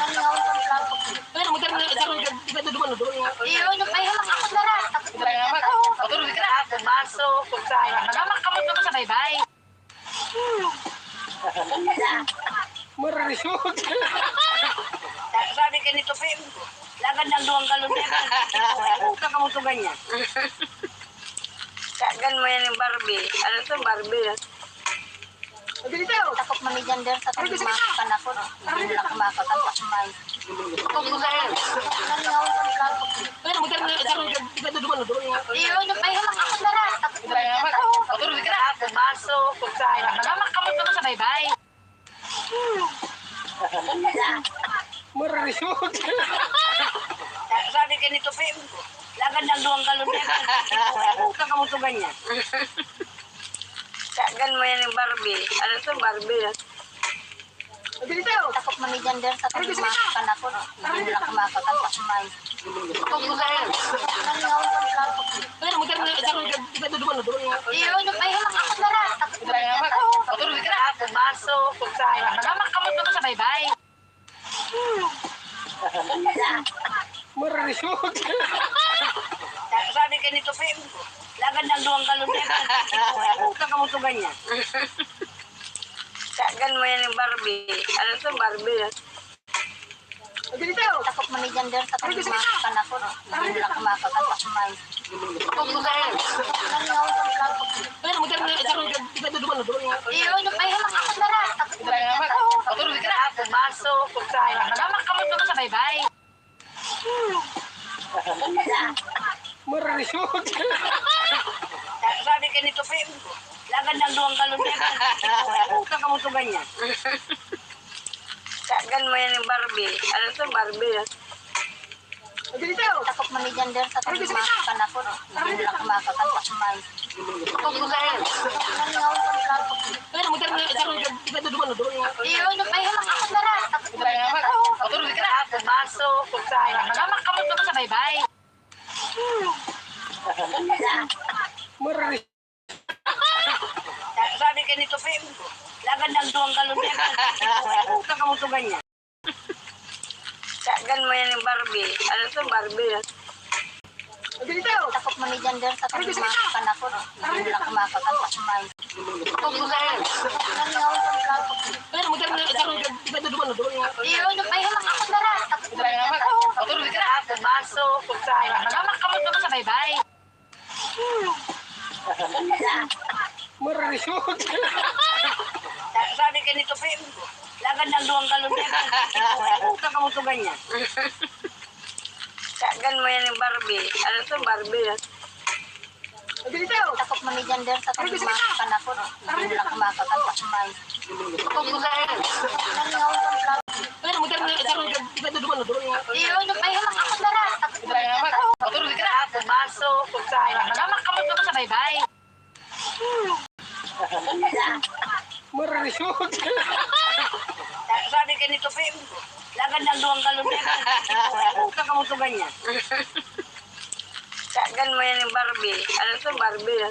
Nangaw ng plato. Pero magkano na ito iba to duman do. Iyo, no pa yung ako dara. Takot man ni Patulog ka na baso pagkain. Nagamak ka mo to sa baybay. Marisod. Sabi ka nito, Pim, lagad ng duwang galon yan. Huwag ka mo to ganyan. Kagan mo yan yung Barbie. Ano to Barbie? takot man ni gender sa kalimakan ako. Hindi nila kumakakanta kumain. Nangaw ng plato. Pero magkano na ito iba to duman do. Iyo, no pa yung ako dara. Takot man ni Patulog ka na baso pagkain. Nagamak ka mo to sa baybay. Marisod. Sabi ka nito, Pim, lagad ng duwang galon yan. Huwag ka mo to ganyan. Kagan mo yan yung Barbie. Ano to Barbie? takot man ni gender sa kalimakan ako. Hindi nila kumakakanta kumain. Nangaw ng plato. Pero magkano na ito iba to duman do. Iyo, no pa yung ako dara. Takot man ni Patulog ka na baso pagkain. Nagamak ka mo to sa baybay. Marisod. Sabi ka nito, Pim, lagad ng duwang galon yan. Huwag ka mo to ganyan. Kagan mo yan yung Barbie. Ano to Barbie? takot man ni gender sa kalimakan ako. Hindi nila kumakakanta kumain. Nangaw ng plato. Pero magkano na ito iba to duman do. Iyo, no pa yung ako dara. Takot man ni Patulog ka na baso pagkain. Nagamak ka mo to sa baybay. Marisod. Sabi ka nito, Pim, lagad ng duwang galon yan. Huwag ka mo to ganyan. Kagan mo yan yung Barbie. Ano to Barbie? takot man ni gender sa kalimakan ako. Hindi nila kumakakanta kumain. Nangaw ng plato. Pero magkano na ito iba to duman do. Iyo, no pa yung ako dara. Takot man ni Patulog ka na baso pagkain. Nagamak ka mo to sa baybay. Marisod. Sabi ka nito, Pim, lagad ng duwang galon yan. Huwag ka mo to ganyan. Kagan mo yan yung Barbie. Ano to Barbie? takot man ni gender sa kalimakan ako. Hindi nila kumakakanta kumain. Nangaw ng plato. Pero magkano na ito iba to duman do. Iyo, no pa yung ako dara. Takot man ni Patulog ka na baso pagkain. Nagamak ka mo to sa baybay. Marisod. Sabi ka nito, Pim, lagad ng duwang galon yan. Huwag ka mo to ganyan. Kagan mo yan yung Barbie. Ano to Barbie? takot man ni gender sa kalimakan ako. Hindi nila kumakakanta kumain. Nangaw ng plato. Pero magkano na ito iba to duman do. Iyo, no pa yung ako dara. Takot man ni Patulog ka na baso pagkain. Nagamak ka mo to sa baybay. Marisod. Sabi ka nito, Pim, lagad ng duwang galon yan. Huwag ka mo to ganyan. Kagan mo yan yung Barbie. Ano to Barbie?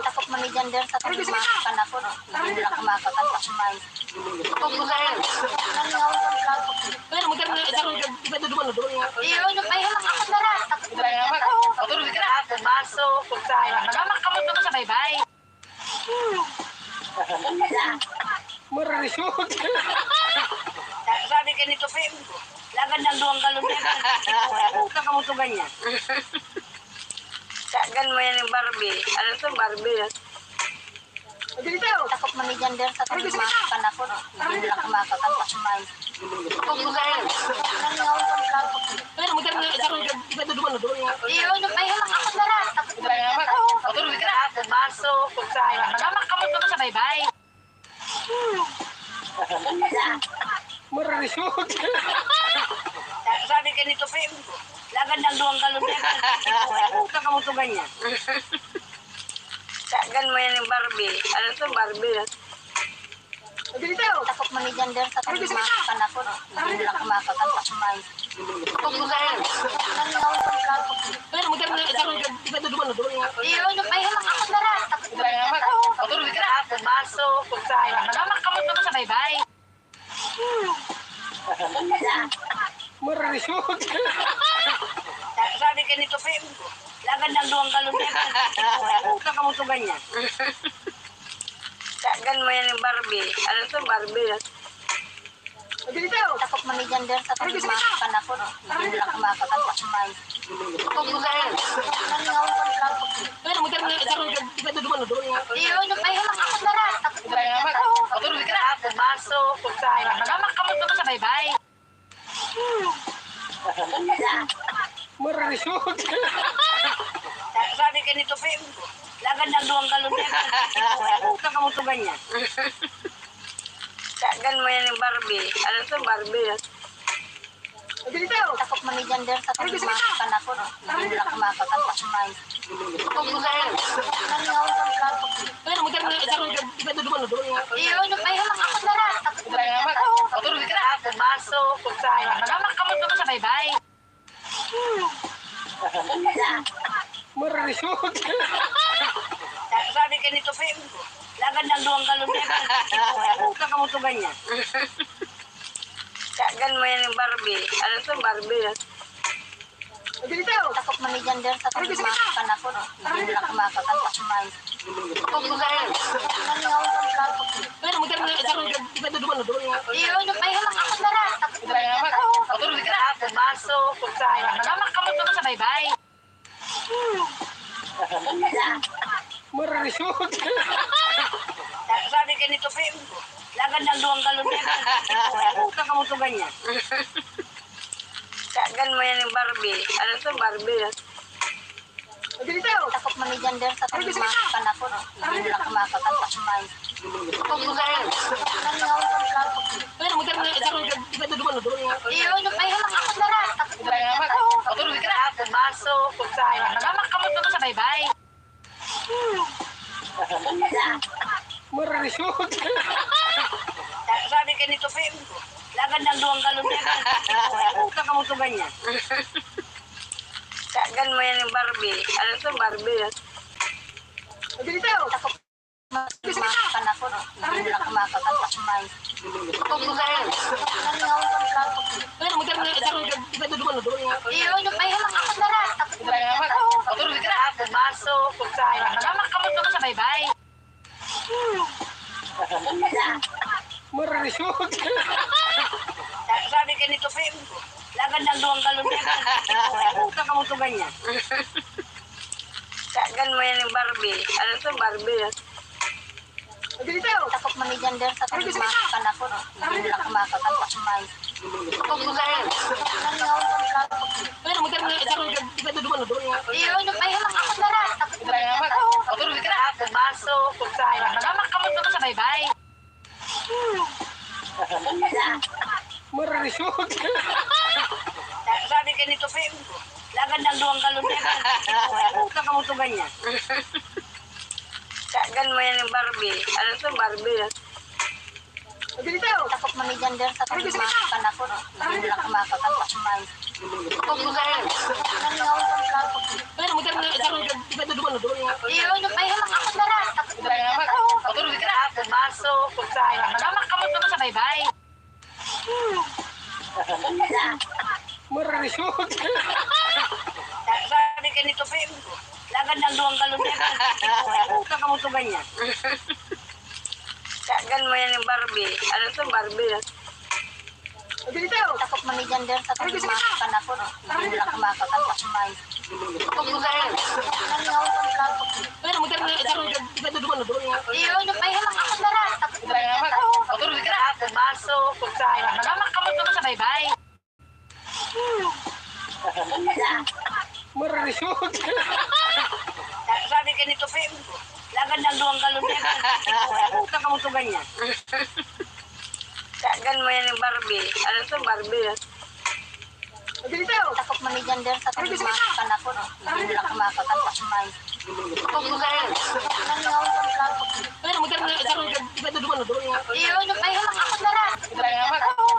takot man ni gender sa kalimakan ako. Hindi nila kumakakanta kumain. Pagkusayan. Nangaw ng plato. Pero magkano na ito iba na duman doon nga. Iyo, nagpahilang ako na rin. Patulog ka na at baso, pagkusayan. Magamak ka mo doon sa baybay. Mararisod. Sabi ka nito, Pim, lagad ng duwang galon yan. Huwag ka kamutugan niya. Kagan mo yan yung Barbie. Ano to, Barbie? Takot manigyan din sa kanyang mga panakot. Hindi nila kumakakanta kumain. Pagkusayan. Nangaw ng plato. Pero magkano na ito iba na duman doon nga. Iyo, nagpahilang ako na rin. Patulog ka na at baso, pagkusayan. Magamak ka mo doon sa baybay. Mararisod. Sabi ka nito, Pim, lagad ng duwang galon yan. Huwag ka kamutugan niya. Kagan mo yan yung Barbie. Ano to, Barbie? Takot manigyan din sa kanyang mga panakot. Hindi nila kumakakanta kumain. Pagkusayan. Nangaw ng plato. Pero magkano na ito iba na duman doon nga. Iyo, nagpahilang ako na rin. Patulog ka na at baso, pagkusayan. Magamak ka mo doon sa baybay. Mararisod. Sabi ka nito, Pim, lagad ng duwang galon yan. Huwag ka kamutugan niya. Kagan mo yan yung Barbie. Ano to, Barbie? Takot manigyan din sa kanyang mga panakot. Hindi nila kumakakanta kumain. Pagkusayan. Nangaw ng plato. Pero magkano na ito iba na duman doon nga. Iyo, nagpahilang ako na rin. Patulog ka na at baso, pagkusayan. Magamak ka mo doon sa baybay. Mararisod. Sabi ka nito, Pim, lagad ng duwang galon yan. Huwag ka kamutugan niya. Kagan mo yan yung Barbie. Ano to, Barbie? Takot manigyan din sa kanyang mga panakot. Hindi nila kumakakanta kumain. Pagkusayan. Nangaw ng plato. Pero magkano na ito iba na duman doon nga. Iyo, nagpahilang ako na rin. Patulog ka na at baso, pagkusayan. Magamak ka mo doon sa baybay. Mararisod. Sabi ka nito, Pim, lagad ng duwang galon yan. Huwag ka kamutugan niya. Kagan mo yan yung Barbie. Ano to, Barbie? Takot manigyan din sa kanyang mga panakot. Hindi nila kumakakanta kumain. Pagkusayan. Nangaw ng plato. Pero magkano na ito iba na duman doon nga. Iyo, nagpahilang ako na rin. Patulog ka na at baso, pagkusayan. Magamak ka mo doon sa baybay. Mararisod. Sabi ka nito, Pim, lagad ng duwang galon yan. Huwag ka kamutugan niya. Kagan mo yan yung Barbie. Ano to, Barbie? Takot manigyan din sa kanyang mga panakot. Hindi nila kumakakanta kumain. Pagkusayan. Nangaw ng plato. Pero magkano na ito iba na duman doon nga. Iyo, nagpahilang ako na rin. Patulog ka na at baso, pagkusayan. Magamak ka mo doon sa baybay. Mararisod. Sabi ka nito, Pim, lagad ng duwang galon yan. Huwag ka kamutugan niya. Kagan mo yan yung Barbie. Ano to, Barbie? Takot mga panakot. Hindi nila kumakakanta kumain. Pagkusayan. Nangaw ng plato. Pero magkano na ito iba na duman doon nga. Iyo, nagpahilang ako na rin. Patulog ka na at baso, pagkusayan. Magamak ka mo doon sa baybay. Mararisod. Sabi ka nito, Pim, lagad ng duwang galon yan. Huwag ka kamutugan niya. Kagan mo yan yung Barbie. Ano to, Barbie? Takot manigyan din sa kanyang mga panakot. Hindi nila kumakakanta kumain. Pagkusayan. Nangaw ng plato. Pero magkano na ito iba na duman doon nga. Iyo, nagpahilang ako na rin. Patulog ka na at baso, pagkusayan. Magamak ka mo doon sa baybay. Mararisod. Sabi ka nito, Pim, lagad ng duwang galon yan. Huwag ka kamutugan niya. Kagan mo yan yung Barbie. Ano to, Barbie? Takot manigyan din sa kanyang mga panakot. Hindi nila kumakakanta kumain. Pagkusayan. Nangaw ng plato. Pero magkano na ito iba na duman doon nga. Iyo, nagpahilang ako na rin. Patulog ka na at baso, pagkusayan. Magamak ka mo doon Sabi ka nito, Pim, lagad ng 2 galon yan. Puta ka mo to ganyan. Kagan mo yan yung Barbie. Ano to, Barbie? Takot man ni Jander sa kumakan ako. Hindi nila kumakakan sa kumain. Nangaw ang plato. Iyo, yung pahilang ako na rin. Takot man ni Jander. Patuloy ka na. Baso, kutsara. Nagamakamot naman sa baybay. Sabi ka nito, Pim, lagad ng 2 galon yan. Puta ka mo to ganyan. Kagan mo yan yung Barbie. Ano to, Barbie? Takot man ni Jander sa kumakan ako. Hindi nila kumakakan sa kumain. Nangaw ang plato. Iyo, yung pahilang ako na rin.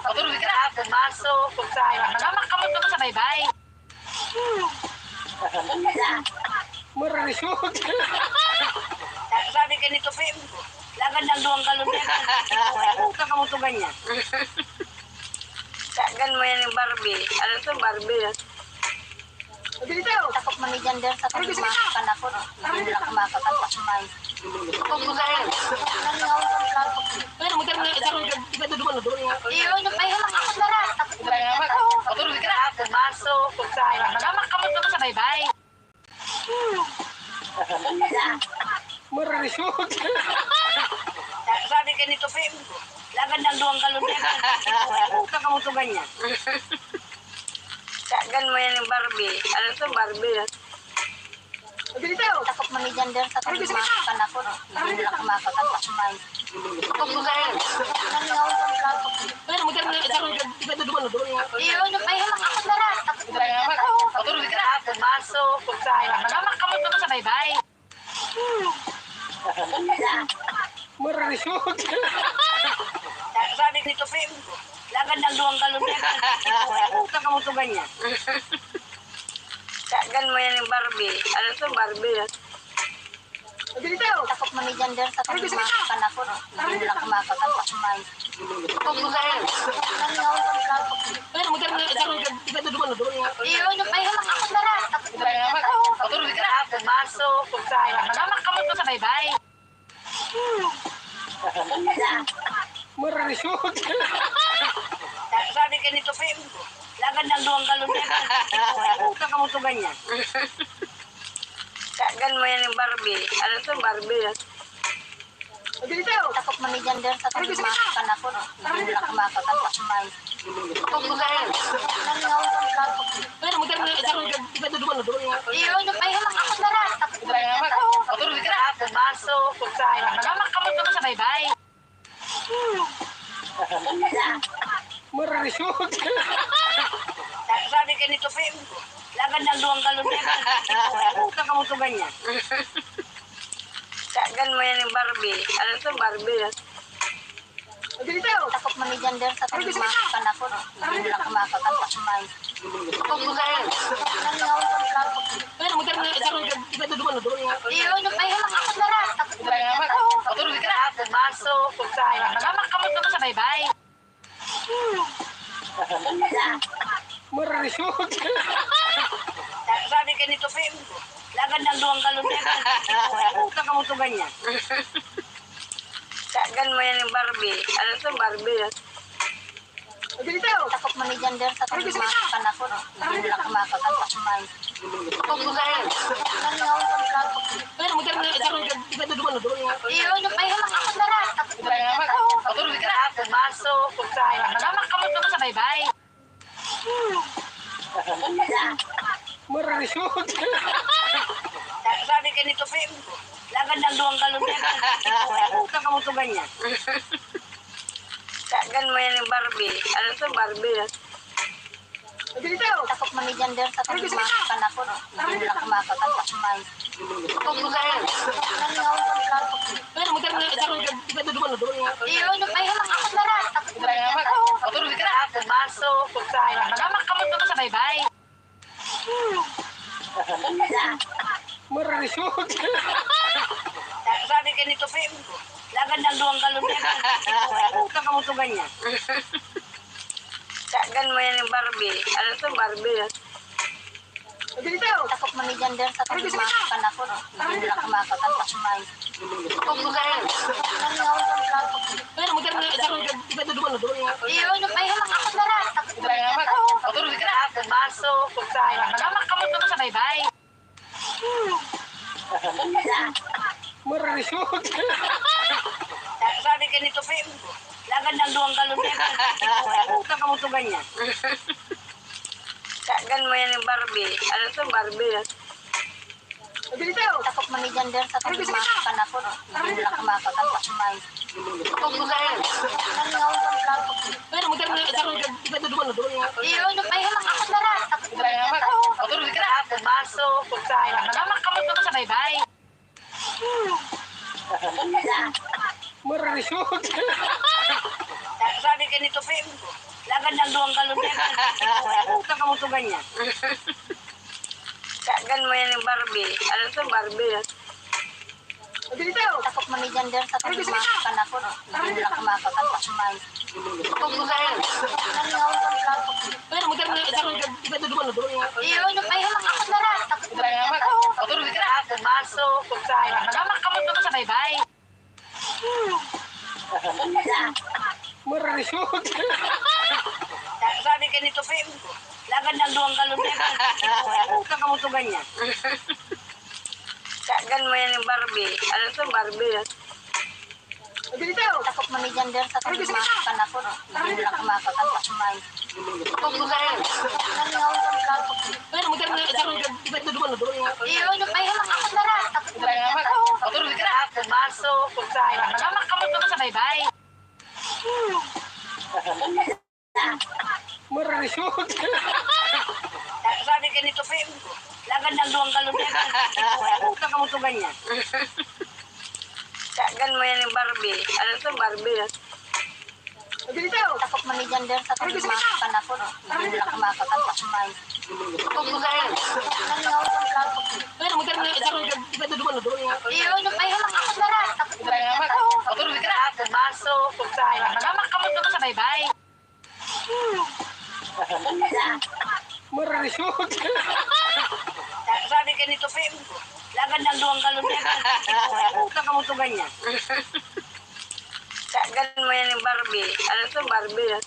Patuloy ka na. Baso, kutsara. Nagamakamot naman sa baybay. Sabi ka nito, Pim, lagad ng 2 galon yan. Puta ka mo to ganyan. Kagan mo yan yung Barbie. Ano to, Barbie? Takot man ni Jander sa kumakan ako. Hindi nila kumakakan sa kumain. Nangaw ang plato. Iyo, yung pahilang ako na rin. Takot man ni Jander. Patuloy ka na. Baso, kutsara. Nagamakamot naman sa baybay. Sabi ka nito, Pim, lagad ng 2 galon yan. Puta ka mo to ganyan. Kagan mo yan yung Barbie. Ano to, Barbie? Takot man ni Jander sa kumakan ako. Hindi nila kumakakan sa kumain. Nangaw ang plato. Iyo, yung pahilang ako na rin. Takot man ni Jander. Patuloy ka na. Baso, kutsara. Nagamakamot naman sa baybay. Sabi nito, Pim, lagad ng 2 galon yan. Puta ka mo to ganyan. Kagan mo yan yung Barbie. Ano to, Barbie? Takot man ni Jander sa kumakan ako. Hindi nila kumakakan sa kumain. Nangaw ang plato. Iyo, yung pahilang ako na rin. Takot man ni Jander. Patuloy ka na. Baso, kutsara. Nagamakamot naman sa baybay. Sabi ka nito, Pim, lagad ng 2 galon yan. Puta ka mo to ganyan. Kagan mo yan yung Barbie. Ano to, Barbie? Takot man ni Jander sa kumakan ako. Hindi nila kumakakan sa kumain. Nangaw ang plato. Iyo, yung pahilang ako na rin. Takot man ni Jander. Patuloy ka na. Baso, kutsara. Nagamakamot naman sa baybay. Sabi ka nito, Pim, lagad ng 2 galon yan. Puta ka mo to ganyan. Kagan mo yan yung Barbie. Ano to, Barbie? Takot man ni Jander sa kumakan ako. Hindi nila kumakakan sa kumain. Nangaw ang plato. Iyo, yung pahilang ako na rin. Takot man ni Jander. Patuloy ka na. Baso, kutsara. Nagamakamot naman sa baybay. Sabi ka nito, Pim, lagad ng 2 galon yan. Puta ka mo to ganyan. Kagan mo yan yung Barbie. Ano to, Barbie? Takot man ni Jander sa kumakan ako. Hindi nila kumakakan sa kumain. Nangaw ang plato. Iyo, yung pahilang ako na rin. Takot man ni Jander. Patuloy ka na. Baso, kutsara. Nagamakamot naman sa baybay. Sabi ka nito, Pim, lagad ng 2 galon yan. Puta ka mo to ganyan. Kagan mo yan yung Barbie. Ano to, Barbie? Takot man ni Jander sa kumakan ako. Hindi nila kumakakan sa kumain. Nangaw ang plato. Iyo, yung pahilang ako na rin. Takot man ni Jander. Patuloy ka na. Baso, kutsara. Nagamakamot naman sa baybay. Sabi ka nito, Pim, lagad ng 2 galon yan. Puta ka mo to ganyan. Sagan mo yan yung Barbie. Ano to, Barbie? Takot man ni gender sa mga panakot. Hindi nila kumakakanta kumain. Iyo, yung may hamak ako na rin. Patulog ka na. Baso, kutsara. Nagamak kamot mo sa baybay. Sabi ka nito, Pim, lagad ng duwang galon yan. Huwag ka mo to ganyan. Sagan mo yan yung Barbie. Ano to, Barbie? Takot man ni gender sa mga panakot. Hindi nila kumakakanta kumain. Iyo, yung may hamak ako na rin. Patulog ka na. Baso, kutsara. Nagamak kamot mo sa baybay. Sabi ka nito, Pim, lagad ng duwang galon yan. Huwag ka mo to ganyan. Sagan mo yan yung Barbie. Ano to, Barbie? Takot man ni gender sa mga panakot. Hindi nila kumakakanta kumain. Iyo, yung may hamak ako na rin. Patulog ka na. Baso, kutsara. Nagamak kamot mo sa baybay. Sabi ka nito, Pim, lagad ng duwang galon yan. Huwag ka mo to ganyan. Sagan mo yan yung Barbie. Ano to, Barbie? Takot man ni gender sa mga panakot. Hindi nila kumakakanta kumain. Iyo, yung may hamak ako na rin. Patulog ka na. Baso, kutsara. Nagamak kamot mo sa baybay. Sabi ka nito, Pim, lagad ng duwang galon yan. Huwag ka mo to ganyan. Sagan mo yan yung Barbie. Ano to, Barbie? Takot man ni gender sa mga panakot. Hindi nila kumakakanta kumain. Iyo, yung may hamak ako na rin. Patulog ka na. Baso, kutsara. Nagamak kamot mo sa baybay. Sabi ka nito, Pim, lagad ng duwang galon yan. Huwag ka mo to ganyan. Sagan mo yan yung Barbie. Ano to, Barbie?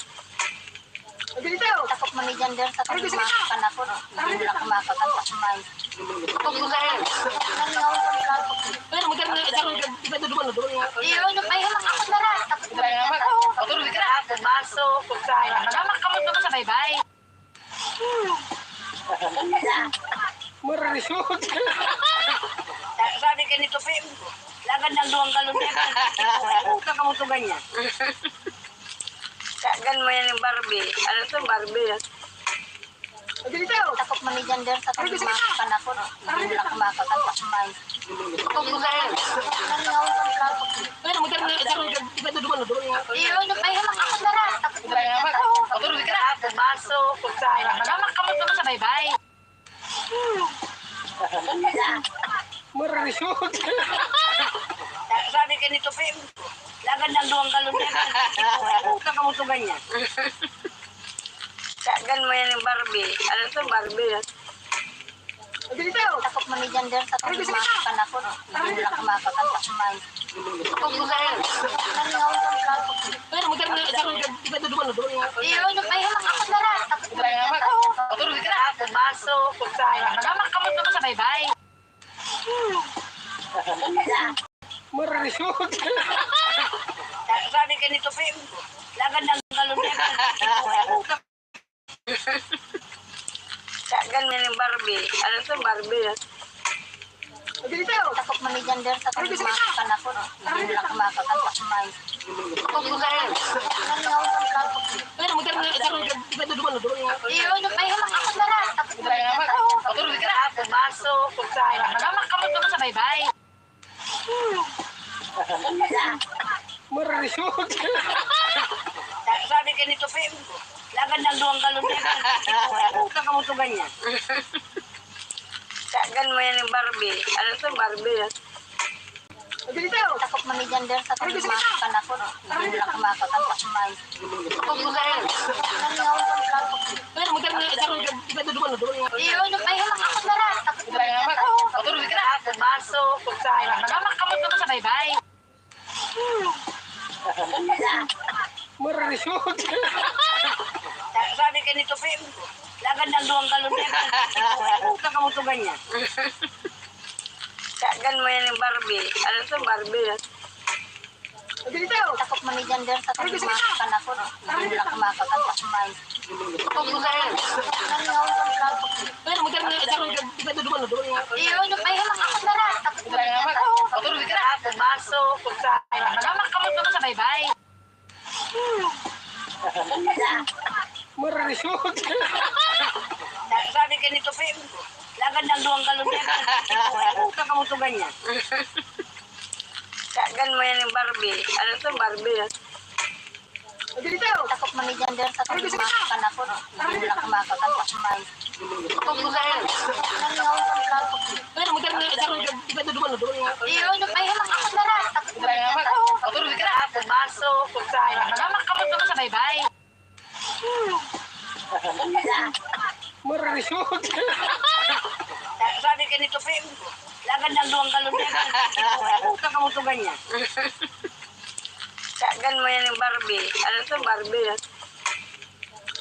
Takot man ni gender sa mga panakot. Hindi nila kumakakanta kumain. Iyo, yung may hamak ako na rin. Patulog ka na. Baso, kutsara. Nagamak kamot mo sa baybay. Sabi ka nito, Pim, lagad ng duwang galon yan. Huwag ka mo to ganyan. Sagan mo yan yung Barbie. Ano to, Barbie? Takot man ni gender sa mga panakot. Hindi nila kumakakanta kumain. Iyo, yung may hamak ako na rin. Patulog ka na. Baso, kutsara. Nagamak kamot mo sa baybay. Sabi ka nito, Pim, lagad ng duwang galon yan. Huwag ka mo to ganyan. Sagan mo yan yung Barbie. Ano to, Barbie? Takot man ni gender sa mga panakot. Hindi nila kumakakanta kumain. Iyo, yung may hamak ako na rin. Patulog ka na. Baso, kutsara. Nagamak kamot mo sa baybay. Sabi ka nito, Pim, lagad ng galon yan. Huwag ka. Sagan mo yan yung Barbie. Ano to, Barbie? Takot man ni gender sa mga panakot. Hindi nila kumakakanta kumain. Iyo, yung may hamak ako na rin. Patulog ka na. Baso, kutsara. Nagamak kamot mo sa baybay. Sabi ka nito, Pim, lagad ng duwang galon yan. Huwag ka mo to ganyan. Sagan mo yan yung Barbie. Ano to, Barbie? Takot man ni gender sa kumakan ako. Hindi nila kumakakanta kumain. Nangaw ang plato. Pero magkano na ito iba doon doon. Iyon, ay hamak ako na rin. Patulog ka na ako, baso, kutsara. Nagamak-kamot naman sa baybay. Mararisod. Sabi ka nito, Pim, lagad ng duwang galon na yan. Huwag kamutugan niya. Kagan mo yan yung Barbie. Ano ito, Barbie? Takot man ni gender sa kumakan ako. Hindi nila kumakakanta kumain. Nangaw ang plato. Pero magkano na ito iba doon doon. Iyon, ay hamak ako na rin. Patulog ka na ako, baso, kutsara. Nagamak-kamot naman sa baybay. Mararisod. Sabi ka nito, Pim, lagad ng duwang galon na yan. Huwag kamutugan niya. Kagan mo yan yung Barbie. Ano ito, Barbie? Takot man ni gender sa kumakan ako. Hindi nila kumakakanta kumain. Nangaw ang plato. Pero magkano na ito iba doon doon. Iyon, ay hamak ako na rin. Patulog ka na ako, baso, kutsara. Nagamak-kamot naman sa baybay. Mararisod. Sabi ka nito, Pim, lagad ng duwang galon na yan. Huwag kamutugan niya. Kagan mo yan yung Barbie. Ano ito, Barbie?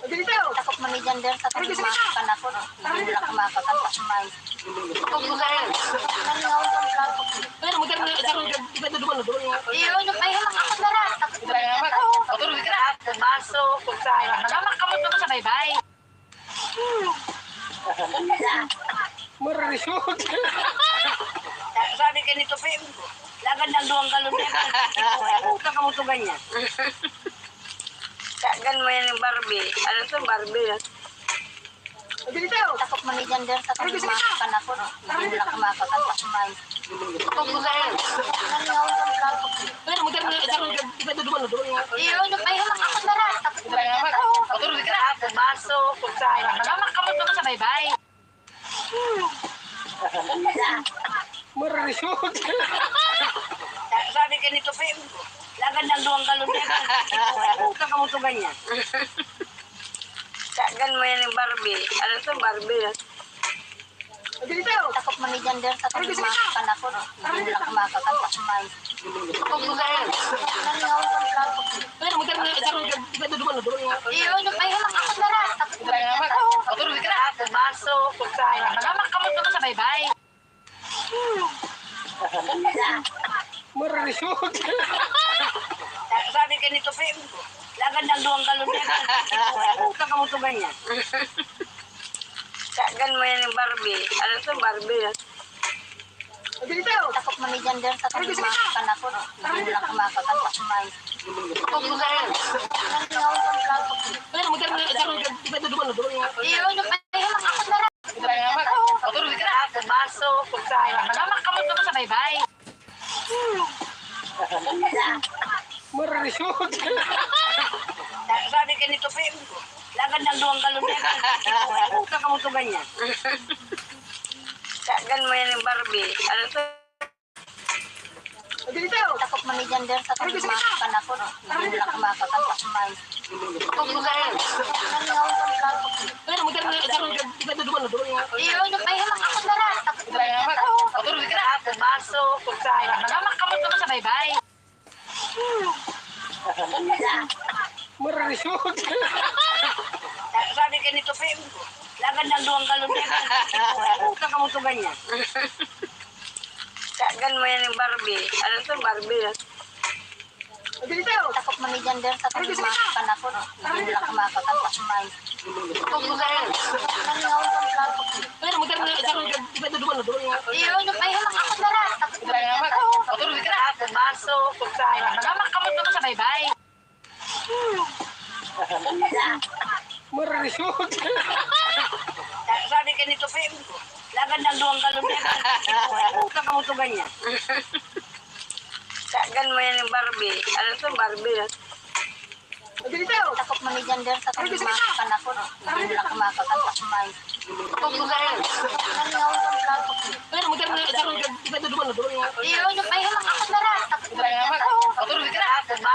Takot man ni gender sa kumakan ako. Hindi nila kumakakanta kumain. Nangaw ang plato. Pero magkano na ito iba doon doon. Iyon, ay hamak ako na rin. Patulog ka na ako, baso, kutsara. Nagamak-kamot naman sa baybay. Mararisod. Sabi ka nito, Pim, lagad ng duwang galon na yan. Huwag kamutugan niya. Kagan mo yan yung Barbie. Ano ito, Barbie? Takot man ni gender sa kumakan ako. Hindi nila kumakakanta kumain. Nangaw ang plato. Pero magkano na ito iba doon doon. Iyon, ay hamak ako na rin. Patulog ka na ako, baso, kutsara. Nagamak-kamot naman sa baybay. Mararisod. Sabi ka nito, Pim, lagad ng duwang galon na yan. Huwag kamutugan niya. Kagan mo yan yung Barbie. Ano ito, Barbie? Takot man ni gender sa kumakan ako. Hindi nila kumakakanta kumain. Nangaw ang plato. Pero magkano na ito iba doon doon. Iyon, ay hamak ako na rin. Patulog ka na ako, baso, kutsara. Nagamak-kamot naman sa baybay. Mararisod. Sabi ka nito, Pim, lagad ng duwang galon na yan. Huwag kamutugan niya. Kagan mo yan yung Barbie. Ano ito, Barbie? Takot man ni gender sa kumakan ako. Hindi nila kumakakanta kumain. Nangaw ang plato. Pero magkano na ito iba doon doon. Iyon, ay hamak ako na rin. Patulog ka na ako, baso, kutsara. Nagamak-kamot naman sa baybay. Mararisod. Sabi ka nito, Pim, lagad ng duwang galon na yan. Huwag kamutugan niya. Kagan mo yan yung Barbie. Ano ito? Takot man ni gender sa kumakan ako. Hindi nila kumakakanta kumain. Nangaw ang plato. Pero magkano na ito iba doon doon. Iyon, ay hamak ako na rin. Patulog ka na ako, baso, kutsara. Nagamak-kamot naman sa baybay. Mararisod. Sabi ka nito, Pim, lagad ng duwang galon na yan. Huwag kamutugan niya. Kagan mo yan yung Barbie. Ano ito, Barbie? Takot man ni gender sa kumakan ako. Hindi nila kumakakanta kumain. Nangaw ang plato. Pero magkano na ito iba doon doon. Iyon, ay hamak ako na rin. Patulog ka na ako, baso, kutsara. Nagamak-kamot naman sa baybay. Mararisod. Sabi ka nito, Pim, lagad ng duwang galon na yan. Huwag kamutugan niya. Kagan mo yan yung Barbie. Ano ito, Barbie? Takot man ni gender sa kumakan ako. Hindi nila kumakakanta kumain. Nangaw ang plato. Pero magkano na ito iba doon doon. Iyon, ay hamak ako na rin.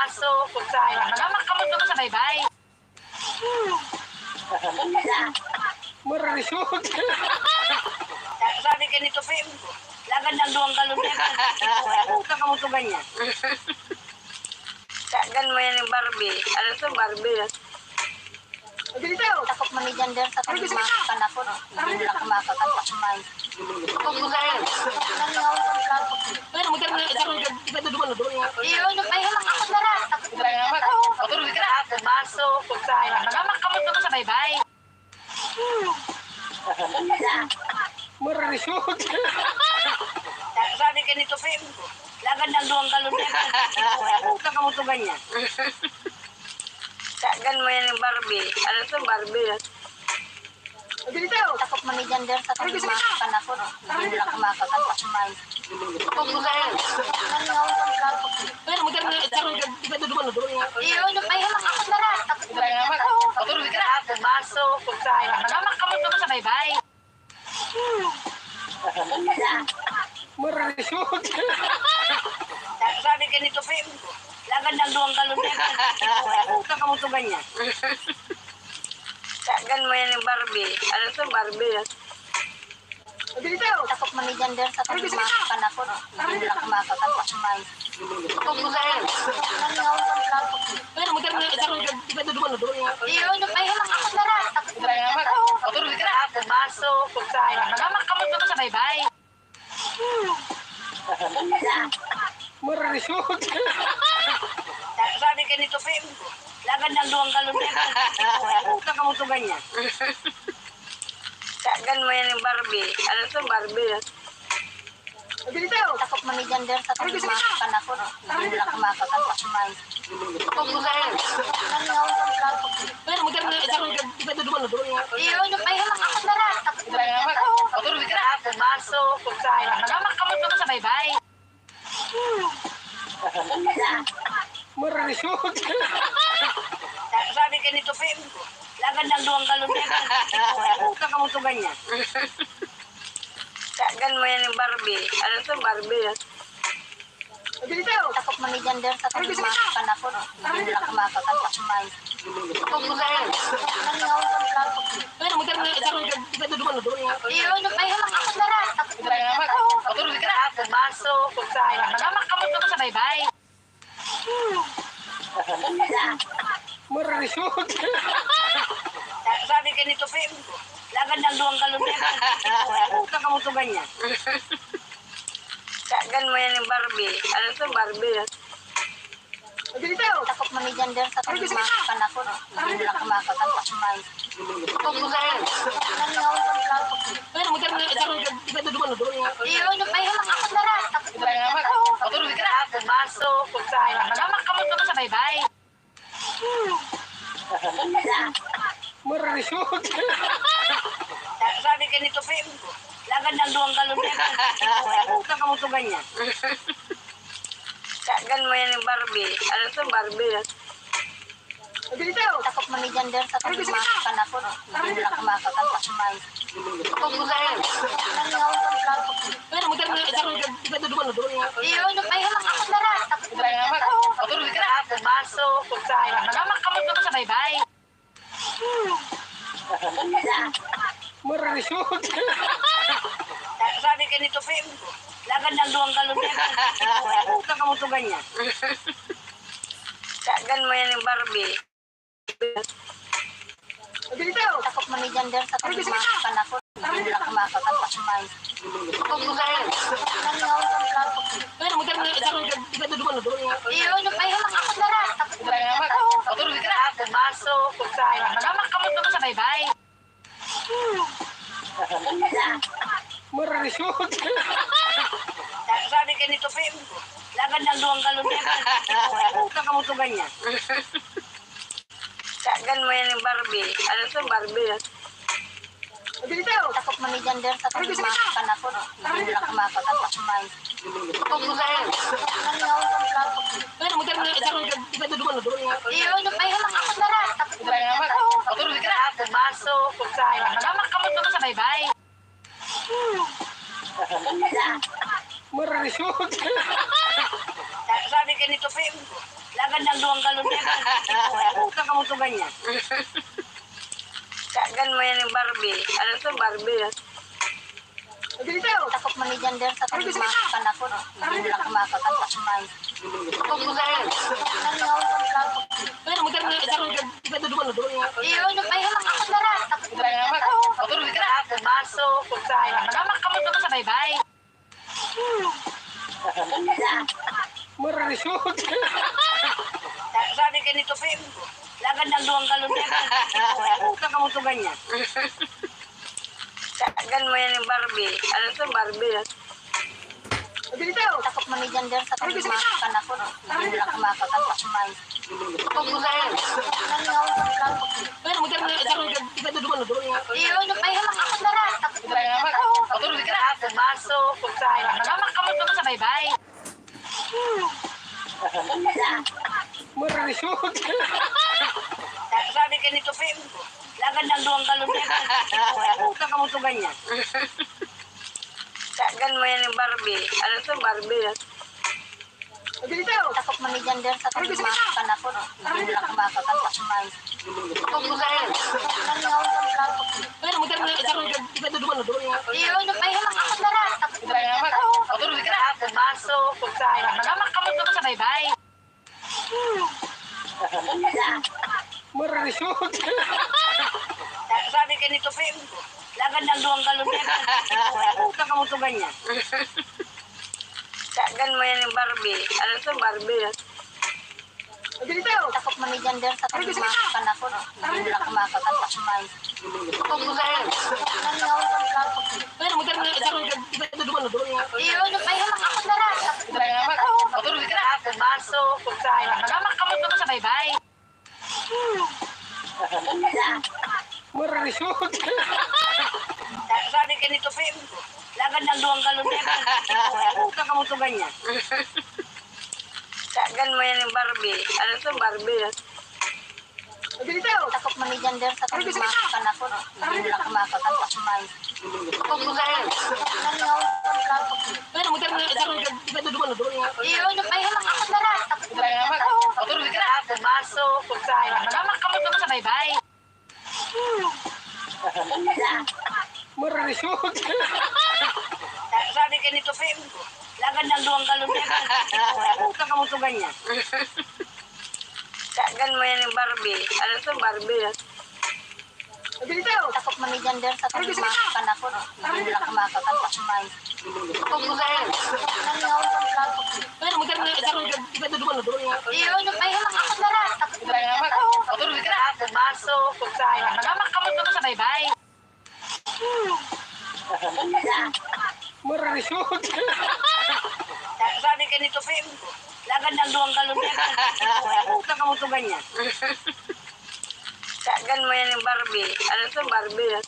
baso, kutsara. Mga kamot naman sa baybay. Marisod. Sabi ka nito, Pim, lagad ng 2 galon yan. Puta ka mo ito ganyan. Sagan mo yan yung Barbie. Ano ito, Barbie? Takot man ni Jander sa kumakan ako. Hindi nila kumakakanta kumain. Ako ko sa'yo. Nangaw ang plato. Pero magkano na isang iba ito duman. Iyon, ay hamak ako na rin. Takot man ni Jander. Matulog ka na. Baso, kutsara. Mga kamot naman sa baybay. Marisod. Sabi ka nito, Pim, lagad ng 2 galon yan. Puta ka mo ito ganyan. Sagan mo yan yung Barbie. Ano ito, Barbie? Takot man ni Jander sa kumakan ako. Hindi nila kumakakanta kumain. Ako ko sa'yo. Nangaw ang plato. Pero magkano na isang iba ito duman. Iyon, ay hamak ako na rin. Takot man ni Jander. Matulog ka na. Baso, kutsara. Mga kamot naman sa baybay. Marisod. Sabi ka nito, Pim, lagad ng 2 galon yan. Puta ka mo ito ganyan. Sagan mo yan yung Barbie. Ano ito, Barbie? Takot man ni Jander sa kumakan ako. Hindi nila kumakakanta kumain. Ako ko sa'yo. Nangaw ang plato. Pero magkano na isang iba ito duman. Iyon, ay hamak ako na rin. Takot man ni Jander. Matulog ka na. Baso, kutsara. Mga kamot naman sa baybay. Marisod. Sabi ka nito, Pim, lagad ng 2 galon yan. Puta ka mo ito ganyan. Sagan mo yan yung Barbie. Ano ito, Barbie? Takot man ni Jander sa kumakan ako. Hindi nila kumakakanta kumain. Ako ko sa'yo. Nangaw ang plato. Pero magkano na isang iba ito duman. Iyon, ay hamak ako na rin. Takot man ni Jander. Matulog ka na. Baso, kutsara. Mga kamot naman sa baybay. Marisod. Sabi ka nito, Pim, lagad ng 2 galon yan. Puta ka mo ito ganyan. Sagan mo yan yung Barbie. Ano ito, Barbie? Takot man ni Jander sa kumakan ako. Hindi nila kumakakanta kumain. Ako ko sa'yo. Nangaw ang plato. Pero magkano na isang iba ito duman. Iyon, ay hamak ako na rin. Takot man ni Jander. Matulog ka na. Baso, kutsara. Mga kamot naman sa baybay. Marisod. Sabi ka nito, Pim, lagad ng 2 galon yan. Puta ka mo ito ganyan. Sagan mo yan yung Barbie. Ano ito, Barbie? Takot man ni Jander sa kumakan ako. Hindi nila kumakakanta kumain. Ako ko sa'yo. Nangaw ang plato. Pero magkano na isang iba ito duman. Iyon, ay hamak ako na rin. Takot man ni Jander. Matulog ka na. Baso, kutsara. Mga kamot naman sa baybay. Marisod. Sabi ka nito, Pim, lagad ng 2 galon yan. Puta ka mo ito ganyan. Sagan mo yan yung Barbie. Ano ito, Barbie? Takot man ni Jander sa kumakan ako. Hindi nila kumakakanta kumain. Ako ko sa'yo. Nangaw ang plato. Pero magkano na isang iba ito duman. Iyon, ay hamak ako na rin. Takot man ni Jander. Matulog ka na. Baso, kutsara. Mga kamot naman sa baybay. Marisod. Sabi ka nito, Pim, lagad ng 2 galon yan. Puta ka mo ito ganyan. Sagan mo yan yung Barbie. Takot man ni Jander sa kumakan ako. Hindi nila kumakakanta kumain. Ako ko sa'yo. Nangaw ang plato. Pero magkano na isang iba ito duman. Iyon, ay hamak ako na rin. Takot man ni Jander. Matulog ka na. Baso, kutsara. Mga kamot naman sa baybay. Marisod. Sabi ka nito, Pim, lagad ng 2 galon yan. Puta ka mo ito ganyan. Sagan mo yan yung Barbie. Ano ito, Barbie? Takot man ni Jander sa kumakan ako. Hindi nila kumakakanta kumain. Ako ko sa'yo. Nangaw ang plato. Pero magkano na isang iba ito duman. Iyon, ay hamak ako na rin. Takot man ni Jander. Matulog ka na. Baso, kutsara. Mga kamot naman sa baybay. Marisod. Sabi ka nito, Pim, lagad ng ng 2 galon yan. Huwag ka mo ganyan. Kagan mo yan yung Barbie. Ano to, Barbie? Takot man ni Jander sa kanimakan ako. Hindi nila kumakakanta kumain. Nangaw ang plato. Iyon, ay hamak ako na rin. Takot man ni Jander. Baso, kutsara. Nagamakamot naman sa baybay. Sabi ka nito, Pim, lagad ng 2 galon yan. Huwag ka mo ganyan. Kagan mo yan yung Barbie. Ano to, Barbie? Takot man ni Jander sa kanimakan ako. Hindi nila kumakakanta kumain. Nangaw ang plato. Iyon, ay hamak ako na rin. Takot man ni Jander. Baso, kutsara. Nagamakamot naman sa baybay. Sabi ka nito, Pim, lagad ng 2 galon yan. Huwag ka mo ganyan. Kagan mo yan yung Barbie. Ano to, Barbie? Takot man ni Jander sa kanimakan ako. Hindi nila kumakakanta kumain. Nangaw ang plato. Iyon, ay hamak ako na rin. Takot man ni Jander. Baso, kutsara. Nagamakamot naman sa baybay. Sabi ka nito, Pim, lagad ng 2 galon yan. Huwag ka mo ganyan. Kagan mo yan yung Barbie. Ano to, Barbie? Takot man ni Jander sa kanimakan ako. Hindi nila kumakakanta kumain. Nangaw ang plato. Iyon, ay hamak ako na rin. Takot man ni Jander. Baso, kutsara. Nagamakamot naman sa baybay. Sabi ka nito, Pim, lagad ng 2 galon yan. Huwag ka mo ganyan. Kagan mo yan yung Barbie. Ano to, Barbie? Takot man ni Jander sa kanimakan ako. Hindi nila kumakakanta kumain. Nangaw ang plato. Iyon, ay hamak ako na rin. Takot man ni Jander. Baso, kutsara. Nagamakamot naman sa baybay. Sabi ka nito, Pim, lagad ng 2 galon yan. Huwag ka mo ganyan. Kagan mo yan yung Barbie. Ano to, Barbie? Takot man ni Jander sa kanimakan ako. Hindi nila kumakakanta kumain. Nangaw ang plato. Iyon, ay hamak ako na rin. Takot man ni Jander. Baso, kutsara. Nagamakamot naman sa baybay. Sabi ka nito, Pim, lagad ng 2 galon yan. Huwag ka mo ganyan. Kagan mo yan yung Barbie. Ano to, Barbie?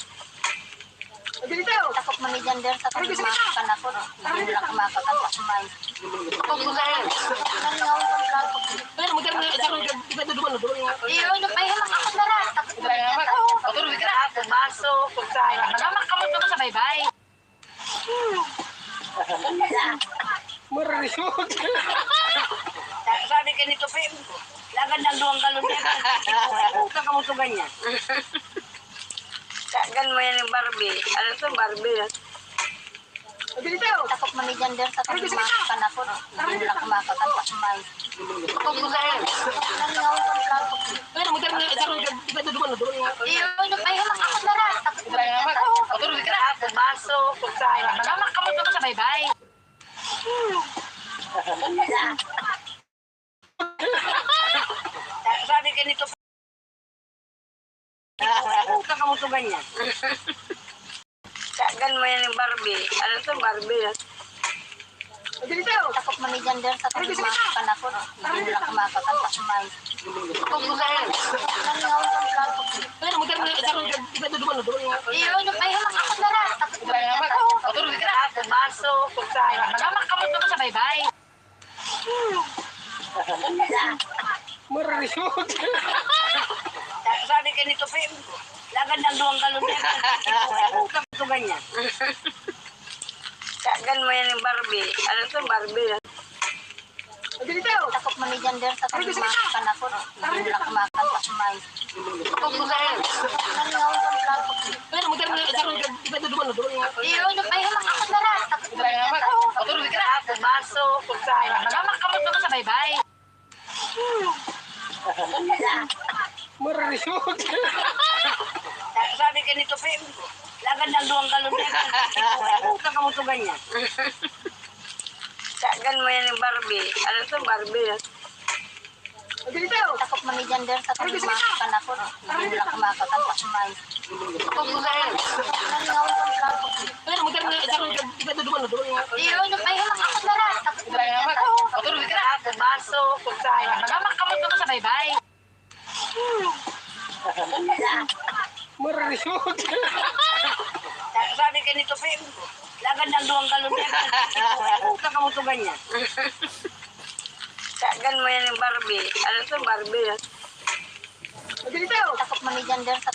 Takot man ni Jander sa kanimakan ako. Hindi nila kumakakanta kumain. Nangaw ang plato. Iyon, ay hamak ako na rin. Takot man ni Jander. Baso, kutsara. Nagamakamot naman sa baybay. Sabi ka nito, Pim, lagad ng 2 galon yan. Huwag ka mo ganyan. Kagan mo yan yung Barbie. Ano to, Barbie? Takot man ni Jander sa kanimakan ako. Hindi nila kumakakanta kumain. Nangaw ang plato. Iyon, ay hamak ako na rin. Takot man ni Jander. Baso, kutsara. Nagamakamot naman sa baybay. Sabi ka nito, huwag ka mo ganyan. Kagan mo yan yung Barbie. Ano to, Barbie? Takot man ni Jander sa kanimakan ako. Hindi nila kumakakanta kumain. Nangaw ang plato. Iyon, ay hamak ako na rin. Takot man ni Jander. Baso, kutsara. Nagamakamot naman sa baybay. Sabi ka nito, Pim, lagad ng 2 galon yan. Huwag ka mo ganyan. Kagan mo yan yung Barbie. Ano to, Barbie? Takot man ni Jander sa kumakan ako. Hindi nila kumakan sa kumain. Nangaw ang plato. Iyo, ay hamak ako na rin. Takot man ni Jander. Tulog ka na. Baso, kutsara. Nagmakamot naman sa baybay. Sabi ka nito, Pim, lagad ng 2 galon yan. Huwag ka mo ito ganyan. Sagan mo yan yung Barbie. Ano ito, Barbie? Takot man ni Jander sa kumakan ako. Hindi nila kumakan sa kumain. Nangaw ang plato. Iyo, ay hamak ako na rin. Takot man ni Jander. Tulog ka na. Baso, kutsara. Nagmakamot naman sa baybay. Sabi ka nito, Pim, lagad ng 2 galon yan. Huwag ka mo ito ganyan. Sagan mo yan yung Barbie. Ano ito, Barbie? Takot man ni Jander sa